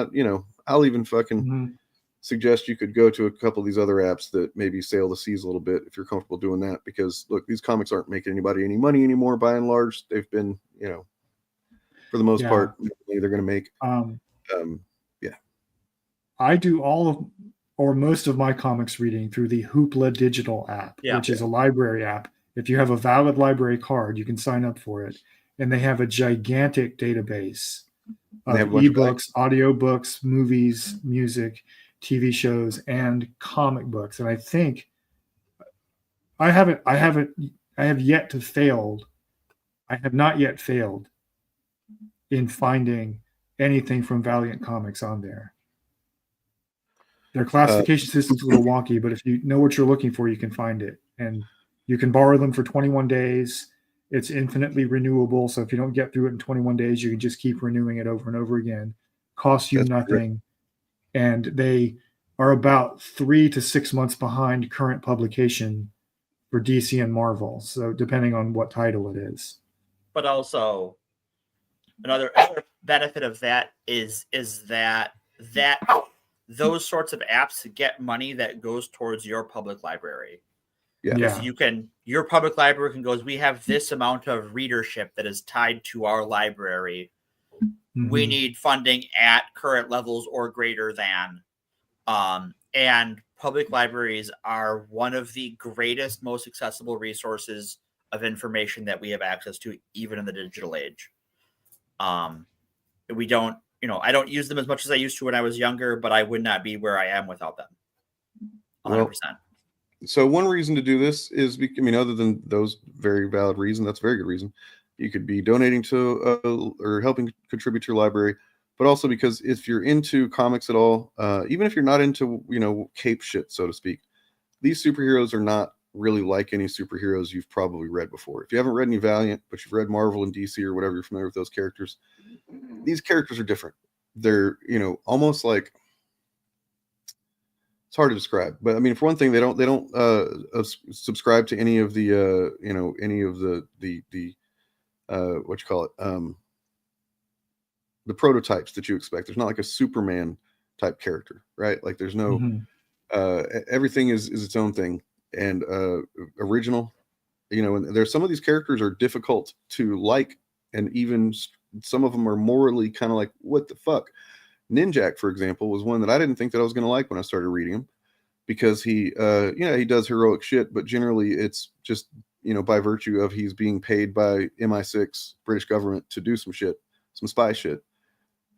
I'll even fucking suggest you could go to a couple of these other apps that maybe sail the seas a little bit if you're comfortable doing that, because look, these comics aren't making anybody any money anymore by and large. They've been, for the most part, they're going to make, I do all of or most of my comics reading through the Hoopla digital app, which is a library app. If you have a valid library card, you can sign up for it. And they have a gigantic database of ebooks, audiobooks, movies, music, TV shows, and comic books. And I think I have not yet failed in finding anything from Valiant Comics on there. Their classification system's a little wonky, but if you know what you're looking for, you can find it. And you can borrow them for 21 days. It's infinitely renewable. So if you don't get through it in 21 days, you can just keep renewing it over and over again. Costs you nothing. And they are about 3 to 6 months behind current publication for DC and Marvel. So depending on what title it is. But also another benefit of that is that those sorts of apps get money that goes towards your public library. So your public library can go, we have this amount of readership that is tied to our library. We need funding at current levels or greater than. And public libraries are one of the greatest, most accessible resources of information that we have access to, even in the digital age. We don't, I don't use them as much as I used to when I was younger, but I would not be where I am without them. 100%. So one reason to do this is, other than those very valid reasons, that's a very good reason. You could be donating to or helping contribute to your library, but also because if you're into comics at all, even if you're not into, cape shit, so to speak, these superheroes are not really like any superheroes you've probably read before. If you haven't read any Valiant, but you've read Marvel and DC or whatever, you're familiar with those characters. These characters are different. They're, almost like, it's hard to describe, but I mean, for one thing, they don't subscribe to any of the the prototypes that you expect. There's not like a Superman type character, right? Like there's no everything is its own thing and original. And there's some of these characters are difficult to like, and even some of them are morally kind of like, what the fuck? Ninjak, for example, was one that I didn't think that I was going to like when I started reading him, because he does heroic shit, but generally it's just, by virtue of he's being paid by MI6 British government to do some shit, some spy shit.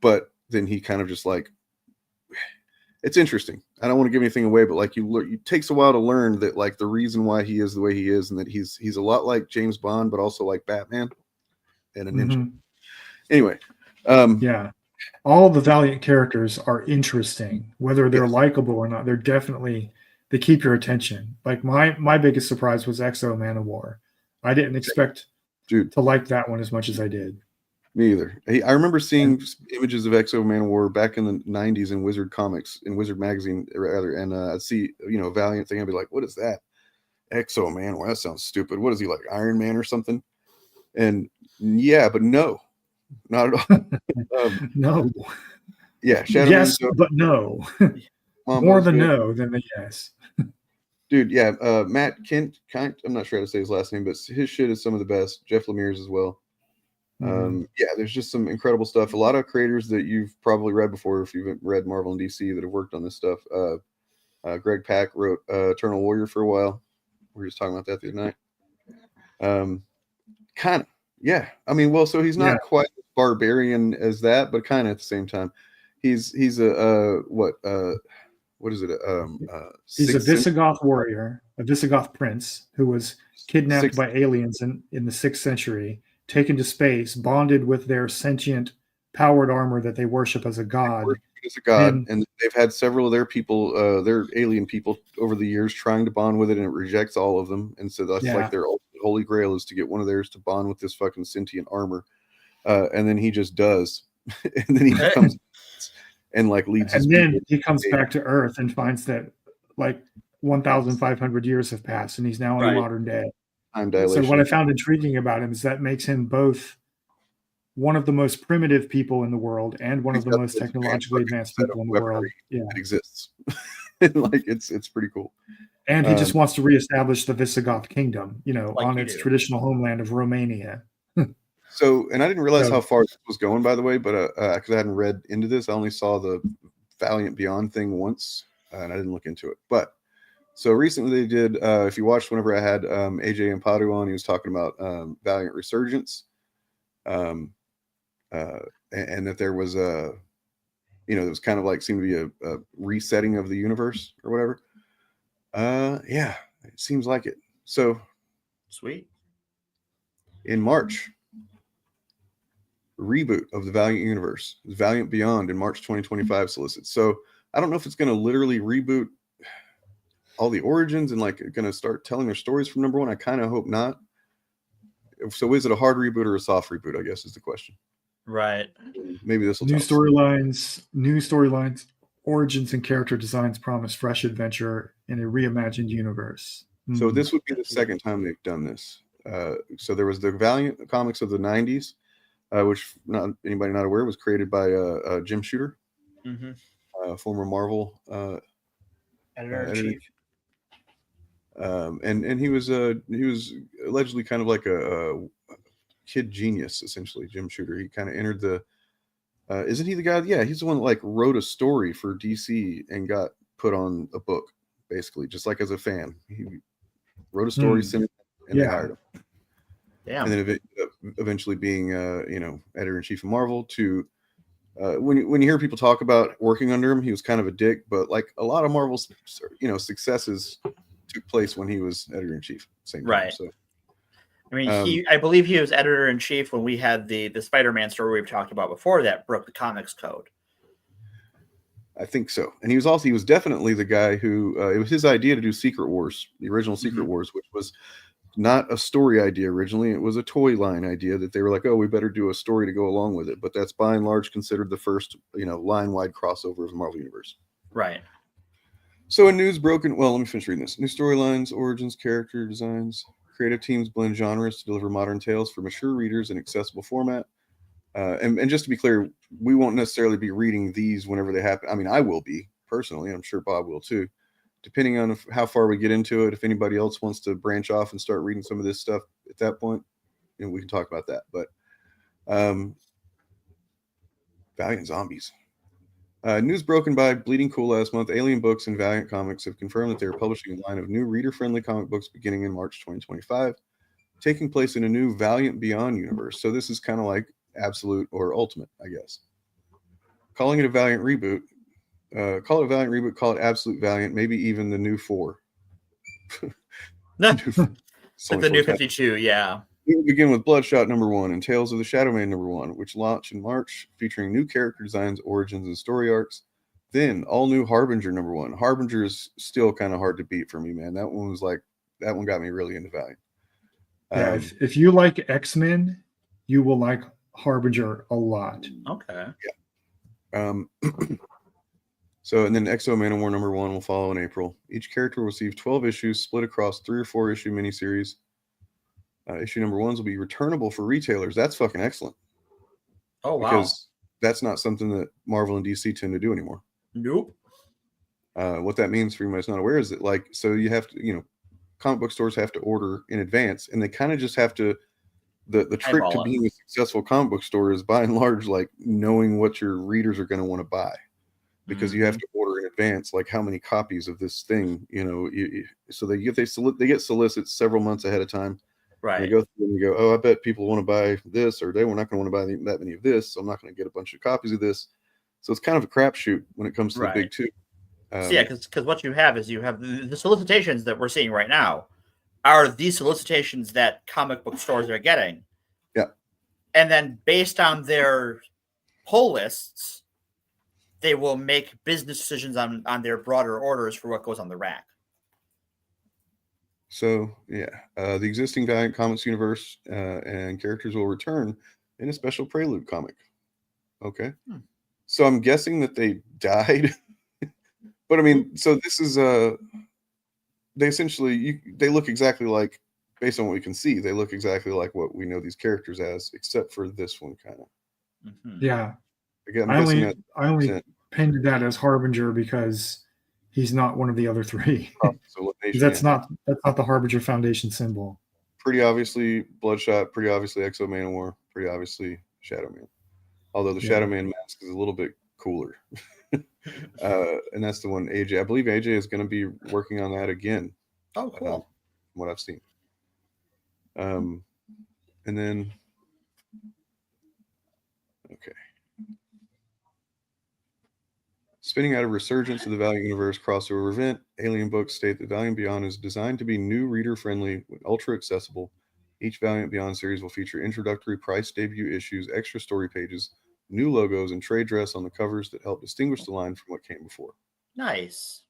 But then he kind of just like, it's interesting. I don't want to give anything away, but like it takes a while to learn that like the reason why he is the way he is, and that he's a lot like James Bond, but also like Batman and a ninja. Anyway, all the Valiant characters are interesting, whether they're likable or not. They keep your attention. Like my biggest surprise was Exo Man of War. I didn't expect to like that one as much as I did. Me either. I remember seeing images of Exo Man of War back in the 90s in Wizard Comics, in Wizard Magazine, rather, and I'd see, a Valiant thing, I'd be like, what is that? Exo Man of War, that sounds stupid. What is he, like Iron Man or something? And but no, not at all. No. Yeah, Shadow yes, Man, but no. More the no than the yes. Dude, yeah, Matt Kent, I'm not sure how to say his last name, but his shit is some of the best. Jeff Lemire's as well. Yeah, there's just some incredible stuff. A lot of creators that you've probably read before if you've read Marvel and DC that have worked on this stuff. Greg Pak wrote Eternal Warrior for a while. We were just talking about that the other night. Kind of, yeah. I mean, well, so he's not quite as barbarian as that, but kind of at the same time. He's a what is it? He's a Visigoth warrior, a Visigoth prince who was kidnapped by aliens in the 6th century, taken to space, bonded with their sentient powered armor that they worship as a god. As a god, and they've had several of their people, their alien people, over the years trying to bond with it, and it rejects all of them. And so that's like their holy grail is to get one of theirs to bond with this fucking sentient armor. And then he just does, and then he becomes and like leads. And then he comes back to Earth and finds that like 1,500 years have passed, and he's now in modern day. Time dilation. So what I found intriguing about him is that makes him both one of the most primitive people in the world and one of the most technologically advanced people in the world. Yeah, it exists. Like it's pretty cool. And he just wants to reestablish the Visigoth kingdom, on its traditional homeland of Romania. So, and I didn't realize how far this was going, by the way, but because I hadn't read into this, I only saw the Valiant Beyond thing once, and I didn't look into it. But so recently they did. If you watched, whenever I had AJ and Padu on, he was talking about Valiant Resurgence, and that there was a, it was kind of like seemed to be a resetting of the universe or whatever. Yeah, it seems like it. So sweet. In March. Reboot of the Valiant universe, Valiant Beyond in March 2025 solicits. So I don't know if it's going to literally reboot all the origins and like going to start telling their stories from number one. I kind of hope not. So is it a hard reboot or a soft reboot, I guess is the question. Right. Maybe this will new storylines, origins and character designs promise fresh adventure in a reimagined universe. So this would be the second time they've done this. So there was the Valiant comics of the 90s. Which not anybody not aware was created by Jim Shooter, former Marvel editor-in-chief. And he was allegedly kind of like a kid genius, essentially. Jim Shooter. He kind of entered the. Isn't he the guy? Yeah, he's the one that like wrote a story for DC and got put on a book, basically, just like as a fan. He wrote a story, sent it, and they hired him. Yeah. And then eventually being, editor-in-chief of Marvel. To when you hear people talk about working under him, he was kind of a dick. But like a lot of Marvel's, successes took place when he was editor-in-chief. Same time, right. So, I mean, I believe he was editor-in-chief when we had the Spider-Man story we've talked about before that broke the comics code. I think so. And he was definitely the guy who it was his idea to do Secret Wars, the original Secret Wars, which was not a story idea originally. It was a toy line idea that they were like, oh, we better do a story to go along with it. But that's by and large considered the first, line-wide crossover of the Marvel Universe. Right. So in news broken, well, let me finish reading this. New storylines, origins, character designs, creative teams blend genres to deliver modern tales for mature readers in accessible format. And just to be clear, we won't necessarily be reading these whenever they happen. I mean, I will be personally. I'm sure Bob will too. Depending on how far we get into it, if anybody else wants to branch off and start reading some of this stuff at that point, we can talk about that. But Valiant Zombies. News broken by Bleeding Cool last month. Alien Books and Valiant Comics have confirmed that they are publishing a line of new reader-friendly comic books beginning in March 2025, taking place in a new Valiant Beyond universe. So this is kind of like Absolute or Ultimate, I guess. Calling it a Valiant reboot. Call it a Valiant reboot, call it Absolute Valiant, maybe even the new 4. Like the new 52, yeah. We will begin with Bloodshot #1 and Tales of the Shadow Man #1, which launch in March, featuring new character designs, origins, and story arcs. Then all new Harbinger #1. Harbinger is still kind of hard to beat for me, man. That one got me really into Valiant. Yeah, if you like X-Men, you will like Harbinger a lot. Okay. Yeah. So, and then Exo Man of War #1 will follow in April. Each character will receive 12 issues split across 3 or 4 issue miniseries. Issue #1s will be returnable for retailers. That's fucking excellent. Oh, wow. Because that's not something that Marvel and DC tend to do anymore. Nope. What that means for anybody that's not aware is that, like, so you have to, comic book stores have to order in advance, and they kind of just have to. The trick to being a successful comic book store is, by and large, like knowing what your readers are going to want to buy, because you have to order in advance, like how many copies of this thing, so they get solicits several months ahead of time. Right. And they go through and they go, oh, I bet people want to buy this, or they were not going to want to buy that many of this, so I'm not going to get a bunch of copies of this. So it's kind of a crapshoot when it comes to the big two. Because what you have is the solicitations that we're seeing right now are these solicitations that comic book stores are getting. Yeah. And then based on their pull lists, they will make business decisions on their broader orders for what goes on the rack. So, yeah, the existing Valiant Comics universe and characters will return in a special prelude comic. Okay. So I'm guessing that they died. But I mean, so this is they essentially they look exactly like, based on what we can see, they look exactly like what we know these characters as, except for this one kind of. Yeah. Again, I only painted that as Harbinger because he's not one of the other three. That's not the Harbinger Foundation symbol. Pretty obviously Bloodshot, pretty obviously Exo Manowar, pretty obviously Shadow Man. Although the Shadow Man mask is a little bit cooler. And that's the one AJ. I believe AJ is going to be working on that again. Oh, cool. From what I've seen. And then, okay. Spinning out a resurgence of the Valiant Universe crossover event, Alien Books state that Valiant Beyond is designed to be new reader-friendly and ultra-accessible. Each Valiant Beyond series will feature introductory price debut issues, extra story pages, new logos, and trade dress on the covers that help distinguish the line from what came before. Nice.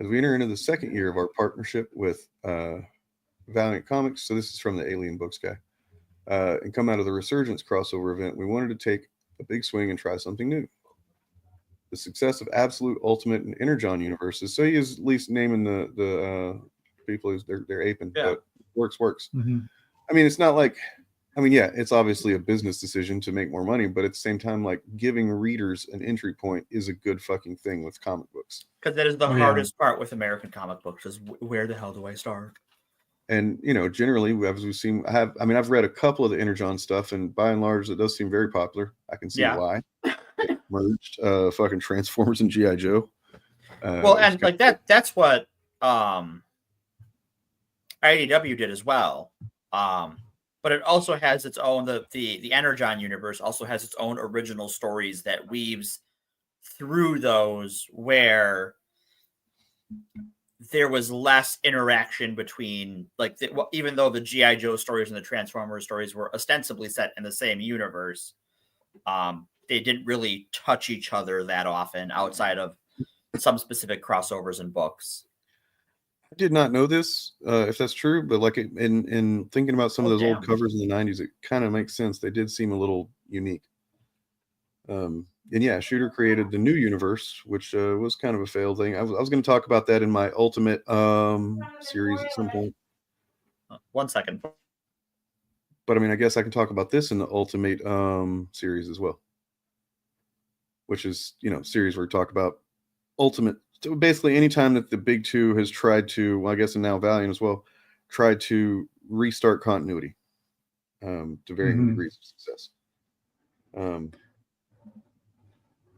As we enter into the second year of our partnership with Valiant Comics, so this is from the Alien Books guy, and come out of the Resurgence crossover event, we wanted to take a big swing and try something new. The success of Absolute, Ultimate, and Energon universes. So he is at least naming the people who's they're aping. Yeah. But works. Mm-hmm. I mean, it's not like, it's obviously a business decision to make more money, but at the same time, like, giving readers an entry point is a good fucking thing with comic books. Because that is the hardest part with American comic books, is where the hell do I start? And, generally, as we've seen, I've read a couple of the Energon stuff, and by and large, it does seem very popular. I can see why. It merged fucking Transformers and G.I. Joe. Well, and like that's what IDW did as well. But it also has its own, the Energon universe also has its own original stories that weaves through those, where there was less interaction between, like, even though the G.I. Joe stories and the Transformers stories were ostensibly set in the same universe, they didn't really touch each other that often outside of some specific crossovers in books. I did not know this, if that's true, but like in thinking about some of those old covers in the 90s, it kind of makes sense. They did seem a little unique. And yeah, Shooter created the new universe, which was kind of a failed thing. I was going to talk about that in my Ultimate series at some point. 1 second. But I guess I can talk about this in the Ultimate series as well, which is, series where we talk about Ultimate. So basically, anytime that the big two has tried to, well, I guess, and now Valiant as well, tried to restart continuity to varying degrees of success.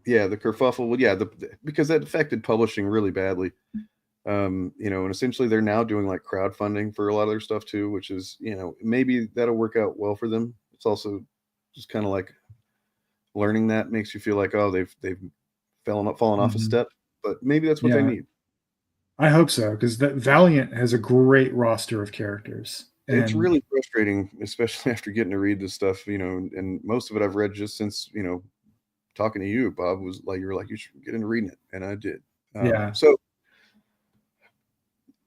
The kerfuffle. Well, because that affected publishing really badly. And essentially they're now doing like crowdfunding for a lot of their stuff too, which is, maybe that'll work out well for them. It's also just kind of like learning that makes you feel like, oh, they've fallen off a step. But maybe that's what they need. I hope so, because Valiant has a great roster of characters. And it's really frustrating, especially after getting to read this stuff, and most of it I've read just since, talking to you, Bob, was like, you were like, you should get into reading it. And I did. So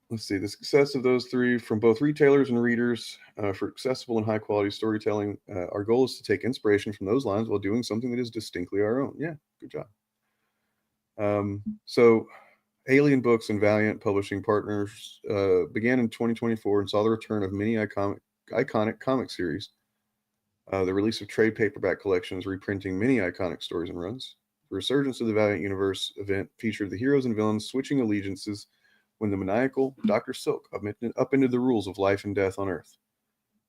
let's see, the success of those three from both retailers and readers for accessible and high quality storytelling. Our goal is to take inspiration from those lines while doing something that is distinctly our own. Yeah, good job. So Alien Books and Valiant Publishing Partners began in 2024 and saw the return of many iconic comic series. The release of trade paperback collections reprinting many iconic stories and runs. The Resurgence of the Valiant Universe event featured the heroes and villains switching allegiances when the maniacal Dr. Silk upended the rules of life and death on Earth.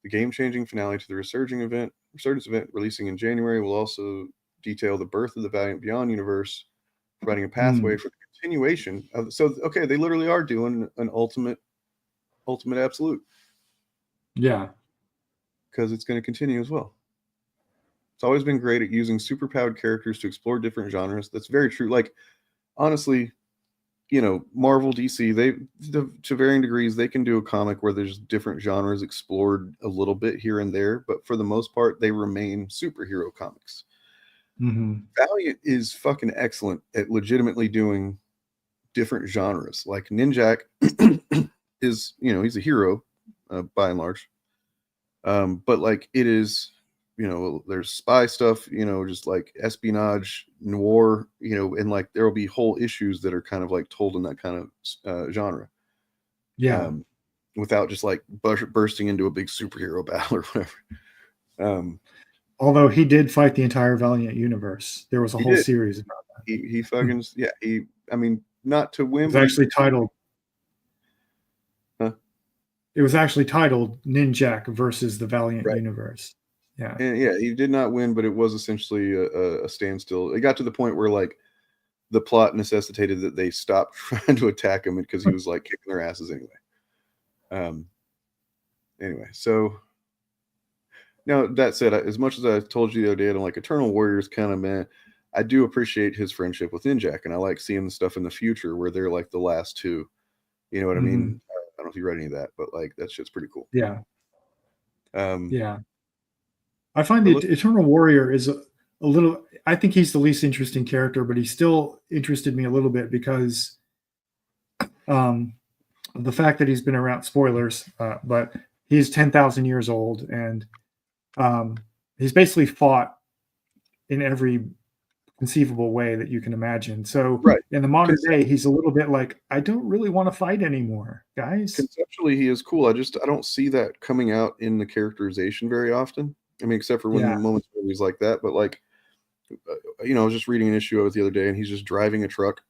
The game-changing finale to the Resurgence event, releasing in January, will also detail the birth of the Valiant Beyond universe, providing a pathway for the continuation of. So, okay, they literally are doing an ultimate absolute. Yeah, because it's going to continue as well. It's always been great at using superpowered characters to explore different genres. That's very true. Like, honestly, Marvel, DC, to varying degrees, they can do a comic where there's different genres explored a little bit here and there, but for the most part, they remain superhero comics. Mm-hmm. Valiant is fucking excellent at legitimately doing different genres. Like Ninjak is, he's a hero by and large. But like it is, there's spy stuff, just like espionage, noir, and like there will be whole issues that are kind of like told in that kind of genre. Yeah. Without just like bursting into a big superhero battle or whatever. Although he did fight the entire Valiant universe. There was a whole series about that. He fucking, not to win. It was actually titled. It was actually titled Ninjak versus the Valiant Universe. Yeah. And yeah, he did not win, but it was essentially a standstill. It got to the point where like the plot necessitated that they stopped trying to attack him because he was like kicking their asses anyway. Anyway, so now that said, as much as I told you the other day, I'm like Eternal Warriors kind of man. I do appreciate his friendship with Ninjak, and I like seeing the stuff in the future where they're like the last two. You know what I mean? I don't know if you read any of that, but like that shit's pretty cool. Yeah. Yeah. I find the Eternal Warrior is a little. I think he's the least interesting character, but he still interested me a little bit because the fact that he's been around. Spoilers, but he's 10,000 years old, and he's basically fought in every conceivable way that you can imagine. So in the modern day, he's a little bit like, I don't really want to fight anymore, guys. Conceptually, he is cool. I don't see that coming out in the characterization very often. I mean, except for when the moments where he's like that. But like, I was just reading an issue of it the other day, and he's just driving a truck,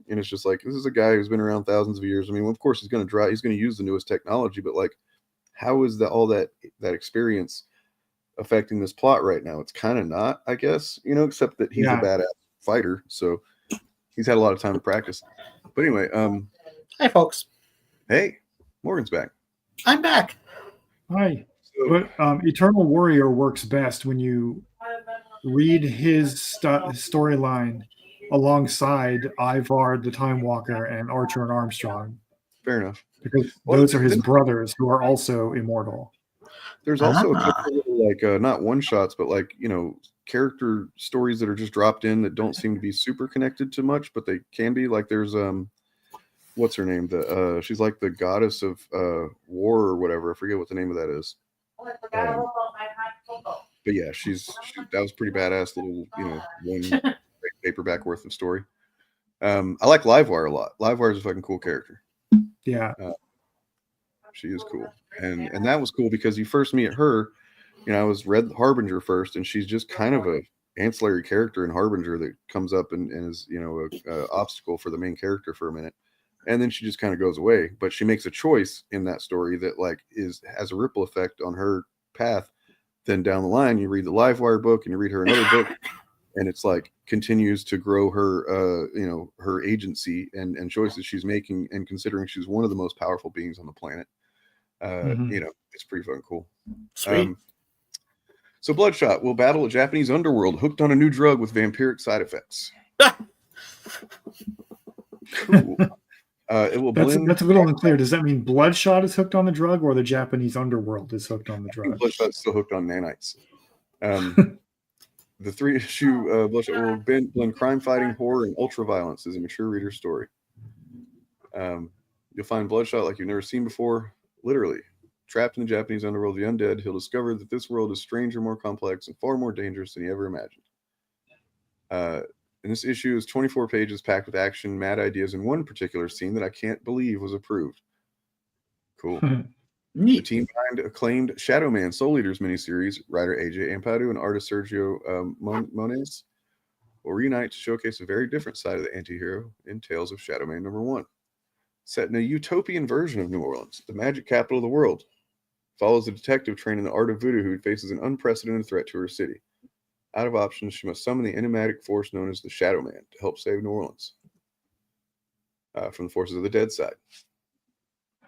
and it's just like, this is a guy who's been around thousands of years. I mean, of course he's going to drive. He's going to use the newest technology, but like, how is all that experience affecting this plot right now? It's kind of not, I guess, except that he's a badass fighter, so he's had a lot of time to practice. But anyway, hi folks. Hey, Morgan's back. I'm back. Hi. But Eternal Warrior works best when you read his storyline alongside Ivar the Time Walker and Archer and Armstrong. Fair enough. Because those are his brothers who are also immortal. There's also a couple of like not one shots, but like character stories that are just dropped in that don't seem to be super connected to much, but they can be. Like there's what's her name? She's like the goddess of war or whatever. I forget what the name of that is. But yeah, that was pretty badass little one paperback worth of story. I like Livewire a lot. Livewire is a fucking cool character. Yeah. She is cool. And that was cool because you first meet her, I was read Harbinger first, and she's just kind of a ancillary character in Harbinger that comes up and is, a obstacle for the main character for a minute. And then she just kind of goes away. But she makes a choice in that story that like has a ripple effect on her path. Then down the line, you read the Livewire book and you read her another book, and it's like continues to grow her her agency and choices she's making, and considering she's one of the most powerful beings on the planet. It's pretty fucking cool. Sweet. So Bloodshot will battle a Japanese underworld hooked on a new drug with vampiric side effects. Cool. It will blend. That's a little unclear. Does that mean Bloodshot is hooked on the drug, or the Japanese underworld is hooked on the drug? Bloodshot's still hooked on nanites. The 3-issue Bloodshot will blend crime fighting, horror, and ultra violence as a mature reader's story. You'll find Bloodshot like you've never seen before. Literally, trapped in the Japanese underworld of the undead, he'll discover that this world is stranger, more complex, and far more dangerous than he ever imagined. And this issue is 24 pages packed with action, mad ideas, and one particular scene that I can't believe was approved. Cool. The team behind acclaimed Shadow Man Soul Eaters miniseries, writer AJ Ampadu and artist Sergio Moniz will reunite to showcase a very different side of the anti-hero in Tales of Shadow Man #1. Set in a utopian version of New Orleans, the magic capital of the world, follows a detective trained in the art of voodoo who faces an unprecedented threat to her city. Out of options, she must summon the enigmatic force known as the Shadow Man to help save New Orleans from the forces of the dead side.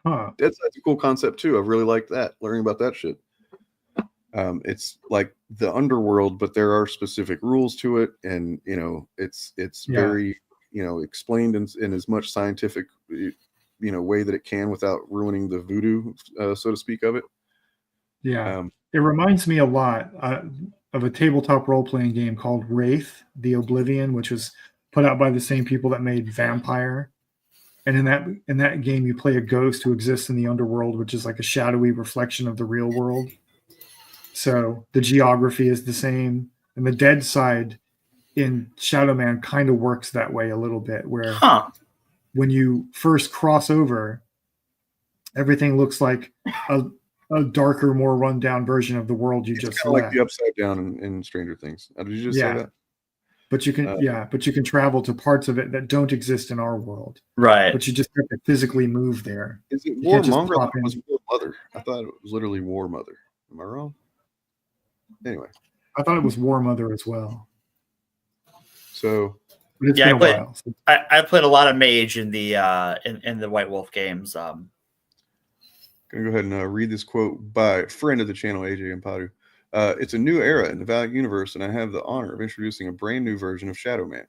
Dead side's a cool concept too. I've really liked that, learning about that shit. It's like the underworld, but there are specific rules to it, and it's very explained in as much scientific way that it can without ruining the voodoo, so to speak, of it. Yeah, it reminds me a lot of a tabletop role-playing game called Wraith: The Oblivion, which was put out by the same people that made Vampire. And in that game, you play a ghost who exists in the underworld, which is like a shadowy reflection of the real world. So the geography is the same, and the dead side in Shadow Man kind of works that way a little bit, where when you first cross over, everything looks like a darker, more rundown version of the world you just left. Like the Upside Down in Stranger Things. Did you just say that? But you can travel to parts of it that don't exist in our world. Right. But you just have to physically move there. Is it War Monger? I thought it was War Mother. I thought it was literally War Mother. Am I wrong? Anyway. I thought it was War Mother as well. So I played a lot of Mage in the White Wolf games. Gonna go ahead and read this quote by a friend of the channel, AJ Ampadu. It's a new era in the Valiant universe, and I have the honor of introducing a brand new version of Shadow Man.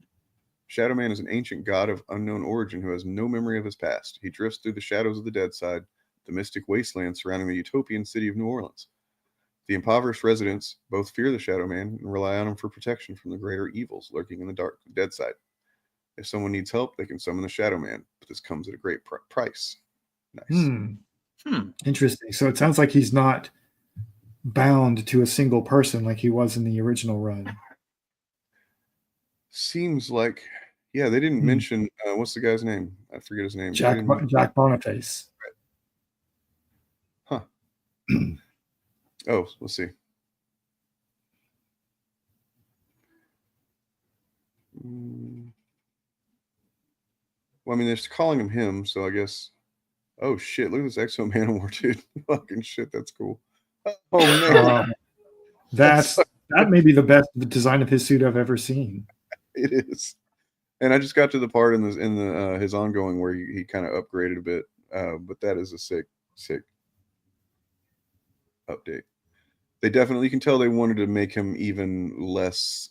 Shadow Man is an ancient god of unknown origin who has no memory of his past. He drifts through the shadows of the dead side, the mystic wasteland surrounding the utopian city of New Orleans. The impoverished residents both fear the Shadow Man and rely on him for protection from the greater evils lurking in the dark dead side. If someone needs help, they can summon the Shadow Man, but this comes at a great price. Nice. Interesting. So it sounds like he's not bound to a single person like he was in the original run. Seems like, they didn't mention what's the guy's name? I forget his name. Jack Boniface. Right. Huh. Oh, let's see. Well, I mean, they're calling him, so I guess. Oh shit! Look at this Exo Manowar, dude. Fucking shit, that's cool. Oh man, that may be the best design of his suit I've ever seen. It is, and I just got to the part in his ongoing where he kind of upgraded a bit, but that is a sick update. They definitely, you can tell they wanted to make him even less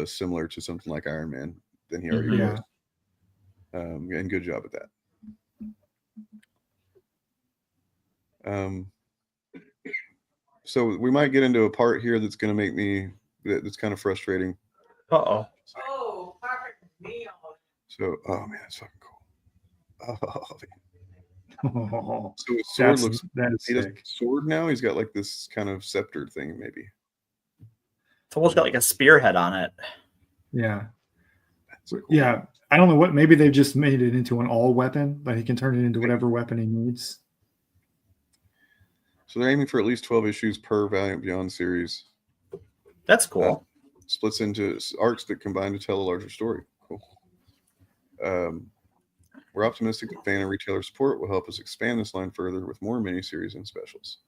similar to something like Iron Man than he already was, and good job at that. So we might get into a part here that's going to make that's kind of frustrating. Uh-oh. So, oh man, that's fucking cool. Oh, so his sword looks, he has a sword now. He's got like this kind of scepter thing, maybe. It's almost got like a spearhead on it. Yeah. Cool. Yeah. I don't know what, maybe they've just made it into an all weapon, but he can turn it into whatever weapon he needs. So they're aiming for at least 12 issues per Valiant Beyond series. That's cool. Splits into arcs that combine to tell a larger story. Cool. We're optimistic that fan and retailer support will help us expand this line further with more miniseries and specials.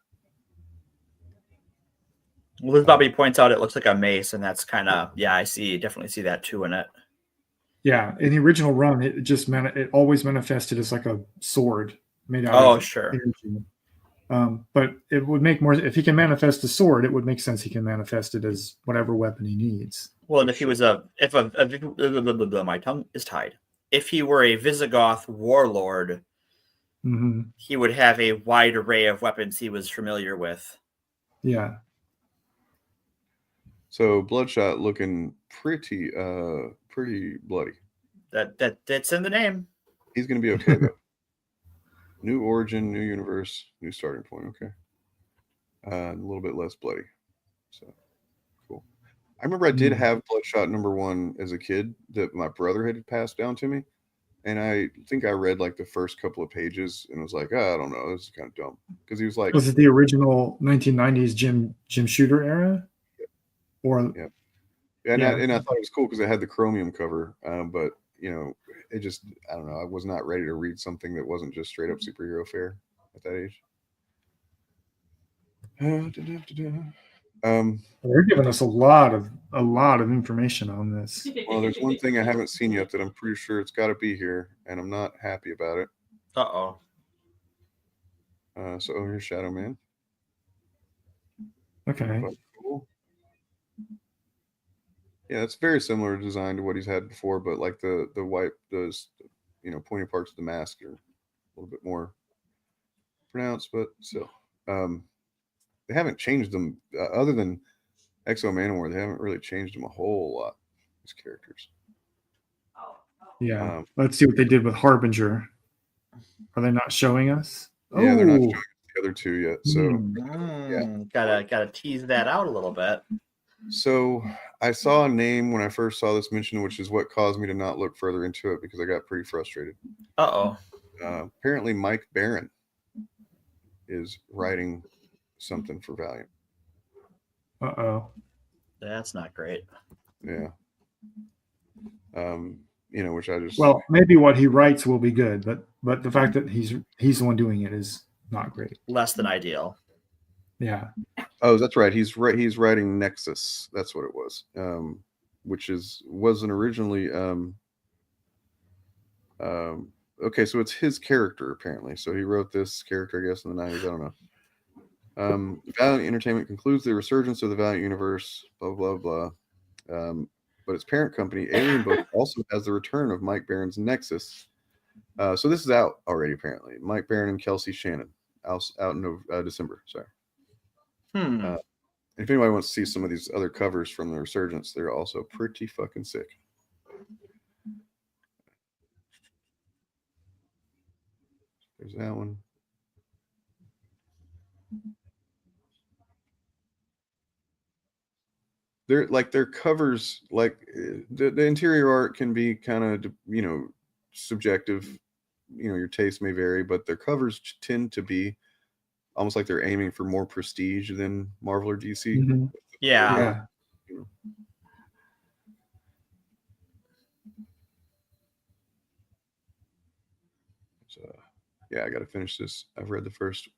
Well, as Bobby points out, it looks like a mace, and that's kind of, definitely see that too in it. Yeah, in the original run, it always manifested as like a sword made out of energy. But it would make more, if he can manifest a sword, it would make sense he can manifest it as whatever weapon he needs. Well, and if he was my tongue is tied. If he were a Visigoth warlord, he would have a wide array of weapons he was familiar with. Yeah. So Bloodshot looking pretty bloody. That's in the name. He's going to be okay though. New origin, new universe, new starting point. Okay. A little bit less bloody. So cool. I remember I did have Bloodshot #1 as a kid that my brother had passed down to me. And I think I read like the first couple of pages and was like, oh, I don't know, this is kind of dumb. Because he was like, was it the original 1990s Jim Shooter era? Or yeah. And I thought it was cool because it had the chromium cover, but you know, it just, I don't know, I was not ready to read something that wasn't just straight up superhero fare at that age. They're giving us a lot of information on this. Well, there's one thing I haven't seen yet that I'm pretty sure it's got to be here, and I'm not happy about it. So here's Shadow Man. Okay. But cool. Yeah, it's very similar design to what he's had before, but like the white, those, you know, pointy parts of the mask are a little bit more pronounced, but still, they haven't changed them other than Exo Manowar. They haven't really changed them a whole lot. These characters. Yeah. Let's see what they did with Harbinger. Are they not showing us? Yeah, they're not showing us the other two yet. So gotta tease that out a little bit. So I saw a name when I first saw this mention, which is what caused me to not look further into it because I got pretty frustrated. Apparently Mike Barron is writing something for Valiant. That's not great. Yeah. You know, which I just, well, maybe what he writes will be good, but the fact that he's the one doing it is not great. Less than ideal. Yeah. Oh, that's right. He's writing Nexus. That's what it was. Which wasn't originally okay, so it's his character apparently. So he wrote this character, I guess, in the 90s. I don't know. Valiant Entertainment concludes the resurgence of the Valiant universe, blah blah blah. But its parent company, Alien Book, also has the return of Mike Barron's Nexus. So this is out already, apparently. Mike Barron and Kelsey Shannon out in December. Sorry. If anybody wants to see some of these other covers from the resurgence, they're also pretty fucking sick. There's that one. Their covers, like the interior art can be kind of, you know, subjective. You know, your taste may vary, but their covers tend to be almost like they're aiming for more prestige than Marvel or DC. Mm-hmm. Yeah. So, yeah, I got to finish this. I've read the first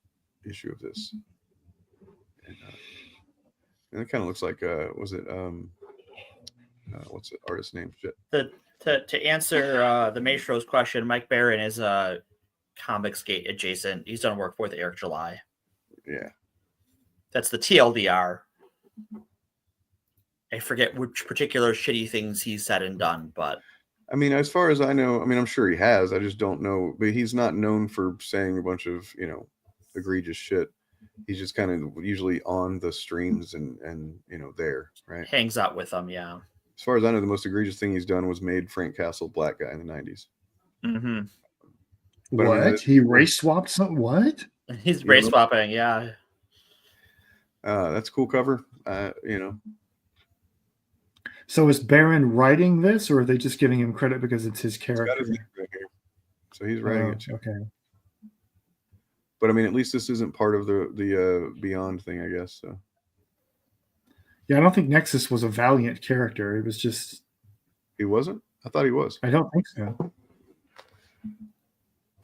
issue of this. And it kind of looks like, was it, what's the artist name? Shit. To answer the Maestro's question, Mike Barron is Comicsgate adjacent. He's done work with Eric July. Yeah. That's the TLDR. I forget which particular shitty things he's said and done, but I mean, as far as I know, I mean, I'm sure he has. I just don't know. But he's not known for saying a bunch of, you know, egregious shit. He's just kind of usually on the streams and you know, there, right? Hangs out with them, yeah. As far as I know, the most egregious thing he's done was made Frank Castle black guy in the 90s. Mm-hmm. But what? I mean, he race swapped something? What? He's race swapping, yeah. That's a cool cover. You know. So is Barron writing this, or are they just giving him credit because it's his character? Right here. So he's writing it too. Okay. But I mean, at least this isn't part of the Beyond thing, I guess. So. Yeah, I don't think Nexus was a Valiant character. It was just. He wasn't? I thought he was. I don't think so.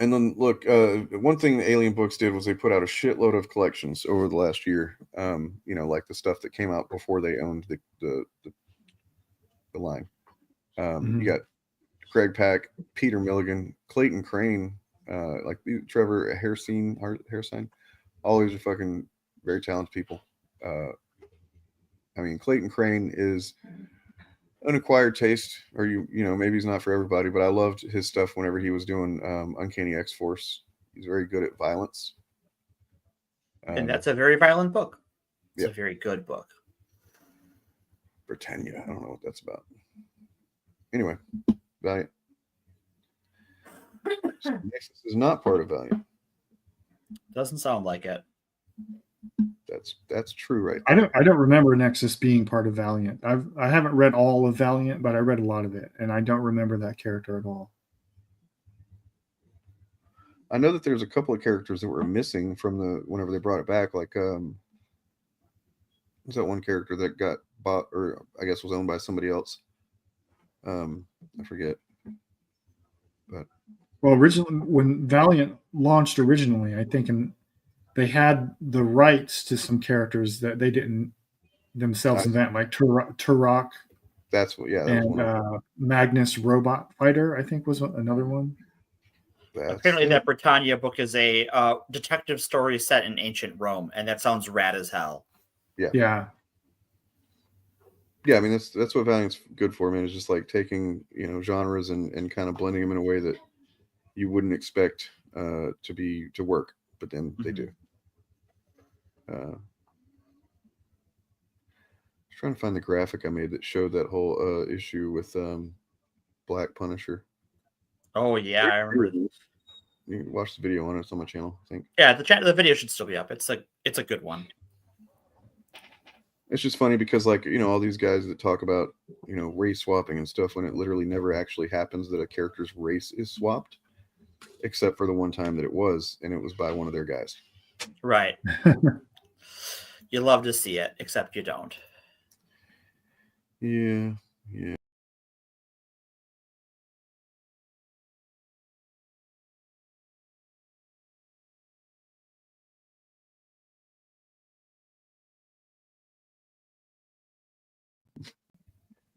And then look, one thing the Alien Books did was they put out a shitload of collections over the last year. You know, like the stuff that came out before they owned the line. You got Craig Pack, Peter Milligan, Clayton Crane, like Trevor Hairsine. All these are fucking very talented people. I mean, Clayton Crane is an acquired taste, or you know, maybe he's not for everybody, but I loved his stuff whenever he was doing Uncanny X-Force. He's very good at violence. And that's a very violent book. It's a very good book. Britannia. I don't know what that's about. Anyway, Valiant. So Nexus is not part of Valiant. Doesn't sound like it. That's true, right? I don't remember Nexus being part of Valiant. I haven't read all of Valiant, but I read a lot of it, and I don't remember that character at all. I know that there's a couple of characters that were missing from whenever they brought it back. Like, was that one character that got bought, or I guess was owned by somebody else? I forget. But well, originally when Valiant launched originally, I think, and they had the rights to some characters that they didn't themselves invent, like Turok. That's what, yeah. That And was Magnus Robot Fighter, I think, was another one. Apparently, that Britannia book is a detective story set in ancient Rome, and that sounds rad as hell. Yeah. Yeah. Yeah, I mean that's what Valiant's good for, man. Is just like taking genres and kind of blending them in a way that you wouldn't expect to work, but then they do. Trying to find the graphic I made that showed that whole issue with Black Punisher. Oh yeah, I remember. You can watch the video on it. It's on my channel, I think. Yeah, the video should still be up. It's a good one. It's just funny because, like, all these guys that talk about race swapping and stuff, when it literally never actually happens that a character's race is swapped, except for the one time that it was, and it was by one of their guys. Right. You love to see it, except you don't. Yeah.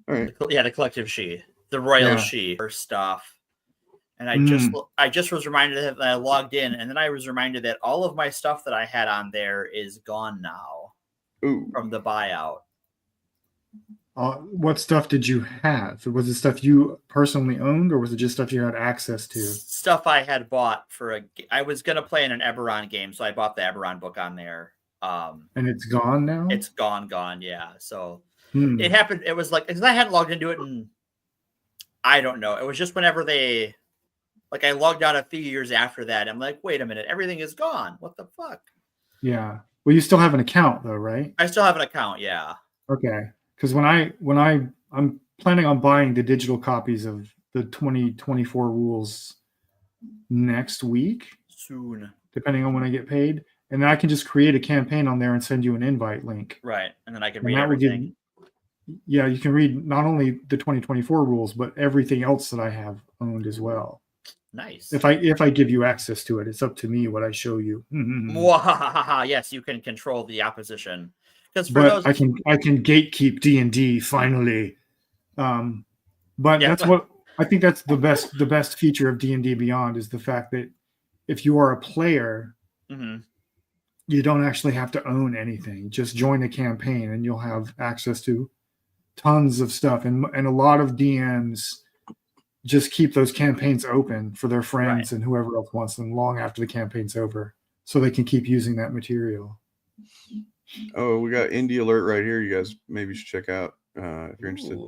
All right. Yeah, the collective she, the royal she, her stuff. And I just was reminded that I logged in, and then I was reminded that all of my stuff that I had on there is gone now. Ooh. From the buyout. What stuff did you have? Was it stuff you personally owned, or was it just stuff you had access to? Stuff I had bought I was going to play in an Eberron game, so I bought the Eberron book on there. And it's gone now? It's gone, yeah. So it happened. It was like, because I hadn't logged into it, and I don't know. It was just whenever I logged out a few years after that. I'm like, wait a minute, everything is gone. What the fuck? Yeah. Well, you still have an account though, right? I still have an account, yeah. Okay. Because I'm planning on buying the digital copies of the 2024 rules next week. Soon. Depending on when I get paid. And then I can just create a campaign on there and send you an invite link. Right. And then I can read everything. Yeah, you can read not only the 2024 rules, but everything else that I have owned as well. Nice. If I give you access to it, it's up to me what I show you. Yes, you can control the opposition. But I can gatekeep D&D finally. But that's what I think that's the best feature of D&D Beyond is the fact that if you are a player, you don't actually have to own anything. Just join a campaign and you'll have access to tons of stuff. And a lot of DMs just keep those campaigns open for their friends and whoever else wants them long after the campaign's over, so they can keep using that material. Oh, we got Indie Alert right here. You guys maybe should check out if you're interested.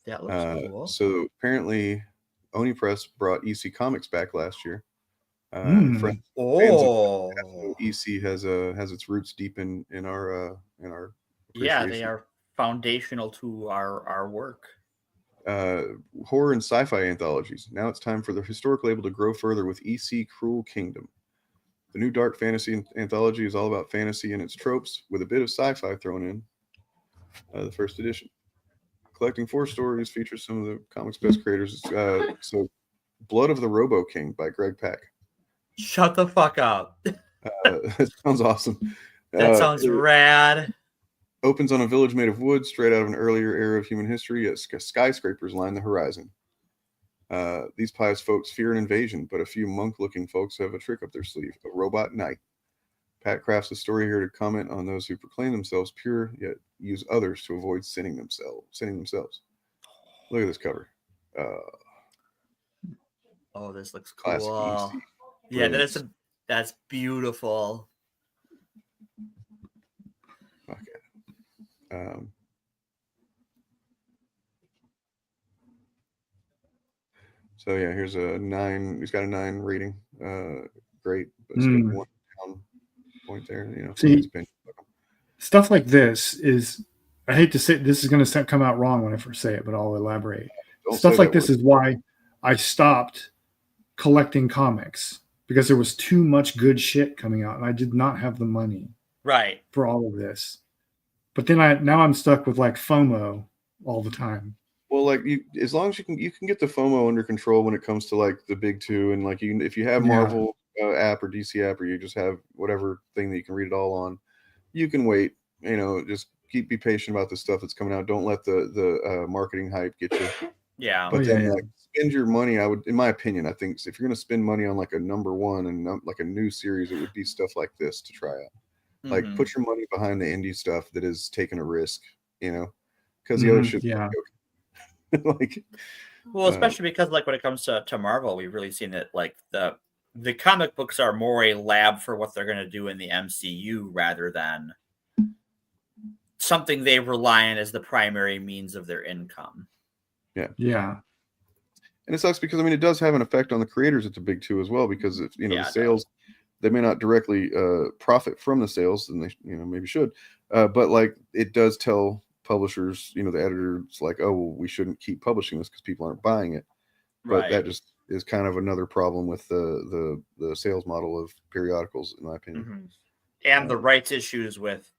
That looks cool. So apparently, Oni Press brought EC Comics back last year. Fans of EC has its roots deep in our yeah, they are foundational to our work. Horror and sci-fi anthologies. Now it's time for the historic label to grow further with EC Cruel Kingdom. The new dark fantasy anthology is all about fantasy and its tropes, with a bit of sci-fi thrown in. The first edition, collecting 4 stories, features some of the comics' best creators. So, Blood of the Robo King by Greg Pak. Shut the fuck up. That sounds awesome. That sounds rad. Opens on a village made of wood, straight out of an earlier era of human history, as skyscrapers line the horizon. These pious folks fear an invasion, but a few monk-looking folks have a trick up their sleeve: a robot knight. Pat crafts a story here to comment on those who proclaim themselves pure, yet use others to avoid sinning themselves. Look at this cover. Oh, this looks cool. Yeah, that's beautiful. Okay. So yeah, here's a 9. He's got a 9 rating. Great, but it's got 1 down point there. See, stuff like this is, I hate to say, this is going to come out wrong when I first say it, but I'll elaborate. Stuff like this is why I stopped collecting comics. because there was too much good shit coming out, and I did not have the money Right. for all of this. But then now I'm stuck with like FOMO all the time. Well, like as long as you can get the FOMO under control when it comes to like the big two, and like if you have Marvel app or DC app, or you just have whatever thing that you can read it all on, you can wait. Just be patient about the stuff that's coming out. Don't let the marketing hype get you. Yeah. But then like spend your money. I would, in my opinion, I think if you're gonna spend money on like a number one and like a new series, it would be stuff like this to try out. Like put your money behind the indie stuff that is taking a risk, because the other shit. Yeah. Like, well, especially because like when it comes to Marvel, we've really seen that like the comic books are more a lab for what they're going to do in the MCU rather than something they rely on as the primary means of their income. Yeah. And it sucks because it does have an effect on the creators at the big two as well, because if the sales, they may not directly profit from the sales, and they maybe should, but like it does tell publishers, the editors, like, oh, well, we shouldn't keep publishing this because people aren't buying it. But that just is kind of another problem with the sales model of periodicals, in my opinion. And the rights issues with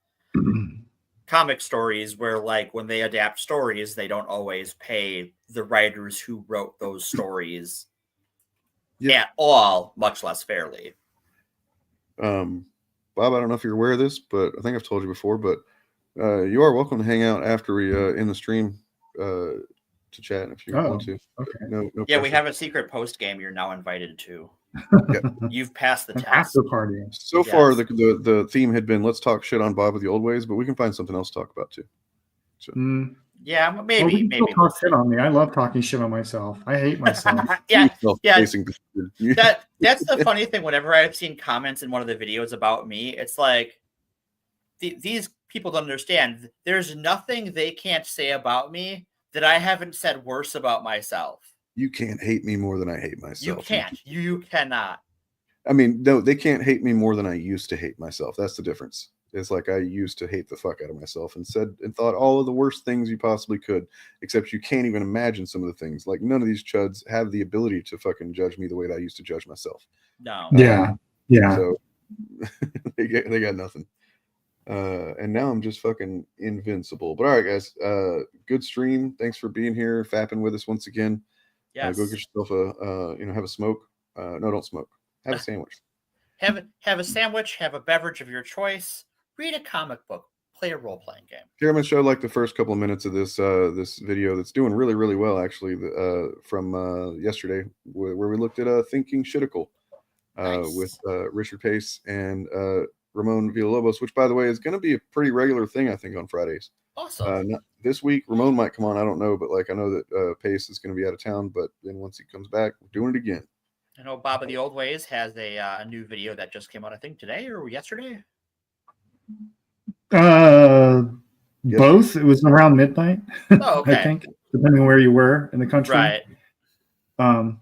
comic stories, where like when they adapt stories, they don't always pay the writers who wrote those stories at all, much less fairly. Bob, I don't know if you're aware of this, but I think I've told you before, but you are welcome to hang out after we in the stream to chat if you want to. Okay. No yeah, pressure. we have a secret post game you're now invited to. You've passed the test. After party. So far, the theme had been let's talk shit on Bob with the old ways, but we can find something else to talk about too. So. Yeah, maybe. Maybe talk shit on me. I love talking shit on myself. I hate myself. yeah. That's the funny thing. Whenever I've seen comments in one of the videos about me, it's like these people don't understand. There's nothing they can't say about me that I haven't said worse about myself. You can't hate me more than I hate myself. You can't. You cannot. No, they can't hate me more than I used to hate myself. That's the difference. It's like I used to hate the fuck out of myself and said and thought all of the worst things you possibly could, except you can't even imagine some of the things. Like none of these chuds have the ability to fucking judge me the way that I used to judge myself. No. Yeah. So they got nothing. And now I'm just fucking invincible. But all right, guys. Good stream. Thanks for being here, fapping with us once again. Yes. Go get yourself have a smoke. No, don't smoke. Have a sandwich. Have a sandwich. Have a beverage of your choice. Read a comic book. Play a role-playing game. Here I'm gonna show like the first couple of minutes of this this video that's doing really, really well actually. From yesterday, where we looked at Thinking Shittical with Richard Pace and Ramon Villalobos, which by the way is going to be a pretty regular thing I think on Fridays. Awesome. This week Ramon might come on, I don't know, but like I know that Pace is going to be out of town, but then once he comes back, we're doing it again. I know Bob of the Old Ways has a new video that just came out, I think today or yesterday. Both. It was around midnight. Oh, okay. I think, depending on where you were in the country. Right. I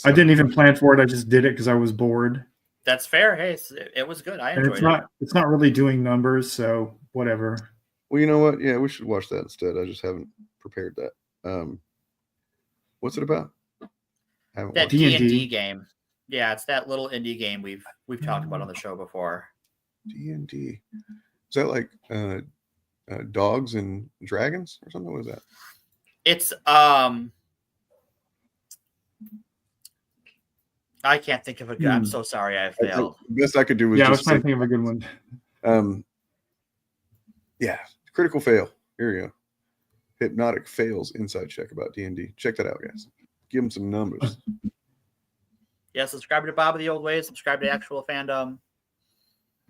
didn't even plan for it. I just did it because I was bored. That's fair. Hey, it was good. I enjoyed it. It's not really doing numbers, so whatever. Well, you know what? Yeah, we should watch that instead. I just haven't prepared that. What's it about? That D&D game. Yeah, it's that little indie game we've talked about on the show before. D&D. Is that like dogs and dragons or something? What is that? It's I can't think of a good. I'm so sorry, I failed. The best I could do was I was trying to think of a good one. Yeah, critical fail. Here you go. Hypnotic fails inside check about D&D. Check that out, guys. Give them some numbers. Yeah, subscribe to Bob of the Old Ways. Subscribe to Actual Fandom.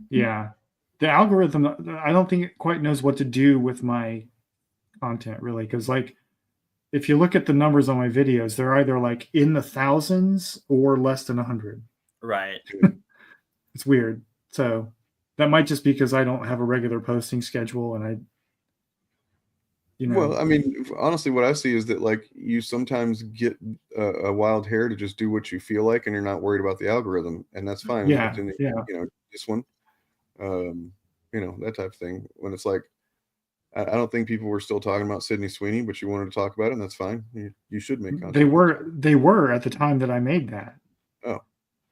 Yeah, the algorithm. I don't think it quite knows what to do with my content really, because like if you look at the numbers on my videos, they're either like in the thousands or less than 100. Right. It's weird. So that might just be because I don't have a regular posting schedule, and Well, I mean, honestly, what I see is that like you sometimes get a wild hair to just do what you feel like, and you're not worried about the algorithm, and that's fine. Yeah. This one, that type of thing. When it's like, I don't think people were still talking about Sydney Sweeney, but you wanted to talk about it, and that's fine. You should make content. They were at the time that I made that. Oh,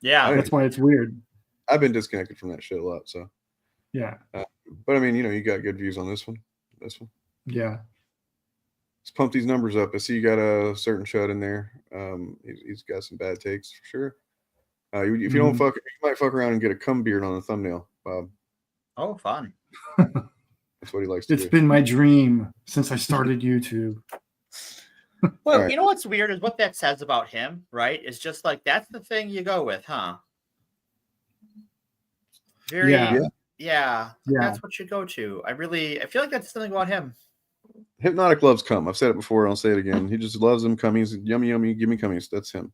Yeah, that's why it's weird. I've been disconnected from that shit a lot. So yeah, but I mean, you got good views on this one. Yeah. Let's pump these numbers up. I see you got a certain shut in there. He's got some bad takes for sure. If you don't fuck, you might fuck around and get a cum beard on the thumbnail, Bob. Oh, fun. That's what he likes to do. It's been my dream since I started YouTube. Well, you know what's weird is what that says about him, right? It's just like that's the thing you go with, huh? Very, yeah. That's what you go to. I feel like that's something about him. Hypnotic loves cum. I've said it before. I'll say it again. He just loves them cummies. Yummy, yummy. Give me cummies. That's him.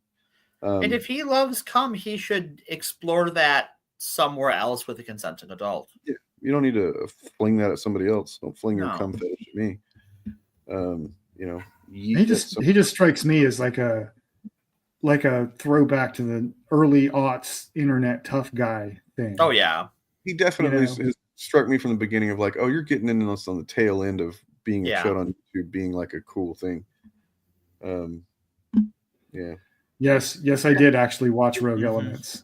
And if he loves cum, he should explore that somewhere else with a consenting adult. Yeah, you don't need to fling that at somebody else. Don't fling your cum fetish at me. He just strikes me as like a throwback to the early aughts internet tough guy thing. Oh yeah, he definitely has struck me from the beginning of like, oh, you're getting into this on the tail end of being a shut on YouTube, being like a cool thing. Yeah. Yes, I did actually watch Rogue Elements.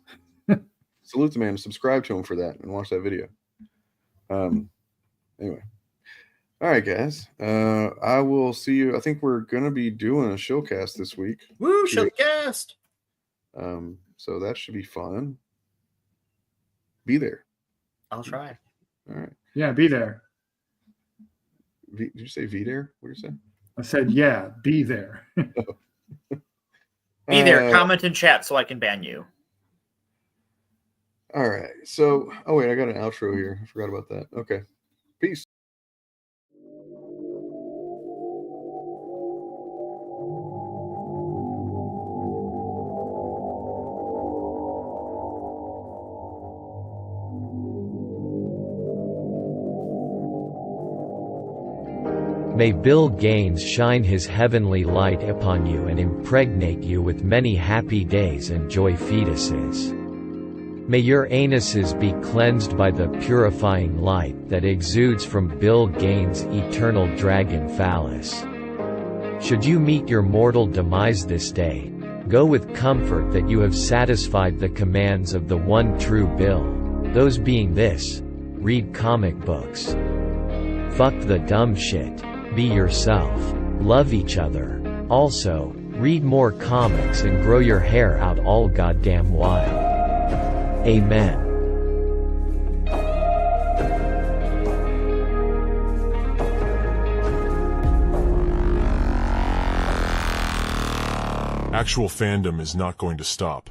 Salute the man. Subscribe to him for that and watch that video. Anyway. All right, guys. I will see you. I think we're going to be doing a Shillcast this week. Woo, Shillcast! So that should be fun. Be there. I'll try. All right. Yeah, be there. Did you say be there? What did you say? I said, yeah, be there. Be there. Comment in chat so I can ban you. All right. So, oh wait, I got an outro here. I forgot about that. Okay. Peace. May Bill Gaines shine his heavenly light upon you and impregnate you with many happy days and joy fetuses. May your anuses be cleansed by the purifying light that exudes from Bill Gaines' eternal dragon phallus. Should you meet your mortal demise this day, go with comfort that you have satisfied the commands of the one true Bill, those being this: read comic books. Fuck the dumb shit. Be yourself. Love each other. Also, read more comics and grow your hair out all goddamn while. Amen. Actual fandom is not going to stop.